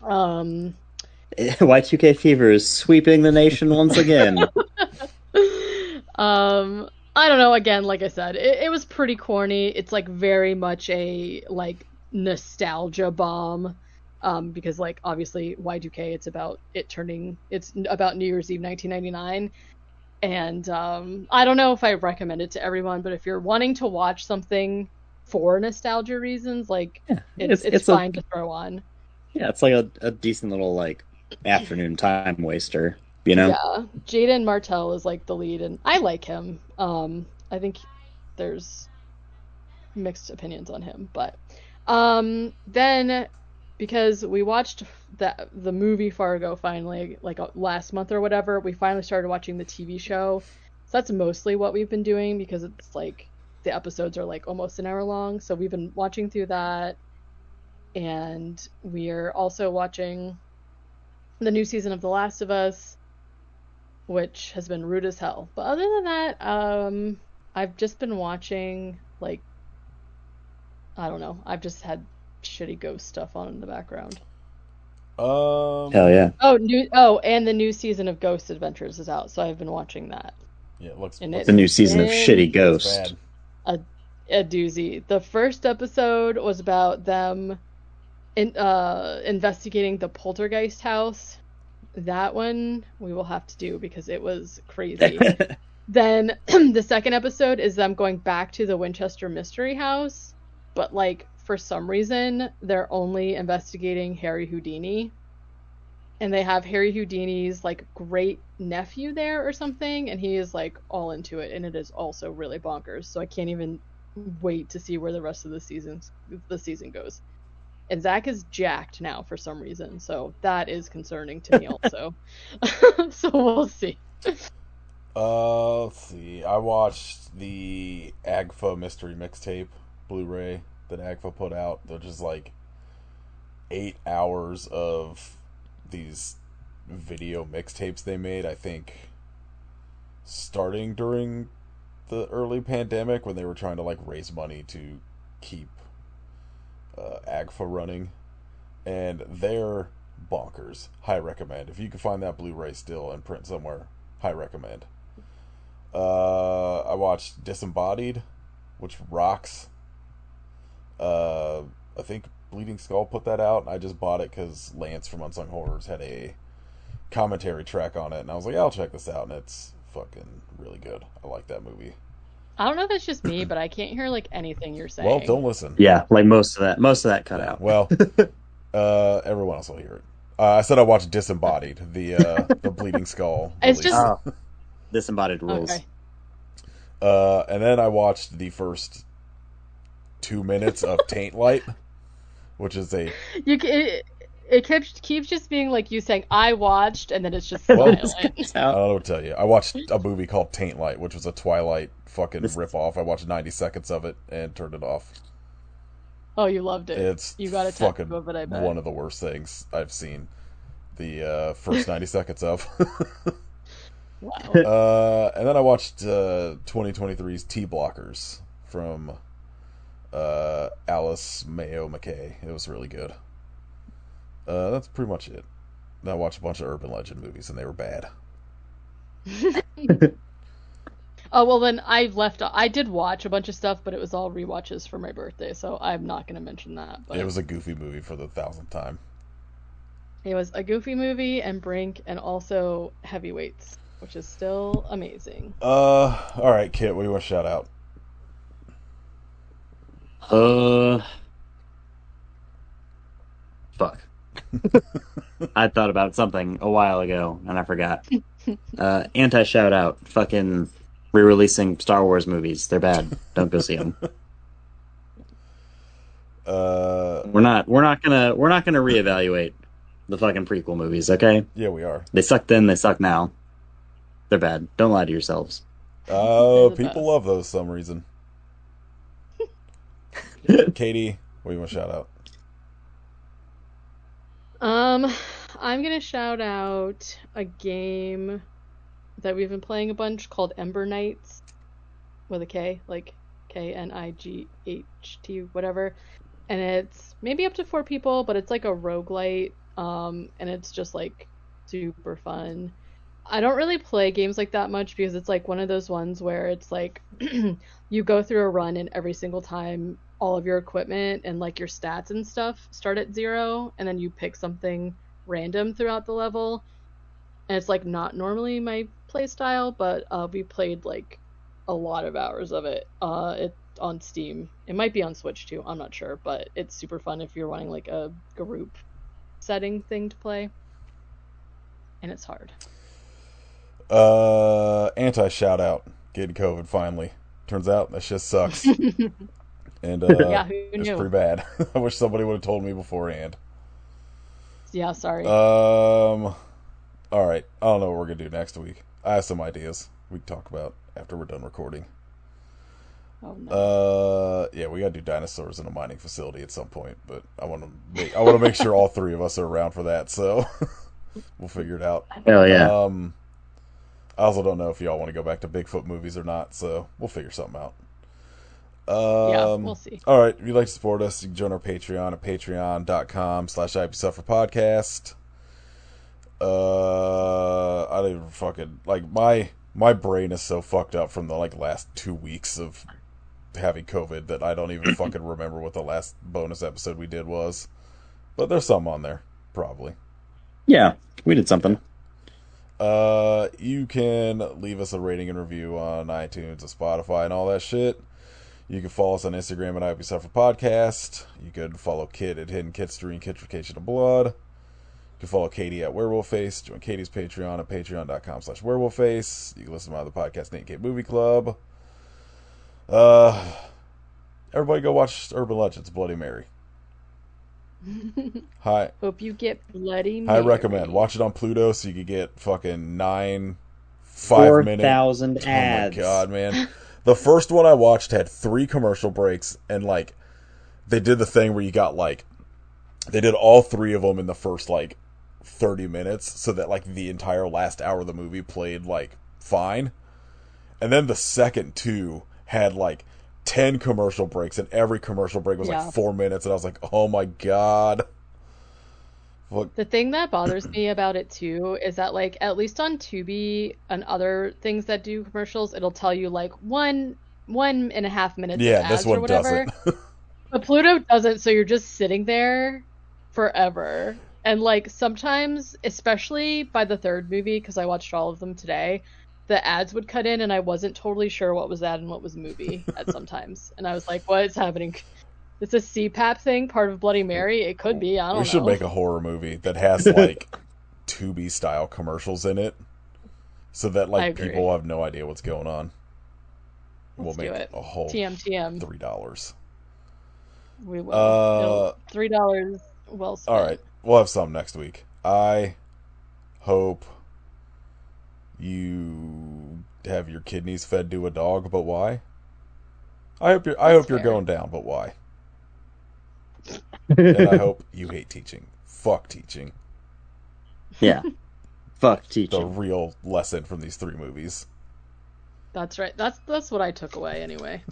Um, Y2K fever is sweeping the nation once again. I don't know. Again, like I said, it was pretty corny. It's like very much a like nostalgia bomb. Because like obviously Y2K, it's about it's about New Year's Eve 1999. And I don't know if I recommend it to everyone, but if you're wanting to watch something for nostalgia reasons, like Yeah, it's fine to throw on. yeah, it's like a decent little like afternoon time waster, you know? Yeah, Jaden Martell is like the lead, and I like him. I think there's mixed opinions on him, but then because we watched the movie Fargo finally, like last month or whatever, we finally started watching the TV show. So that's mostly what we've been doing because it's like the episodes are like almost an hour long. So we've been watching through that, and we're also watching the new season of The Last of Us, which has been rude as hell. But other than that, I've just been watching like I don't know. I've just had shitty ghost stuff on in the background. Hell yeah. And the new season of Ghost Adventures is out, so I've been watching that. Yeah, it looks. And The it's new season of Shitty been looks Ghost. bad. a doozy. The first episode was about them investigating the poltergeist house. That one we will have to do because it was crazy. Then the second episode is them going back to the Winchester Mystery House, but like for some reason they're only investigating Harry Houdini, and they have Harry Houdini's like great nephew there or something, and he is like all into it, and it is also really bonkers. So I can't even wait to see where the rest of the season goes. And Zach is jacked now for some reason, so that is concerning to me also. So we'll see. Let's see. I watched the Agfa mystery mixtape Blu-ray that Agfa put out, which is like 8 hours of these video mixtapes they made. I think starting during the early pandemic when they were trying to like raise money to keep Agfa running, and they're bonkers. High recommend. If you can find that Blu-ray still in print somewhere, high recommend. I watched Disembodied, which rocks. I think Bleeding Skull put that out, and I just bought it because Lance from Unsung Horrors had a commentary track on it, and I was like, I'll check this out, and it's fucking really good. I like that movie. I don't know if it's just me, but I can't hear like anything you're saying. Well, don't listen. Yeah, like most of that cut out. Well, everyone else will hear it. I said I watched Disembodied, the Bleeding Skull It's release. just- Disembodied rules. Okay. And then I watched the first 2 minutes of Taint Light, which is a It keeps just being like you saying I watched, and then it's just Well, silent. I don't know what to tell you. I watched a movie called Taint Light, which was a Twilight fucking ripoff. I watched 90 seconds of it and turned it off. Oh, you loved it. It's You got a fucking tattoo of it, I bet. one of the worst things I've seen. The first 90 seconds of. Wow. And then I watched 2023's T Blockers from Alice Mayo McKay. It was really good. That's pretty much it. I watched a bunch of urban legend movies, and they were bad. Oh, well, then I did watch a bunch of stuff, but it was all rewatches for my birthday, so I'm not going to mention that. It But was a goofy movie for the 1000th time. it was a Goofy movie and Brink and also Heavyweights, which is still amazing. All right, Kit, what do you want to shout out? Uh, fuck. I thought about something a while ago and I forgot. Anti shout out. Fucking re-releasing Star Wars movies. They're bad. Don't go see them. Uh, We're not gonna reevaluate the fucking prequel movies. Okay, yeah, we are. they suck then. They suck now. They're bad. Don't lie to yourselves. They're the People best. love those for some reason. Katie, what do you want to shout out? I'm gonna shout out a game that we've been playing a bunch called Ember Knights with a K, like KNIGHT, whatever. And it's maybe up to 4 people, but it's like a roguelite, and it's just like super fun. I don't really play games like that much because it's like one of those ones where it's like you go through a run and every single time all of your equipment and like your stats and stuff start at 0 and then you pick something random throughout the level. And it's like not normally my play style, but we played like a lot of hours of it. It on Steam. It might be on Switch too. I'm not sure, but it's super fun if you're wanting like a group setting thing to play. And it's hard. Anti shout out. Getting COVID finally. Turns out that shit sucks. And Yeah, who it's knew? pretty bad. I wish somebody would have told me beforehand. Yeah, sorry. All right. I don't know what we're gonna do next week. I have some ideas we can talk about after we're done recording. Oh no. Yeah, we gotta do dinosaurs in a mining facility at some point, but I want to make sure all 3 of us are around for that. So we'll figure it out. Hell yeah. I also don't know if y'all want to go back to Bigfoot movies or not, so we'll figure something out. Yeah, we'll see. All right, if you'd like to support us, you can join our Patreon at patreon.com/IPSufferPodcast. I don't even fucking like my brain is so fucked up from the like last 2 weeks of having COVID that I don't even fucking remember what the last bonus episode we did was. But there's some on there, probably. Yeah, we did something. You can leave us a rating and review on iTunes and Spotify and all that shit. You can follow us on Instagram at IPSufferPodcast. You can follow Kit at Hidden Kitstery and Kitrification of Blood. You can follow Katie at Werewolfface. Join Katie's Patreon at patreon.com/werewolfface. You can listen to my other podcast, Nate K Movie Club. Everybody go watch Urban Legends Bloody Mary. Hi. Hope you get Bloody I Mary. recommend. Watch it on Pluto so you can get fucking 9 5-minute 4,000 Oh ads. my god, man. The first one I watched had 3 commercial breaks, and like they did the thing where you got like they did all 3 of them in the first like 30 minutes so that like the entire last hour of the movie played like fine. And then the second 2 had like 10 commercial breaks, and every commercial break was Yeah. like 4 minutes, and I was like, oh my god. Look, The thing that bothers me about it too is that like at least on Tubi and other things that do commercials, it'll tell you like 1.5 minutes of yeah, ads this or one whatever. doesn't. But Pluto doesn't, so you're just sitting there forever. And like sometimes, especially by the third movie, because I watched all of them today, the ads would cut in and I wasn't totally sure what was ad and what was movie at sometimes. And I was like, what is happening? Is this CPAP thing part of Bloody Mary? It could be. I don't know. We should make a horror movie that has like Tubi style commercials in it, so that I like agree. people have no idea what's going on. Let's We'll do make it. a whole TM. $3. We will. Uh, $3 well spent. All right, we'll have some next week. I hope you have your kidneys fed to a dog, but why? I hope That's you're fair. going down, but why? And I hope you hate teaching. Fuck teaching. Yeah. Fuck the teaching. real lesson from these three movies. That's right. That's what I took away anyway.